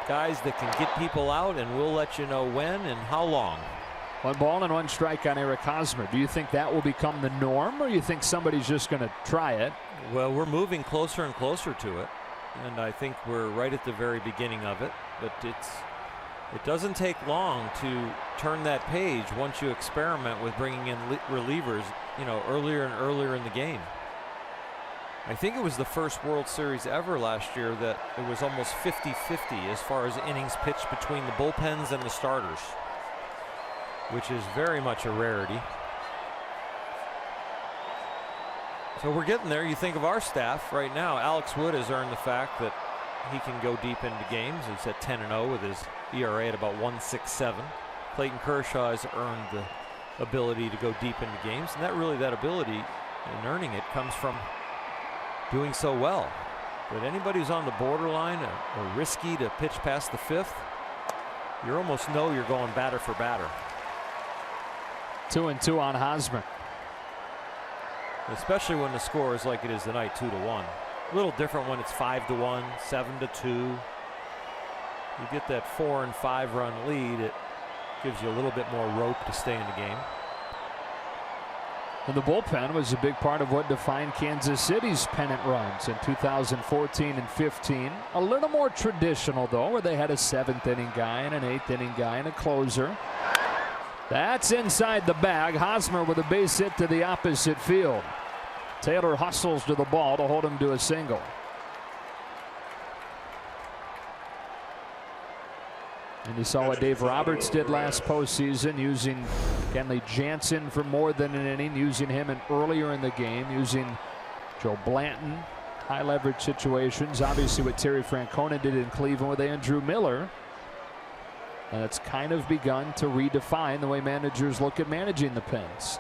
guys that can get people out, and we'll let you know when and how long. 1 ball and 1 strike on Eric Hosmer. Do you think that will become the norm, or you think somebody's just going to try it? Well, we're moving closer and closer to it, and I think we're right at the very beginning of it. But it doesn't take long to turn that page once you experiment with bringing in relievers, you know, earlier and earlier in the game. I think it was the first World Series ever last year that it was almost 50-50 as far as innings pitched between the bullpens and the starters, which is very much a rarity. So we're getting there. You think of our staff right now. Alex Wood has earned the fact that he can go deep into games. He's at 10-0 with his ERA at about 1.67. Clayton Kershaw has earned the ability to go deep into games, and that ability and earning it comes from doing so well. But anybody who's on the borderline or risky to pitch past the 5th, you almost know you're going batter for batter. 2-2 on Hosmer. Especially when the score is like it is tonight, 2-1. A little different when it's 5-1, 7-2. You get that 4 and 5 run lead, it gives you a little bit more rope to stay in the game. And the bullpen was a big part of what defined Kansas City's pennant runs in 2014 and 15. A little more traditional, though, where they had a 7th inning guy and an 8th inning guy and a closer. That's inside the bag. Hosmer with a base hit to the opposite field. Taylor hustles to the ball to hold him to a single. And you saw what Dave Roberts did last postseason, using Kenley Jansen for more than an inning, using him earlier in the game, using Joe Blanton, high leverage situations. Obviously what Terry Francona did in Cleveland with Andrew Miller. And it's kind of begun to redefine the way managers look at managing the Pens.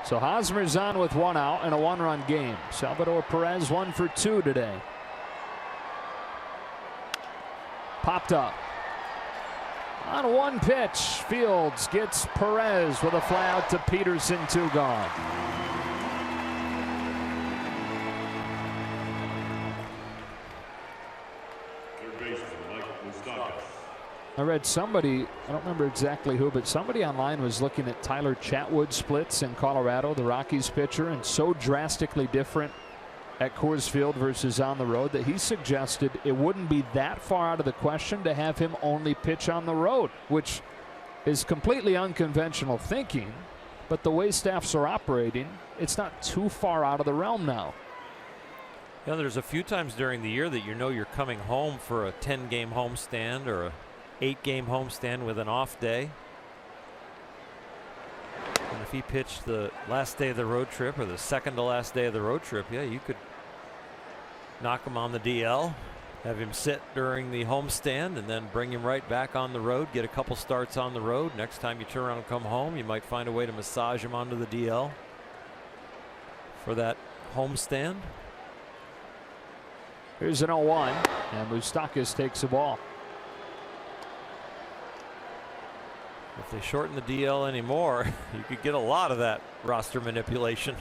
So Hosmer's on with 1 out and a 1-run game. Salvador Perez 1 for 2 today. Popped up. On 1 pitch, Fields gets Perez with a fly out to Peterson, 2 gone. I read somebody, I don't remember exactly who, but somebody online was looking at Tyler Chatwood splits in Colorado, the Rockies pitcher, and so drastically different at Coors Field versus on the road that he suggested it wouldn't be that far out of the question to have him only pitch on the road, which is completely unconventional thinking, but the way staffs are operating, it's not too far out of the realm now. Yeah, there's a few times during the year that you know you're coming home for a 10-game homestand or a 8-game homestand with an off day. And if he pitched the last day of the road trip or the second to last day of the road trip, yeah, you could knock him on the DL, have him sit during the homestand, and then bring him right back on the road, get a couple starts on the road. Next time you turn around and come home, you might find a way to massage him onto the DL for that homestand. Here's an 0-1, and Moustakas takes the ball. If they shorten the DL anymore, you could get a lot of that roster manipulation.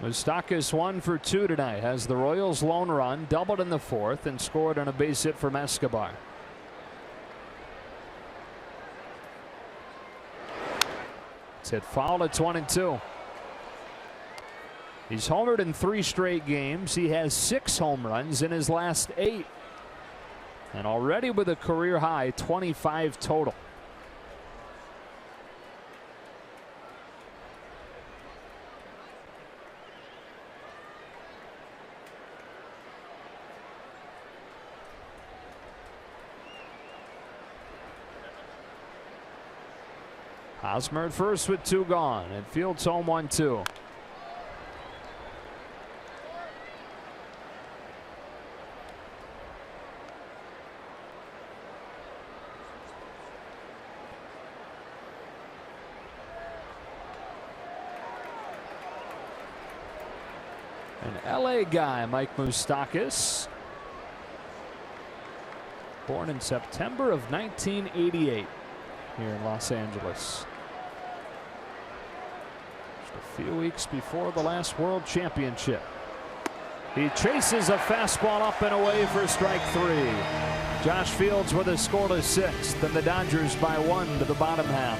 Moustakas 1 for 2 tonight. Has the Royals' lone run, doubled in the 4th, and scored on a base hit from Escobar. It's hit foul. It's 1-2. He's homered in 3 straight games. He has 6 home runs in his last 8. And already with a career high 25 total. Hosmer at first with 2 gone, and Fields home 1-2. LA guy, Mike Moustakas. Born in September of 1988 here in Los Angeles. Just a few weeks before the last World Championship. He chases a fastball up and away for strike 3. Josh Fields with a scoreless 6th, and the Dodgers by 1 to the bottom half.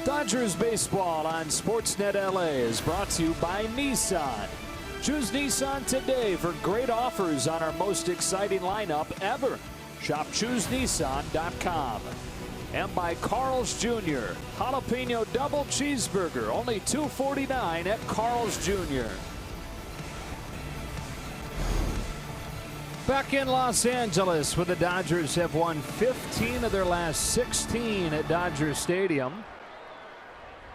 Dodgers baseball on Sportsnet LA is brought to you by Nissan. Choose Nissan today for great offers on our most exciting lineup ever. Shop ChooseNissan.com. And by Carl's Jr. Jalapeno double cheeseburger, only $2.49 at Carl's Jr. Back in Los Angeles, where the Dodgers have won 15 of their last 16 at Dodger Stadium.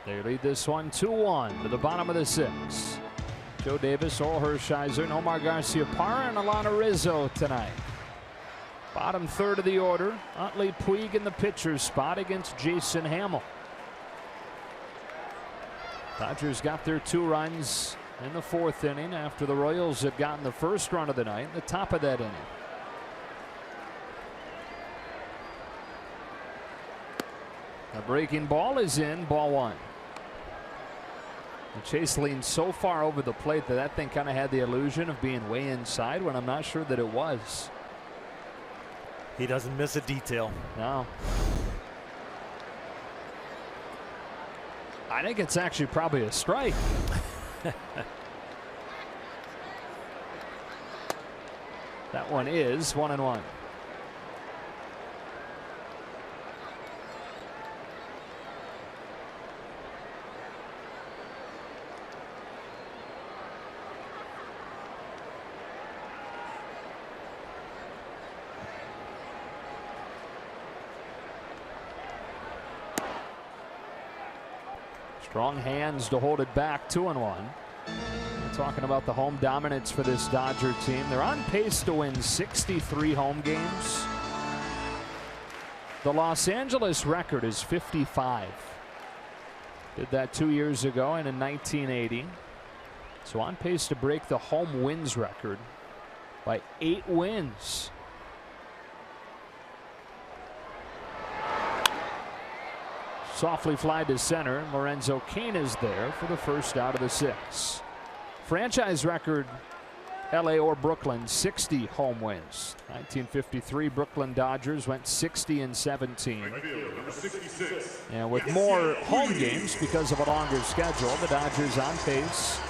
They lead this one 2-1 to the bottom of the 6th. Joe Davis, Oral Hershiser, Omar Garciaparra, and Alana Rizzo tonight. Bottom third of the order, Utley Puig in the pitcher's spot against Jason Hamill. Dodgers got their 2 runs in the 4th inning after the Royals had gotten the first run of the night, the top of that inning. A breaking ball is in, ball 1. The chase leaned so far over the plate that thing kind of had the illusion of being way inside when I'm not sure that it was. He doesn't miss a detail. No. I think it's actually probably a strike. That one is 1-1. Strong hands to hold it back, 2-1. Talking about the home dominance for this Dodger team. They're on pace to win 63 home games. The Los Angeles record is 55. Did that 2 years ago and in 1980. So on pace to break the home wins record by 8 wins. Softly fly to center. Lorenzo Cain is there for the first out of the 6. Franchise record, LA or Brooklyn, 60 home wins. 1953 Brooklyn Dodgers went 60-17. And with more home games because of a longer schedule, the Dodgers on pace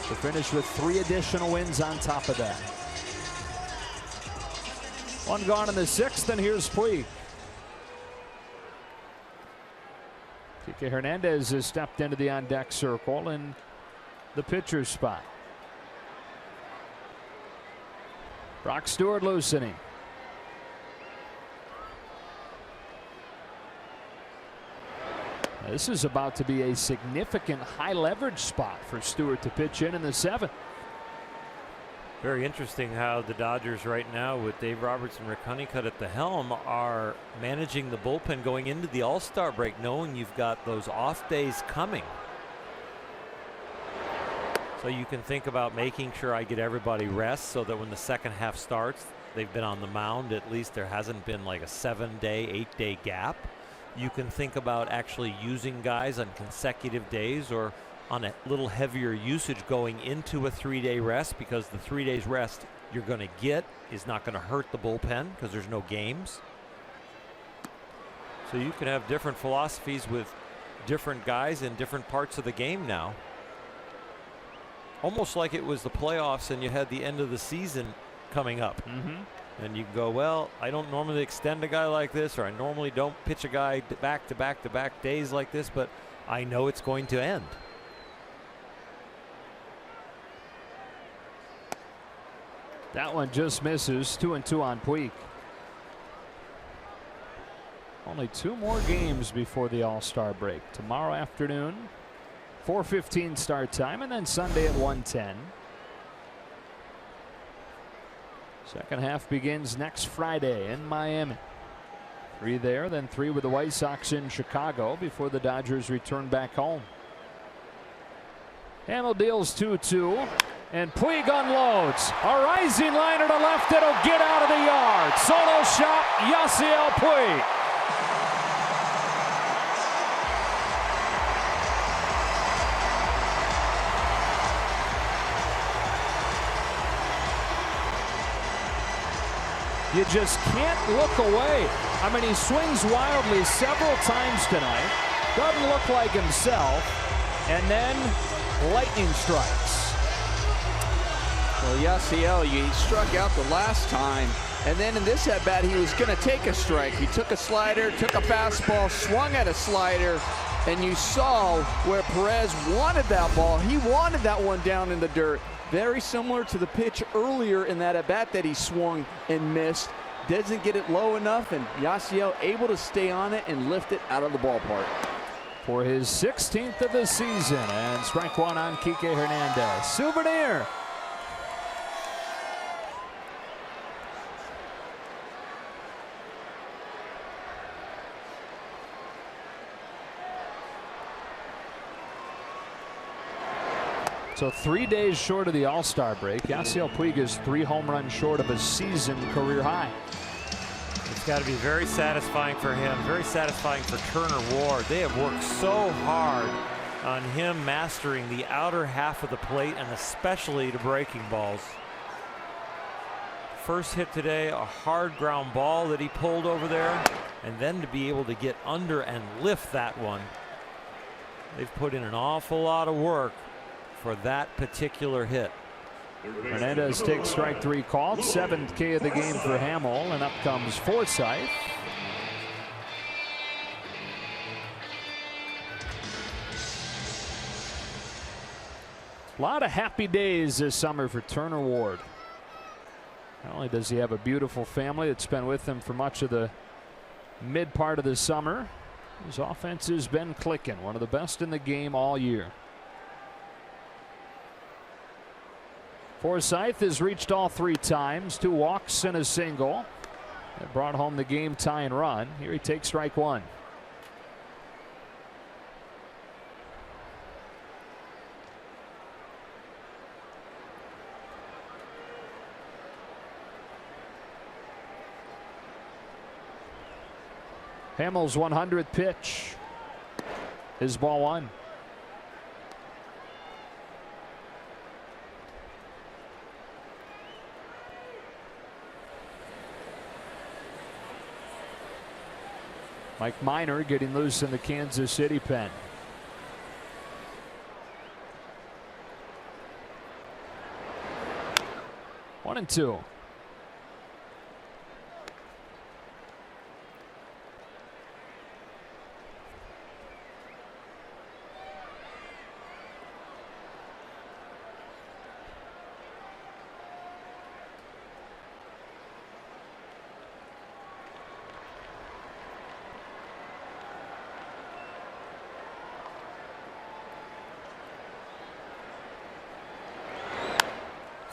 to finish with 3 additional wins on top of that. 1 gone in the 6th, and here's Puig. Kike Hernandez has stepped into the on-deck circle in the pitcher's spot. Brock Stewart loosening. This is about to be a significant high leverage spot for Stewart to pitch in the 7th. Very interesting how the Dodgers right now, with Dave Roberts and Rick Honeycutt at the helm, are managing the bullpen going into the All-Star break, knowing you've got those off days coming. So you can think about making sure I get everybody rest so that when the second half starts, they've been on the mound. At least there hasn't been like a 7-day, 8-day gap. You can think about actually using guys on consecutive days or on a little heavier usage going into a 3-day rest, because the 3 days rest you're going to get is not going to hurt the bullpen because there's no games. So you can have different philosophies with different guys in different parts of the game now. Almost like it was the playoffs and you had the end of the season coming up. And you can go, well, I don't normally extend a guy like this, or I normally don't pitch a guy back to back to back days like this, but I know it's going to end. That one just misses. 2-2 on Puig. Only 2 more games before the All-Star break. Tomorrow afternoon, 4:15 start time, and then Sunday at 1:10. Second half begins next Friday in Miami. 3 there, then 3 with the White Sox in Chicago before the Dodgers return back home. Hamill deals 2-2. And Puig unloads. A rising liner to left. It'll get out of the yard. Solo shot, Yasiel Puig. You just can't look away. I mean, he swings wildly several times tonight. Doesn't look like himself. And then lightning strikes. Well, Yasiel, he struck out the last time, and then in this at-bat, he was going to take a strike. He took a slider, took a fastball, swung at a slider, and you saw where Perez wanted that ball. He wanted that one down in the dirt. Very similar to the pitch earlier in that at-bat that he swung and missed. Doesn't get it low enough, and Yasiel able to stay on it and lift it out of the ballpark. For his 16th of the season, and strike 1 on Kike Hernandez. Souvenir. So 3 days short of the All-Star break. Yasiel Puig is 3 home runs short of a season career high. It's got to be very satisfying for him, very satisfying for Turner Ward. They have worked so hard on him mastering the outer half of the plate, and especially the breaking balls. First hit today, a hard ground ball that he pulled over there, and then to be able to get under and lift that one. They've put in an awful lot of work for that particular hit. Hernandez takes strike 3 called. 7th K of the game for Hamill, and up comes Forsythe. A lot of happy days this summer for Turner Ward. Not only does he have a beautiful family that's been with him for much of the mid part of the summer, his offense has been clicking. One of the best in the game all year. Forsythe has reached all 3 times, 2 walks and a single. That brought home the game tying run. Here he takes strike 1. Hamill's 100th pitch is ball 1. Mike Minor getting loose in the Kansas City pen. One and two.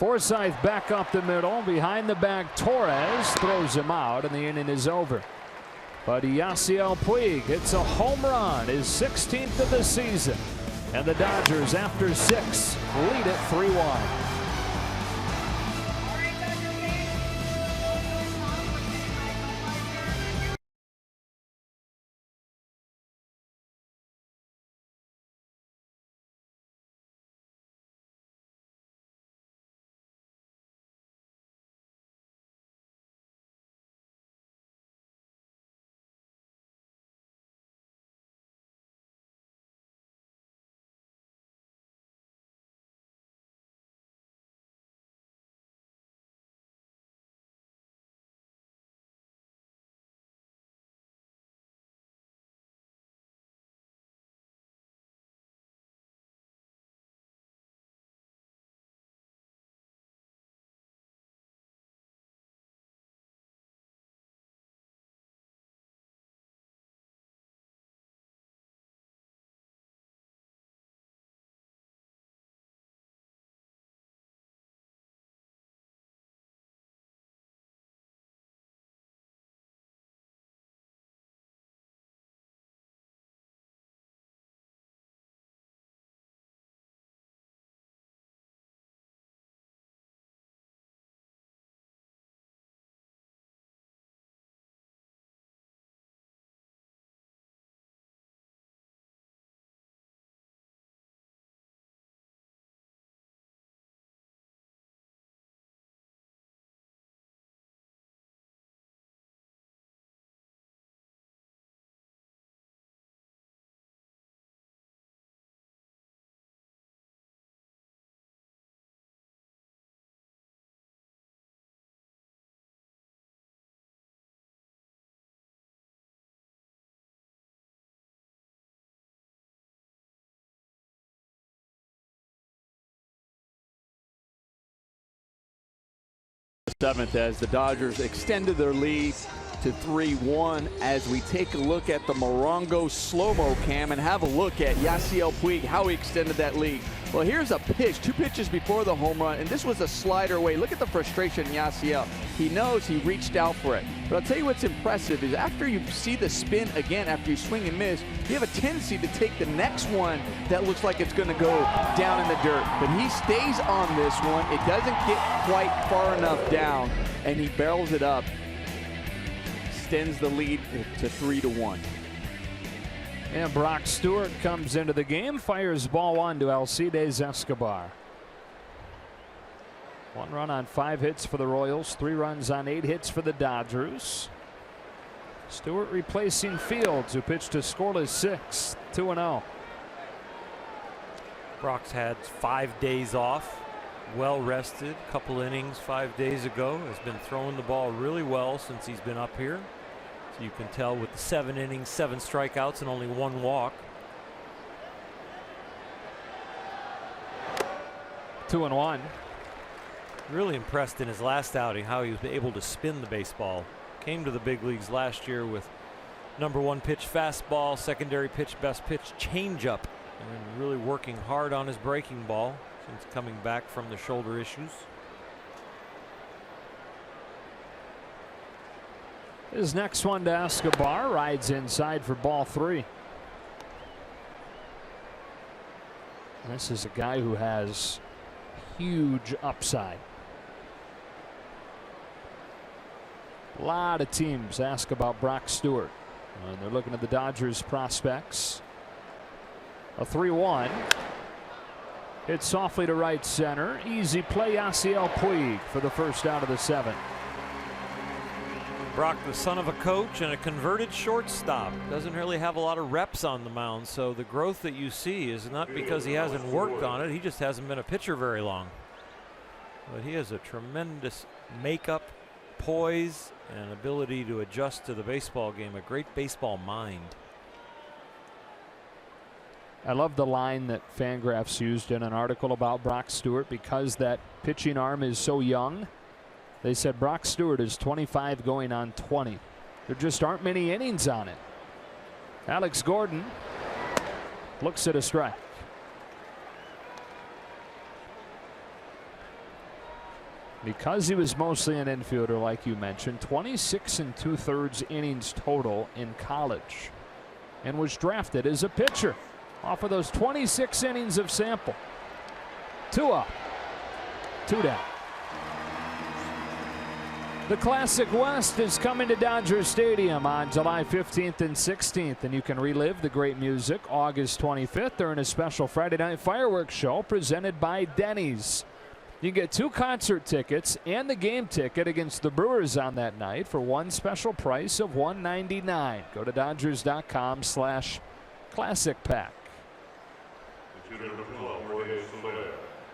Forsythe back up the middle. Behind the back, Torres throws him out, and the inning is over. But Yasiel Puig hits a home run, his 16th of the season. And the Dodgers, after 6, lead it 3-1. Seventh, as the Dodgers extended their lead to 3-1, as we take a look at the Morongo slow-mo cam and have a look at Yasiel Puig, how he extended that lead. Well, here's a pitch, 2 pitches before the home run, and this was a slider away. Look at the frustration in Yasiel. He knows he reached out for it. But I'll tell you what's impressive is after you see the spin again, after you swing and miss, you have a tendency to take the next one that looks like it's going to go down in the dirt. But he stays on this one. It doesn't get quite far enough down, and he barrels it up. Extends the lead to 3-1. And Brock Stewart comes into the game, fires ball 1 to Alcides Escobar. 1 run on 5 hits for the Royals, 3 runs on 8 hits for the Dodgers. Stewart replacing Fields, who pitched a scoreless 6, 2-0. Brock's had 5 days off, well rested, couple innings 5 days ago, has been throwing the ball really well since he's been up here. So you can tell with the 7 innings, 7 strikeouts, and only 1 walk. 2-1. Really impressed in his last outing how he was able to spin the baseball. Came to the big leagues last year with #1 pitch fastball, secondary pitch, best pitch changeup, and really working hard on his breaking ball since coming back from the shoulder issues. His next one to Escobar, rides inside for ball 3. This is a guy who has huge upside. A lot of teams ask about Brock Stewart, and they're looking at the Dodgers prospects. A 3-1. Hit softly to right center. Easy play, Yasiel Puig for the first out of the 7th. Brock, the son of a coach and a converted shortstop, doesn't really have a lot of reps on the mound, so the growth that you see is not because he hasn't worked on it, he just hasn't been a pitcher very long. But he has a tremendous makeup, poise, and ability to adjust to the baseball game, a great baseball mind. I love the line that Fangraphs used in an article about Brock Stewart, because that pitching arm is so young. They said Brock Stewart is 25 going on 20. There just aren't many innings on it. Alex Gordon looks at a strike. because he was mostly an infielder, like you mentioned, 26 2/3 innings total in college, and was drafted as a pitcher off of those 26 innings of sample. 2 up, 2 down. The Classic West is coming to Dodger Stadium on July 15th and 16th, and you can relive the great music August 25th during a special Friday night fireworks show presented by Denny's. You can get 2 concert tickets and the game ticket against the Brewers on that night for one special price of $199. Go to Dodgers.com/Classic Pack.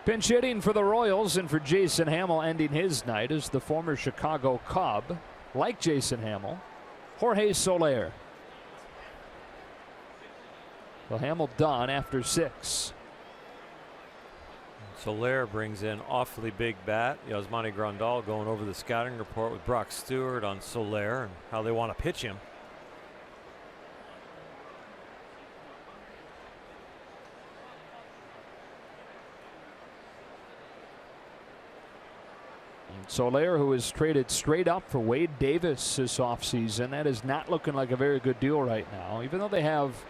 Pinch hitting for the Royals and for Jason Hammel ending his night is the former Chicago Cub, like Jason Hammel, Jorge Soler. Well, Hammel done after 6. Soler brings in awfully big bat. Yasmani Grandal going over the scouting report with Brock Stewart on Soler and how they want to pitch him. Soler, who was traded straight up for Wade Davis this offseason, that is not looking like a very good deal right now. Even though they have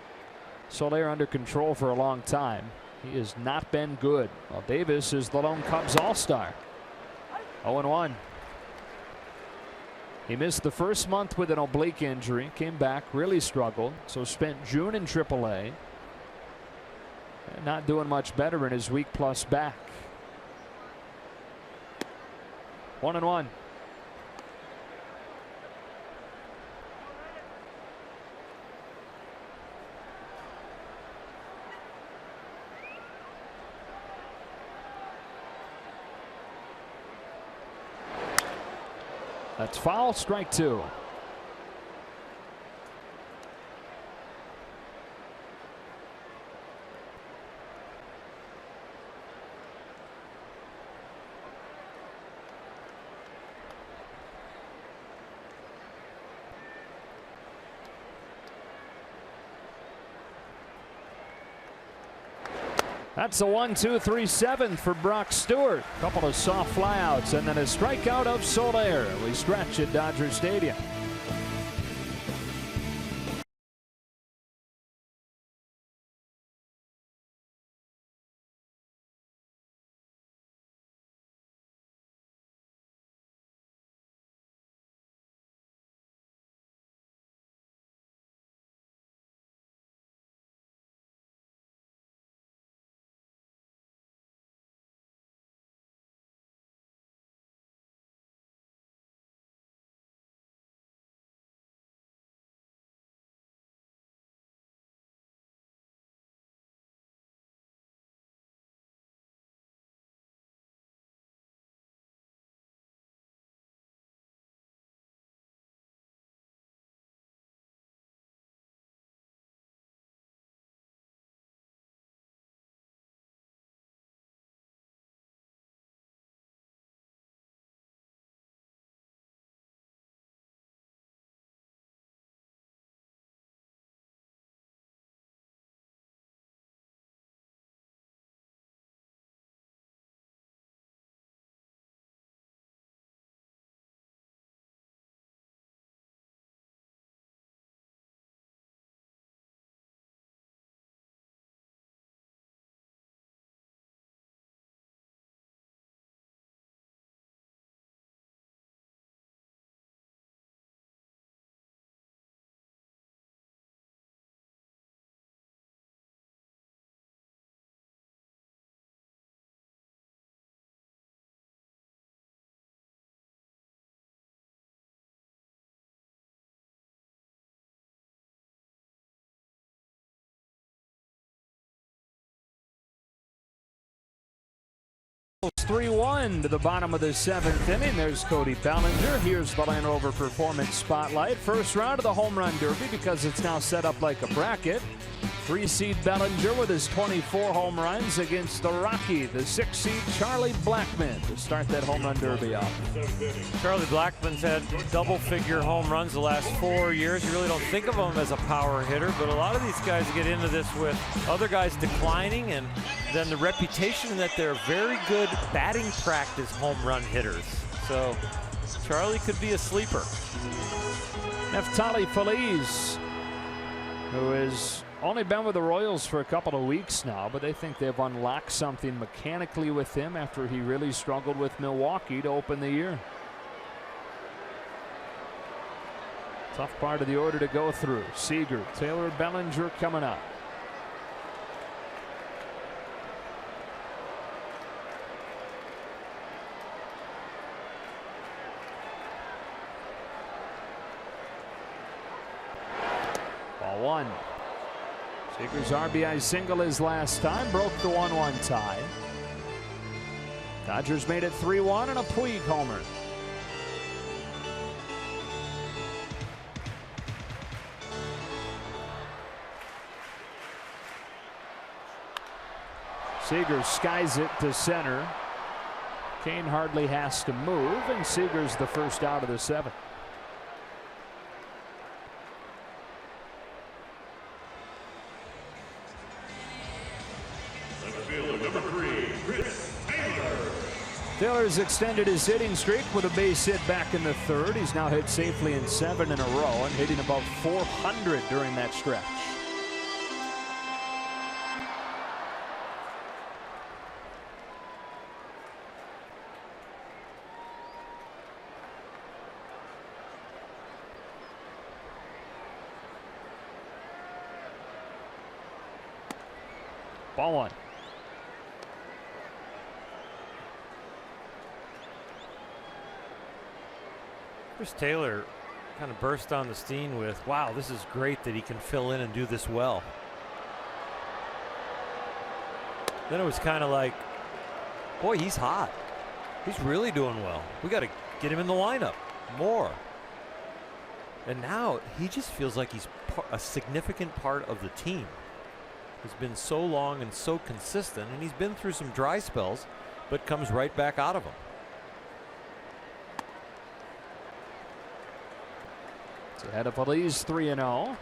Soler under control for a long time, he has not been good. Well, Davis is the lone Cubs all-star. 0-1. He missed the first month with an oblique injury, came back, really struggled, so spent June in AAA. And not doing much better in his week-plus back. 1-1. That's foul, strike 2. That's a 1-2-3-7 for Brock Stewart. A couple of soft flyouts and then a strikeout of Soler. We stretch at Dodger Stadium. It's 3-1 to the bottom of the 7th inning. There's Cody Bellinger. Here's the Land Rover Performance Spotlight. First round of the Home Run Derby because it's now set up like a bracket. 3-seed Bellinger with his 24 home runs against the Rocky, the 6-seed Charlie Blackmon to start that Home Run Derby off. Charlie Blackmon's had double-figure home runs the last 4 years. You really don't think of him as a power hitter, but a lot of these guys get into this with other guys declining, and then the reputation that they're very good batting practice home run hitters. So Charlie could be a sleeper. Neftali Feliz, who has only been with the Royals for a couple of weeks now, but they think they've unlocked something mechanically with him after he really struggled with Milwaukee to open the year. Tough part of the order to go through. Seager, Taylor, Bellinger coming up. Ball one. Seager's RBI single his last time broke the 1-1 tie. Dodgers made it 3-1 and a Puig homer. Seager skies it to center. Kane hardly has to move, and Seager's the first out of the 7th. Taylor's extended his hitting streak with a base hit back in the 3rd. He's now hit safely in 7 in a row and hitting above 400 during that stretch. Ball one. Chris Taylor kind of burst on the scene with, wow, this is great that he can fill in and do this well. Then it was kind of like, boy, he's hot. He's really doing well. We got to get him in the lineup more. And now he just feels like he's a significant part of the team. He's been so long and so consistent, and he's been through some dry spells, but comes right back out of them. It's ahead of Feliz 3-0.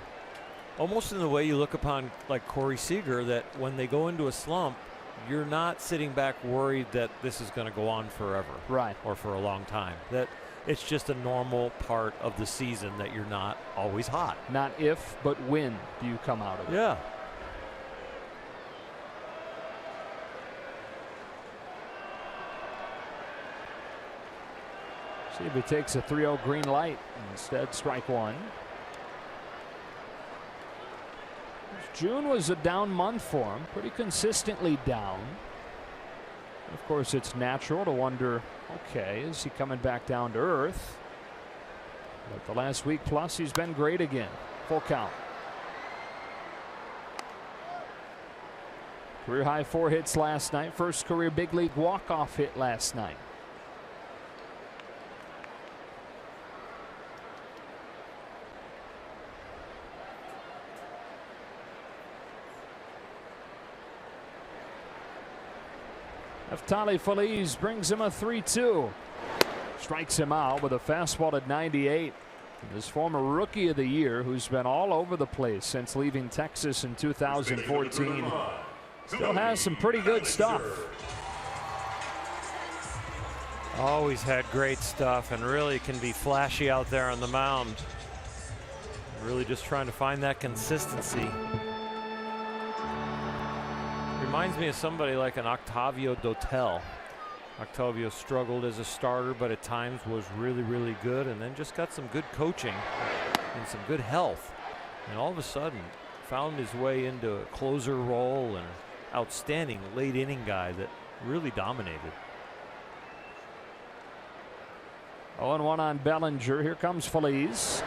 Almost in the way you look upon like Corey Seager, that when they go into a slump, you're not sitting back worried that this is going to go on forever. Right. Or for a long time. That it's just a normal part of the season that you're not always hot. Not if, but when do you come out of it? Yeah. See if he takes a 3-0 green light. Instead, strike one. June was a down month for him, pretty consistently down. Of course, it's natural to wonder, okay, is he coming back down to earth? But the last week plus, he's been great again. Full count. Career high 4 hits last night. First career big league walk-off hit last night. Neftali Feliz brings him a 3-2. Strikes him out with a fastball at 98. This former Rookie of the Year, who's been all over the place since leaving Texas in 2014, still has some pretty good stuff. Always had great stuff and really can be flashy out there on the mound. Really just trying to find that consistency. Reminds me of somebody like an Octavio Dotel. Octavio struggled as a starter, but at times was really, really good, and then just got some good coaching and some good health. And all of a sudden found his way into a closer role and outstanding late inning guy that really dominated. 0-1 on Bellinger. Here comes Feliz.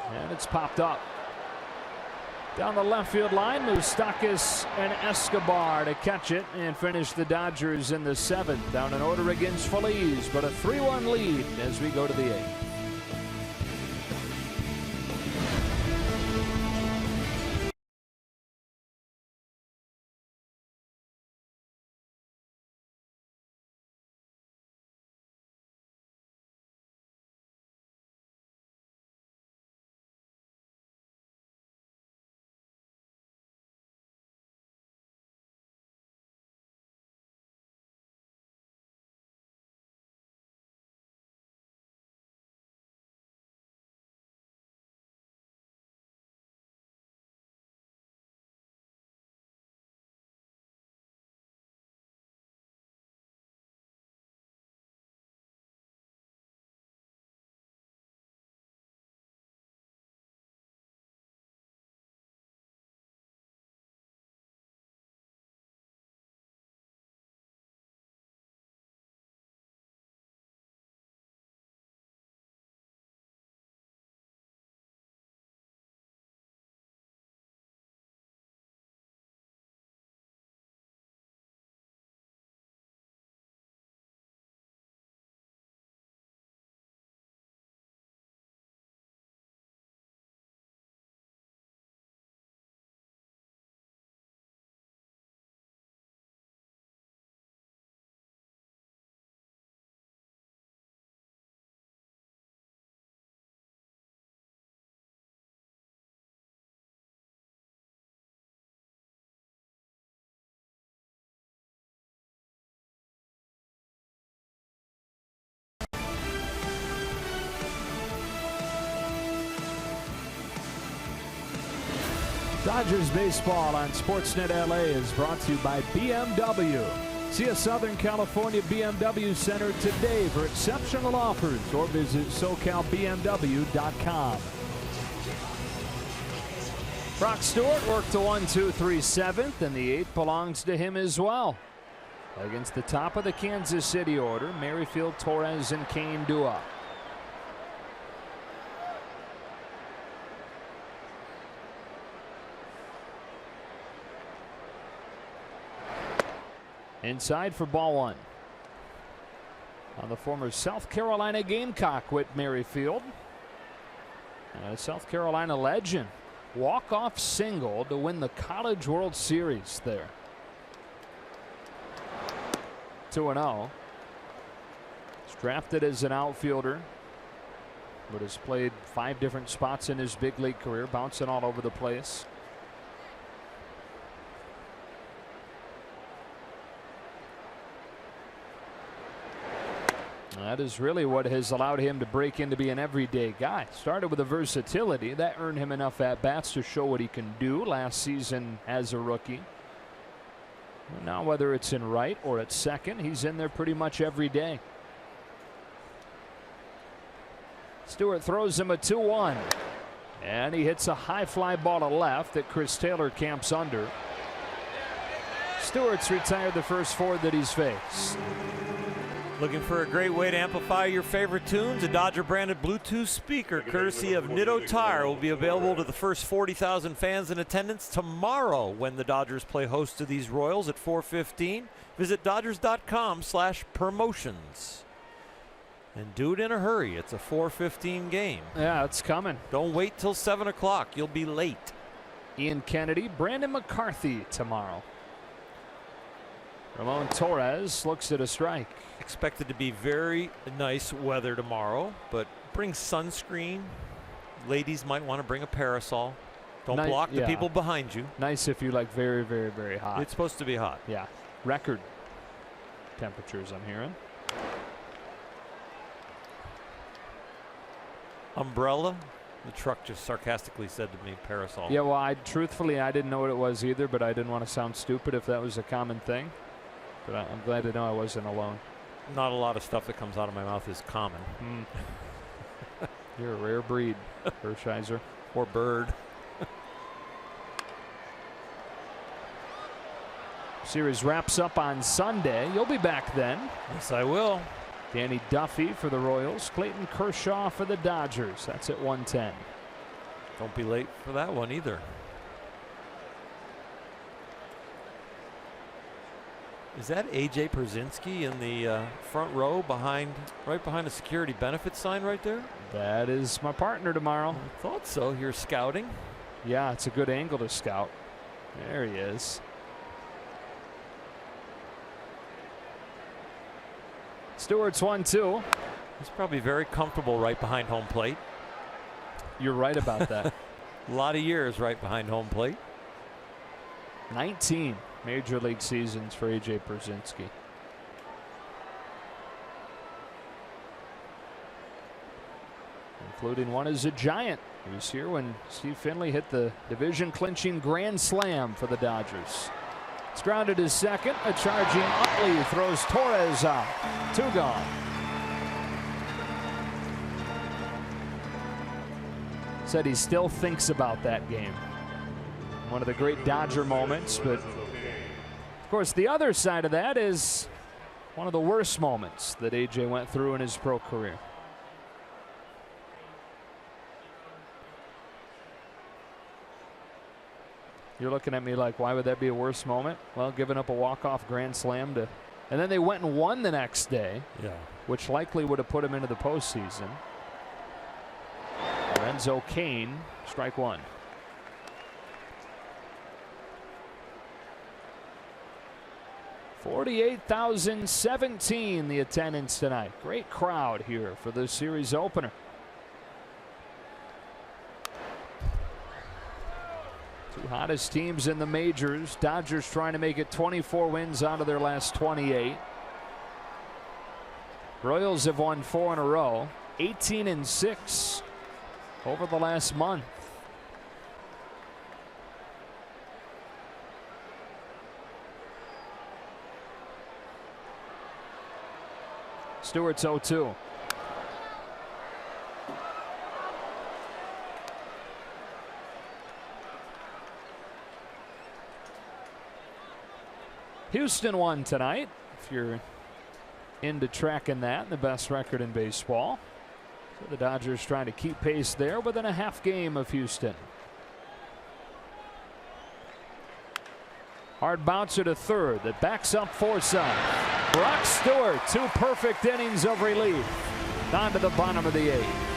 And it's popped up. Down the left field line, Moustakas and Escobar to catch it and finish the Dodgers in the 7th. Down in order against Feliz, but a 3-1 lead as we go to the 8th. Dodgers baseball on Sportsnet LA is brought to you by BMW. See a Southern California BMW Center today for exceptional offers, or visit SoCalBMW.com. Brock Stewart worked to 1-2-3 7th, and the 8th belongs to him as well. Against the top of the Kansas City order, Merrifield, Torres, and Kane do up. Inside for ball one. On the former South Carolina Gamecock, Whit Merrifield. A South Carolina legend. Walk-off single to win the College World Series there. 2-0. He's drafted as an outfielder, but has played 5 different spots in his big league career, bouncing all over the place. That is really what has allowed him to break into be an everyday guy. Started with a versatility that earned him enough at-bats to show what he can do last season as a rookie. Now, whether it's in right or at second, he's in there pretty much every day. Stewart throws him a 2-1. And he hits a high fly ball to left that Chris Taylor camps under. Stewart's retired the first 4 that he's faced. Looking for a great way to amplify your favorite tunes? A Dodger-branded Bluetooth speaker courtesy of Nitto Tire will be available to the first 40,000 fans in attendance tomorrow when the Dodgers play host to these Royals at 4:15. Visit Dodgers.com/promotions. And do it in a hurry. It's a 4:15 game. Yeah, it's coming. Don't wait till 7 o'clock. You'll be late. Ian Kennedy, Brandon McCarthy tomorrow. Ramon Torres looks at a strike. Expected to be very nice weather tomorrow, but bring sunscreen. Ladies might want to bring a parasol. Don't block the people behind you. Nice if you like very, very, very hot. It's supposed to be hot. Yeah. Record temperatures, I'm hearing. Umbrella? The truck just sarcastically said to me parasol. Yeah, well, truthfully, I didn't know what it was either, but I didn't want to sound stupid if that was a common thing. But I'm glad to know I wasn't alone. Not a lot of stuff that comes out of my mouth is common. You're a rare breed, Hershiser. Or bird. Series wraps up on Sunday. You'll be back then. Yes, I will. Danny Duffy for the Royals. Clayton Kershaw for the Dodgers. That's at 1:10. Don't be late for that one either. Is that A.J. Pierzynski in the front row right behind the security benefit sign right there? That is my partner tomorrow. I thought so. You're scouting. Yeah, it's a good angle to scout. There he is. Stewart's 1-2. He's probably very comfortable right behind home plate. You're right about that. A lot of years right behind home plate. 19 major league seasons for A.J. Pierzynski. Including one as a Giant. He was here when Steve Finley hit the division-clinching grand slam for the Dodgers. It's grounded to second. A charging Utley throws Torres out. 2 gone. Said he still thinks about that game. One of the great Dodger moments, but of course the other side of that is one of the worst moments that AJ went through in his pro career. You're looking at me like, why would that be a worse moment? Well, giving up a walk-off grand slam to, and then they went and won the next day, which likely would have put him into the postseason. Lorenzo Cain, strike 1. $48,017 the attendance tonight. Great crowd here for the series opener. Two hottest teams in the majors. Dodgers trying to make it 24 wins out of their last 28. Royals have won 4 in a row, 18-6 over the last month. Stewart's 0-2. Houston won tonight, if you're into tracking that, the best record in baseball. So the Dodgers trying to keep pace there within a half game of Houston. Hard bouncer to third that backs up Forsythe. Brock Stewart, 2 perfect innings of relief. Down to the bottom of the 8th.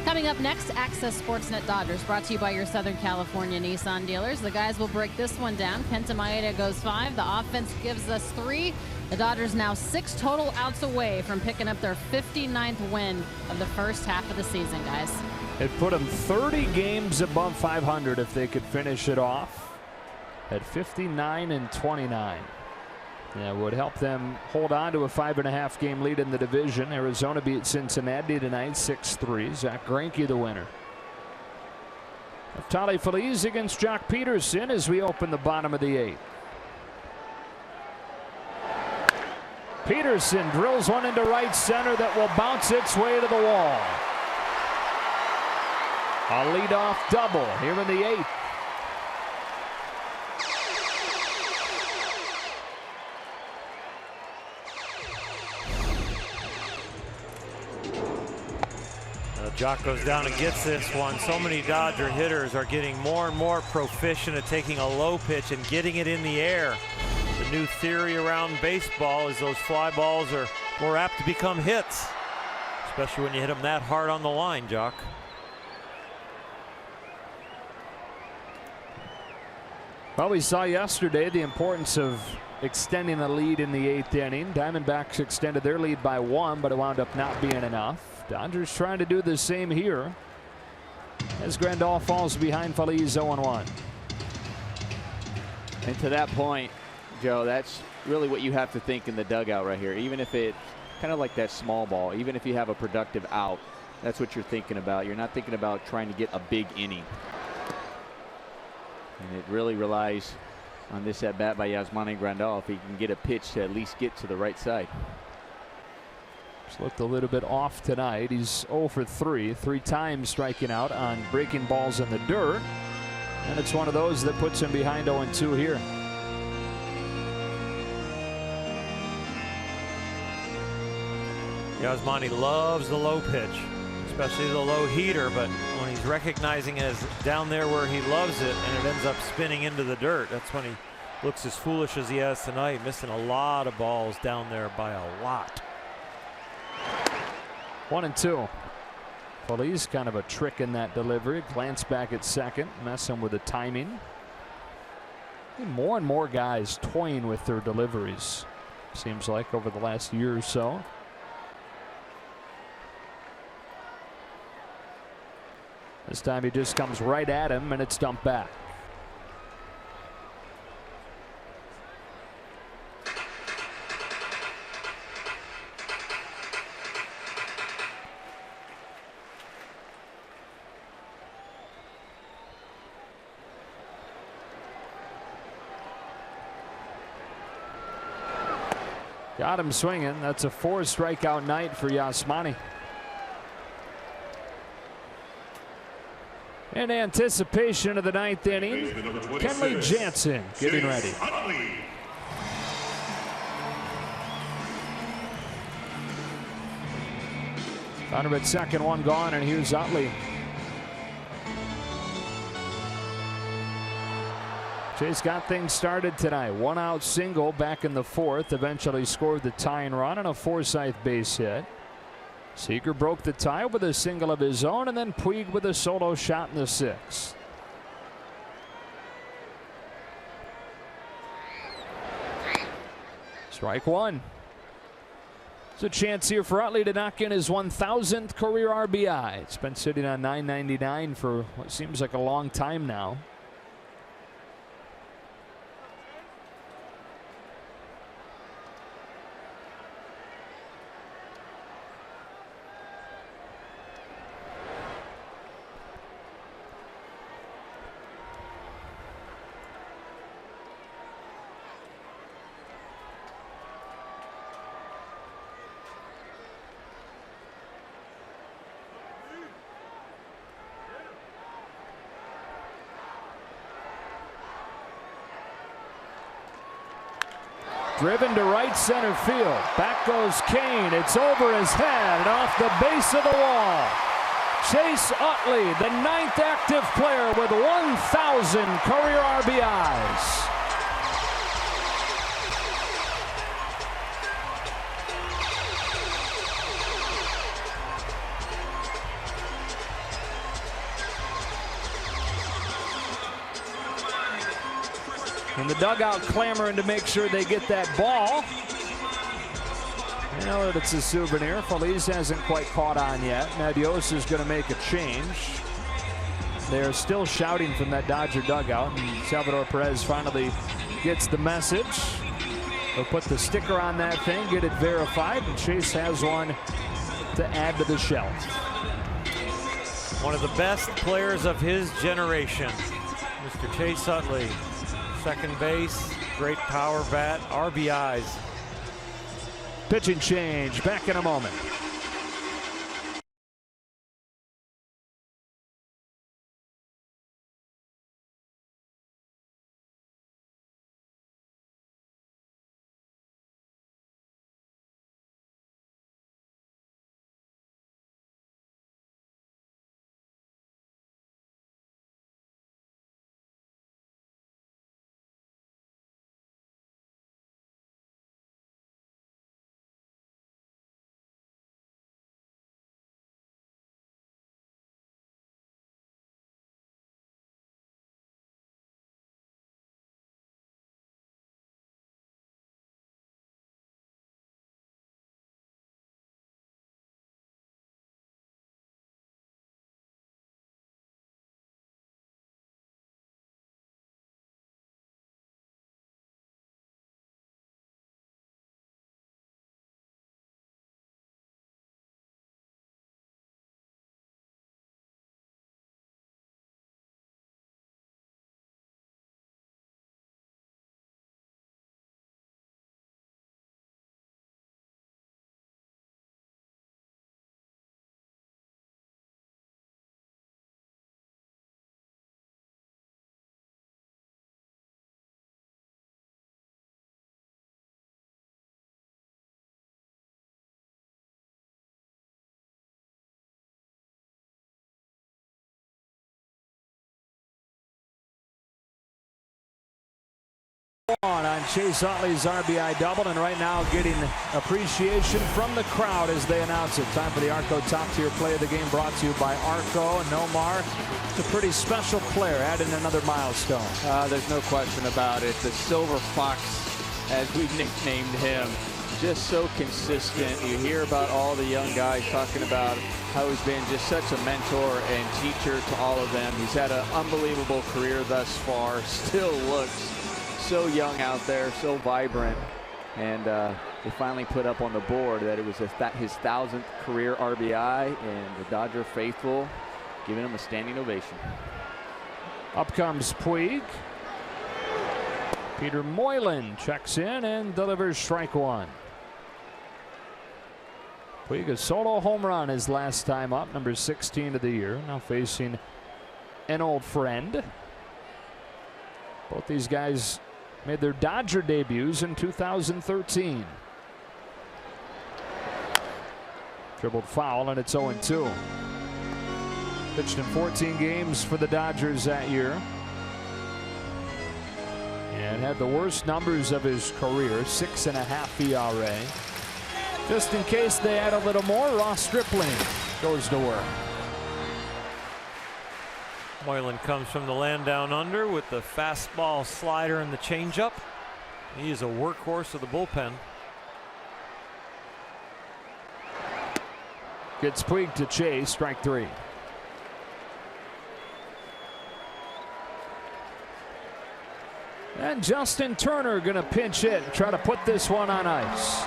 Coming up next, Access Sportsnet Dodgers, brought to you by your Southern California Nissan dealers. The guys will break this one down. Kenta Maeda goes 5. The offense gives us 3. The Dodgers now 6 total outs away from picking up their 59th win of the first half of the season, guys. It put them 30 games above 500 if they could finish it off at 59-29. That would help them hold on to a 5.5 game lead in the division. Arizona beat Cincinnati tonight 6-3. Zach Greinke the winner. Neftali Feliz against Jock Peterson as we open the bottom of the 8th. Peterson drills one into right center that will bounce its way to the wall. A leadoff double here in the 8th. Jock goes down and gets this one. So many Dodger hitters are getting more and more proficient at taking a low pitch and getting it in the air. The new theory around baseball is those fly balls are more apt to become hits, especially when you hit them that hard on the line, Jock. Well, we saw yesterday the importance of extending the lead in the 8th inning. Diamondbacks extended their lead by 1, but it wound up not being enough. Dodgers trying to do the same here as Grandal falls behind Feliz 0-1. And to that point, Joe, that's really what you have to think in the dugout right here. Even if it's kind of like that small ball, even if you have a productive out, that's what you're thinking about. You're not thinking about trying to get a big inning. And it really relies on this at bat by Yasmani Grandal if he can get a pitch to at least get to the right side. Looked a little bit off tonight. He's 0 for 3, 3 times striking out on breaking balls in the dirt. And it's one of those that puts him behind 0-2 here. Yasmani loves the low pitch, especially the low heater, but when he's recognizing it as down there where he loves it and it ends up spinning into the dirt, that's when he looks as foolish as he has tonight, missing a lot of balls down there by a lot. 1-2. Phillies kind of a trick in that delivery. Glance back at second, messing with the timing. More and more guys toying with their deliveries, seems like, over the last year or so. This time he just comes right at him, and it's dumped back. Got him swinging. That's a 4-strikeout night for Yasmani. In anticipation of the ninth inning, Kenley Jansen getting ready. Runner at second, one gone, and here's Utley. Chase got things started tonight. One out single back in the fourth. Eventually scored the tying run on a Forsythe base hit. Seager broke the tie with a single of his own, and then Puig with a solo shot in the sixth. Strike one. It's a chance here for Utley to knock in his 1,000th career RBI. It's been sitting on 999 for what seems like a long time now. Driven to right center field. Back goes Kane. It's over his head and off the base of the wall. Chase Utley, the 9th active player with 1,000 career RBIs. In the dugout clamoring to make sure they get that ball. You know that it's a souvenir. Feliz hasn't quite caught on yet. Adios is going to make a change. They're still shouting from that Dodger dugout, and Salvador Perez finally gets the message. They'll put the sticker on that thing, get it verified, and Chase has one to add to the shelf. One of the best players of his generation, Mr. Chase Utley. Second base, great power bat, RBIs. Pitching change, back in a moment. on Chase Utley's RBI double, and right now getting appreciation from the crowd as they announce it. Time for the Arco Top Tier Play of the Game, brought to you by Arco and Nomar. It's a pretty special player, adding another milestone. There's no question about it. The Silver Fox, as we've nicknamed him, just so consistent. You hear about all the young guys talking about how he's been just such a mentor and teacher to all of them. He's had an unbelievable career thus far. Still looks so young out there, so vibrant. And they finally put up on the board that it was his 1,000th career RBI, and the Dodger faithful giving him a standing ovation. Up comes Puig. Peter Moylan checks in and delivers strike one. Puig, a solo home run his last time up, number 16 of the year. Now facing an old friend. Both these guys made their Dodger debuts in 2013. Dribbled foul, and it's 0-2. Pitched in 14 games for the Dodgers that year. And had the worst numbers of his career, 6.5 ERA. Just in case they add a little more, Ross Stripling goes to work. Moylan comes from the land down under with the fastball, slider, and the changeup. He is a workhorse of the bullpen. Gets Puig to chase, strike three. And Justin Turner gonna pinch hit, try to put this one on ice.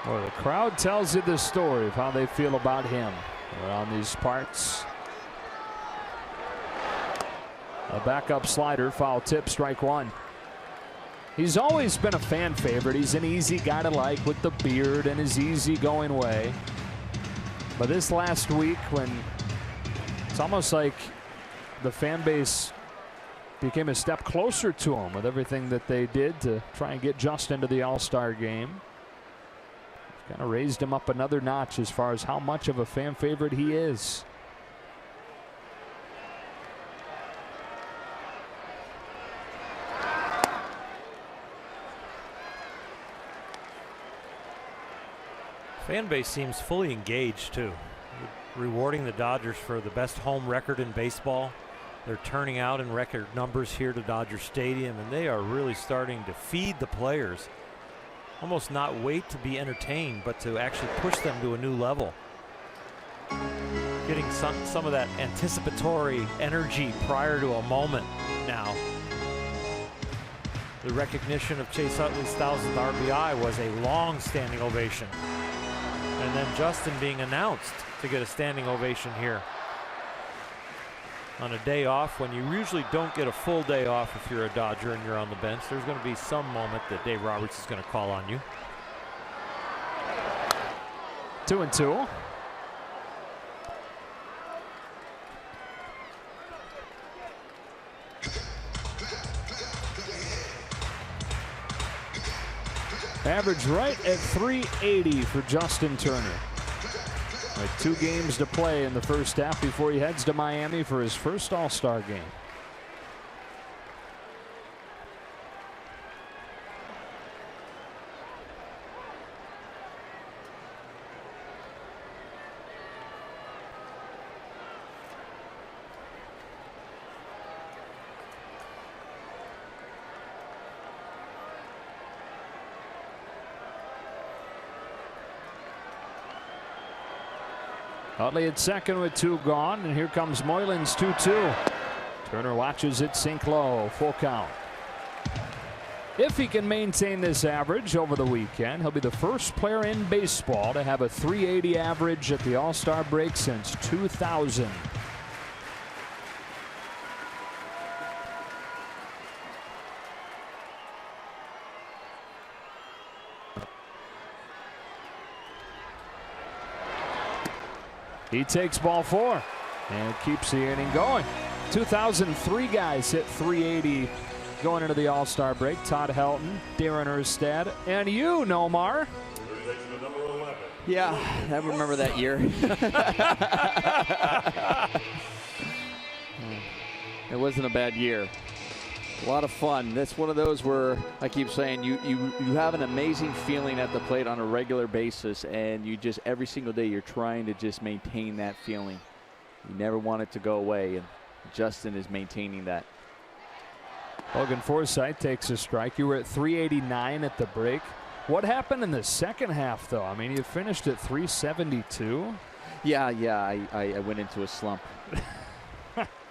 Well, the crowd tells you the story of how they feel about him around these parts. A backup slider, foul tip, strike one. He's always been a fan favorite. He's an easy guy to like with the beard and his easygoing way. But this last week, when it's almost like the fan base became a step closer to him with everything that they did to try and get Justin to the All-Star game. Kind of raised him up another notch as far as how much of a fan favorite he is. Fan base seems fully engaged too, rewarding the Dodgers for the best home record in baseball. They're turning out in record numbers here to Dodger Stadium, and they are really starting to feed the players. Almost not wait to be entertained, but to actually push them to a new level. Getting some of that anticipatory energy prior to a moment now. The recognition of Chase Utley's 1,000th RBI was a long standing ovation. And then Justin being announced to get a standing ovation here. On a day off, when you usually don't get a full day off if you're a Dodger and you're on the bench, there's going to be some moment that Dave Roberts is going to call on you. 2-2. Average right at 380 for Justin Turner. With 2 games to play in the first half before he heads to Miami for his first All-Star game. Utley at second with 2 gone, and here comes Moylan's 2-2. Turner watches it sink low, full count. If he can maintain this average over the weekend, he'll be the first player in baseball to have a 380 average at the All-Star break since 2000. He takes ball 4 and keeps the inning going. 2003 guys hit 380 going into the All-Star break. Todd Helton, Darren Erstad, and you, Nomar. Yeah, I remember that year. It wasn't a bad year. A lot of fun. That's one of those where I keep saying you have an amazing feeling at the plate on a regular basis, and you just every single day you're trying to just maintain that feeling. You never want it to go away, and Justin is maintaining that. Logan Forsythe takes a strike. You were at 389 at the break. What happened in the second half, though? I mean, you finished at 372. Yeah, I went into a slump.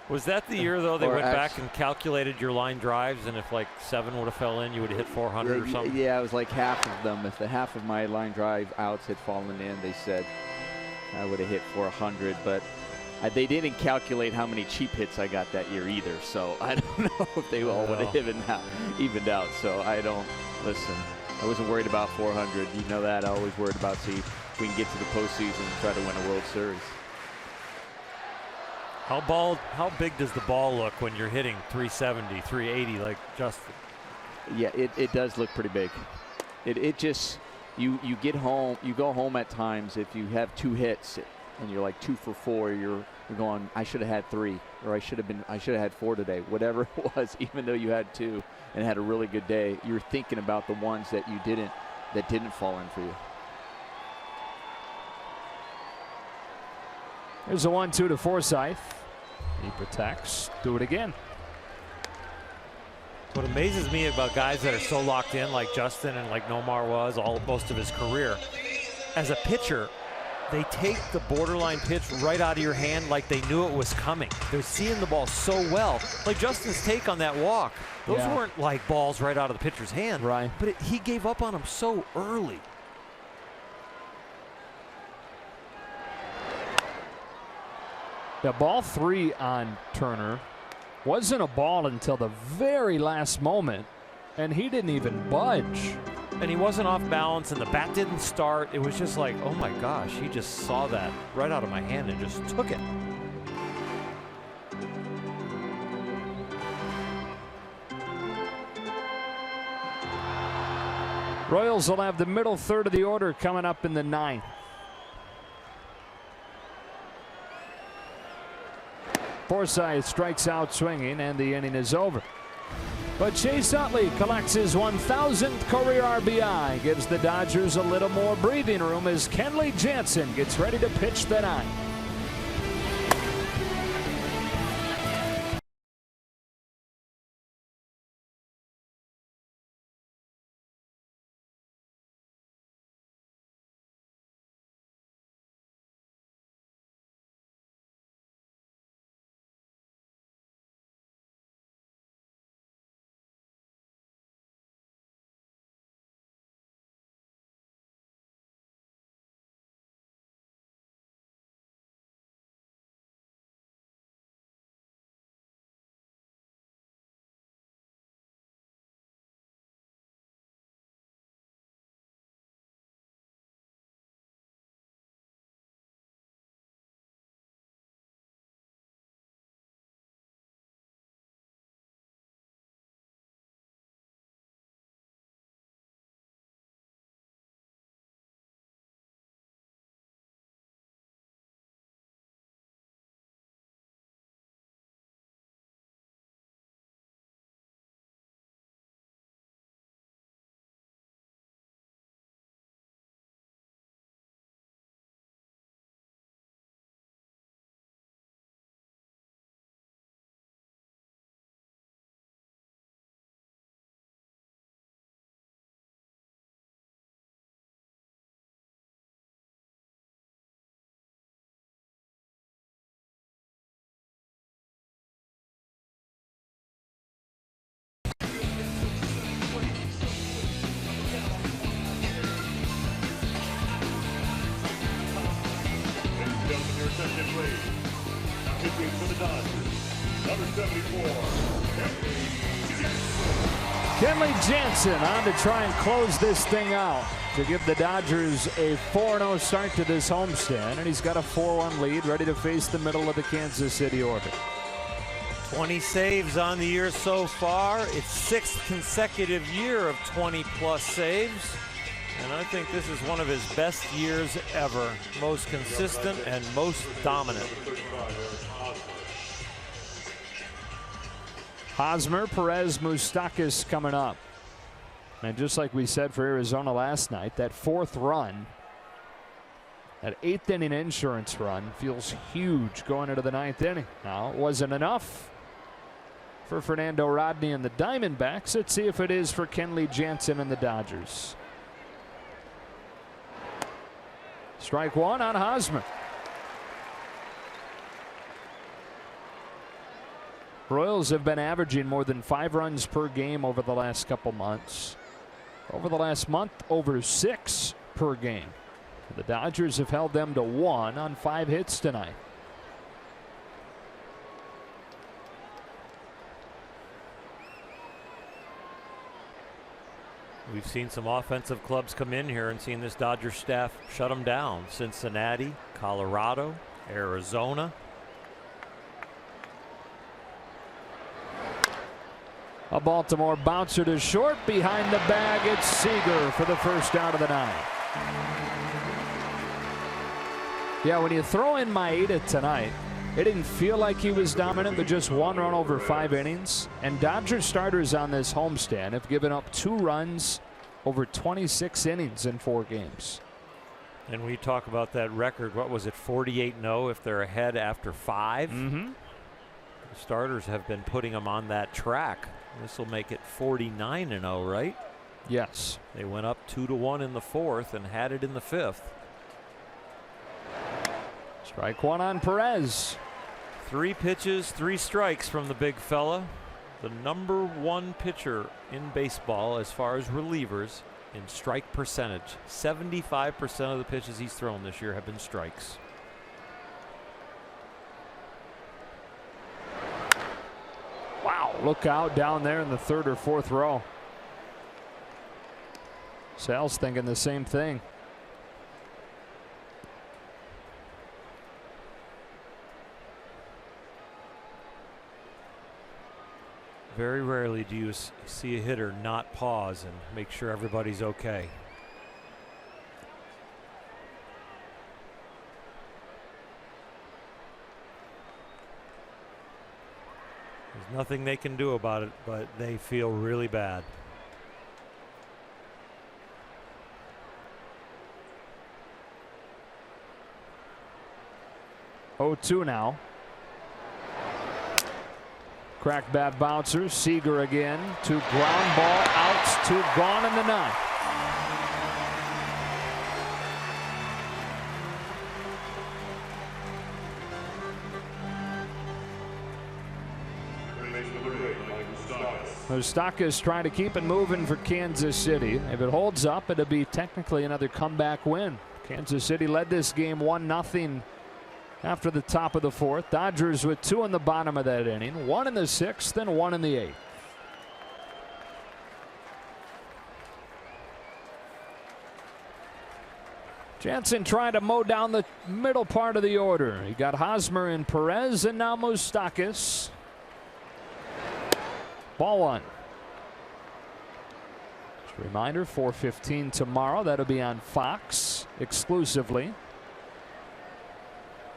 Was that the year, though, they went back and calculated your line drives, and if like 7 would have fell in, you would have hit 400 or something? Yeah, it was like half of them. If the half of my line drive outs had fallen in, they said I would have hit 400. But they didn't calculate how many cheap hits I got that year either. So I don't know if they all would have evened out. So I don't listen. I wasn't worried about 400. You know that. I always worried about see if we can get to the postseason and try to win a World Series. How big does the ball look when you're hitting 370, 380 like Justin? Yeah, it does look pretty big. It just you get home, you go home at times if you have 2 hits and you're like 2 for 4. You're going, I should have had 3, or I should have had 4 today. Whatever it was, even though you had 2 and had a really good day, you're thinking about the ones that didn't fall in for you. There's a 1-2 to Forsythe. He protects. Do it again. What amazes me about guys that are so locked in like Justin and like Nomar was most of his career, as a pitcher, they take the borderline pitch right out of your hand like they knew it was coming. They're seeing the ball so well. Like Justin's take on that walk. Those weren't like balls right out of the pitcher's hand. Right. But he gave up on them so early. The ball 3 on Turner wasn't a ball until the very last moment, and he didn't even budge. And he wasn't off balance, and the bat didn't start. It was just like, oh my gosh, he just saw that right out of my hand and just took it. Royals will have the middle third of the order coming up in the 9th. Forsythe strikes out swinging, and the inning is over. But Chase Utley collects his 1,000th career RBI, gives the Dodgers a little more breathing room as Kenley Jansen gets ready to pitch the 9th. Pitching for the Dodgers, number 74, Kenley Jansen on to try and close this thing out. to give the Dodgers a 4-0 start to this homestand, and he's got a 4-1 lead, ready to face the middle of the Kansas City order. 20 saves on the year so far. It's 6th consecutive year of 20-plus saves. And I think this is one of his best years ever. Most consistent and most dominant. Hosmer, Perez, Moustakas coming up. And just like we said for Arizona last night, that 4th run, that 8th inning insurance run, feels huge going into the 9th inning. Now, it wasn't enough for Fernando Rodney and the Diamondbacks. Let's see if it is for Kenley Jansen and the Dodgers. Strike one on Hosmer. Royals have been averaging more than 5 runs per game over the last couple months. Over the last month, over 6 per game. The Dodgers have held them to 1 on 5 hits tonight. We've seen some offensive clubs come in here and seen this Dodgers staff shut them down. Cincinnati, Colorado, Arizona. A Baltimore bouncer to short. Behind the bag, it's Seager for the first out of the 9th. Yeah, when you throw in Maeda tonight, it didn't feel like he was dominant, but just 1 run over 5 innings. And Dodgers starters on this homestand have given up 2 runs over 26 innings in 4 games. And we talk about that record. What was it, 48-0 if they're ahead after 5? Mm-hmm. The starters have been putting them on that track. This will make it 49-0, right? Yes. They went up 2-1 in the 4th and had it in the 5th. Strike one on Perez. 3 pitches, 3 strikes from the big fella. The #1 pitcher in baseball as far as relievers in strike percentage. 75% of the pitches he's thrown this year have been strikes. Wow, look out down there in the 3rd or 4th row. Sal's thinking the same thing. Very rarely do you see a hitter not pause and make sure everybody's okay. There's nothing they can do about it, but they feel really bad. Oh, 2 now. Crack bat bouncer. Seager again. 2 ground ball outs. 2 gone in the 9th. Moustakas trying to keep it moving for Kansas City. If it holds up, it'll be technically another comeback win. Kansas City led this game 1-0 after the top of the 4th. Dodgers with 2 in the bottom of that inning. 1 in the 6th and 1 in the 8th. Jansen trying to mow down the middle part of the order. He got Hosmer and Perez and now Moustakas. Ball 1. Just a reminder, 4:15 tomorrow. That'll be on Fox exclusively.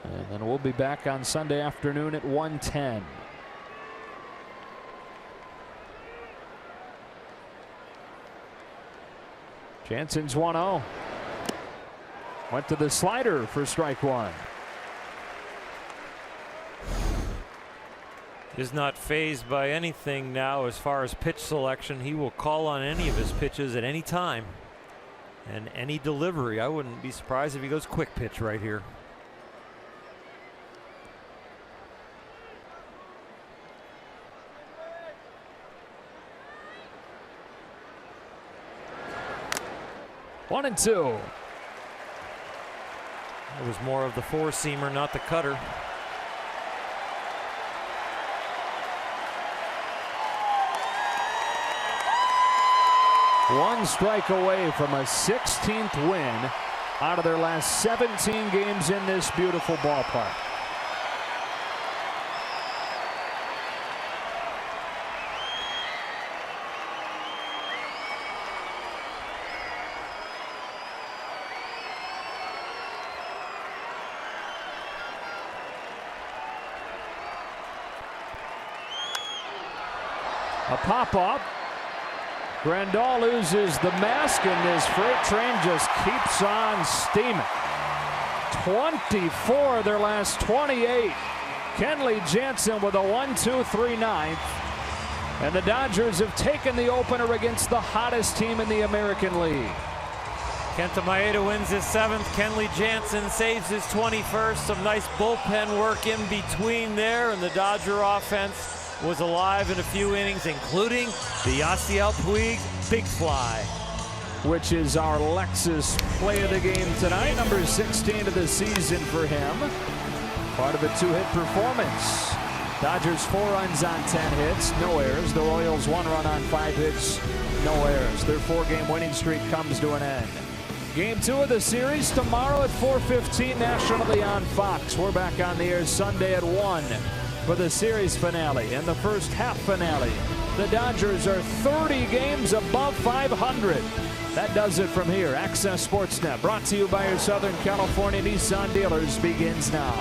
And then we'll be back on Sunday afternoon at 1:10. Jansen's 1-0. Went to the slider for strike 1. Is not fazed by anything now as far as pitch selection. He will call on any of his pitches at any time and any delivery. I wouldn't be surprised if he goes quick pitch right here. One and 2. It was more of the four-seamer, not the cutter. One strike away from a 16th win out of their last 17 games in this beautiful ballpark. A pop-up. Grandal loses the mask, and this freight train just keeps on steaming. 24 their last 28. Kenley Jansen with a 1-2-3 ninth. And the Dodgers have taken the opener against the hottest team in the American League. Kenta Maeda wins his 7th. Kenley Jansen saves his 21st. Some nice bullpen work in between there, and the Dodger offense was alive in a few innings, including the Yasiel Puig big fly, which is our Lexus play of the game tonight. Number 16 of the season for him. Part of a 2-hit performance. Dodgers 4 runs on 10 hits, no errors. The Royals 1 run on 5 hits, no errors. Their 4-game winning streak comes to an end. Game 2 of the series tomorrow at 4:15 nationally on Fox. We're back on the air Sunday at 1 for the series finale and the first half finale. The Dodgers are 30 games above 500. That does it from here. Access Sportsnet, brought to you by your Southern California Nissan dealers, begins now.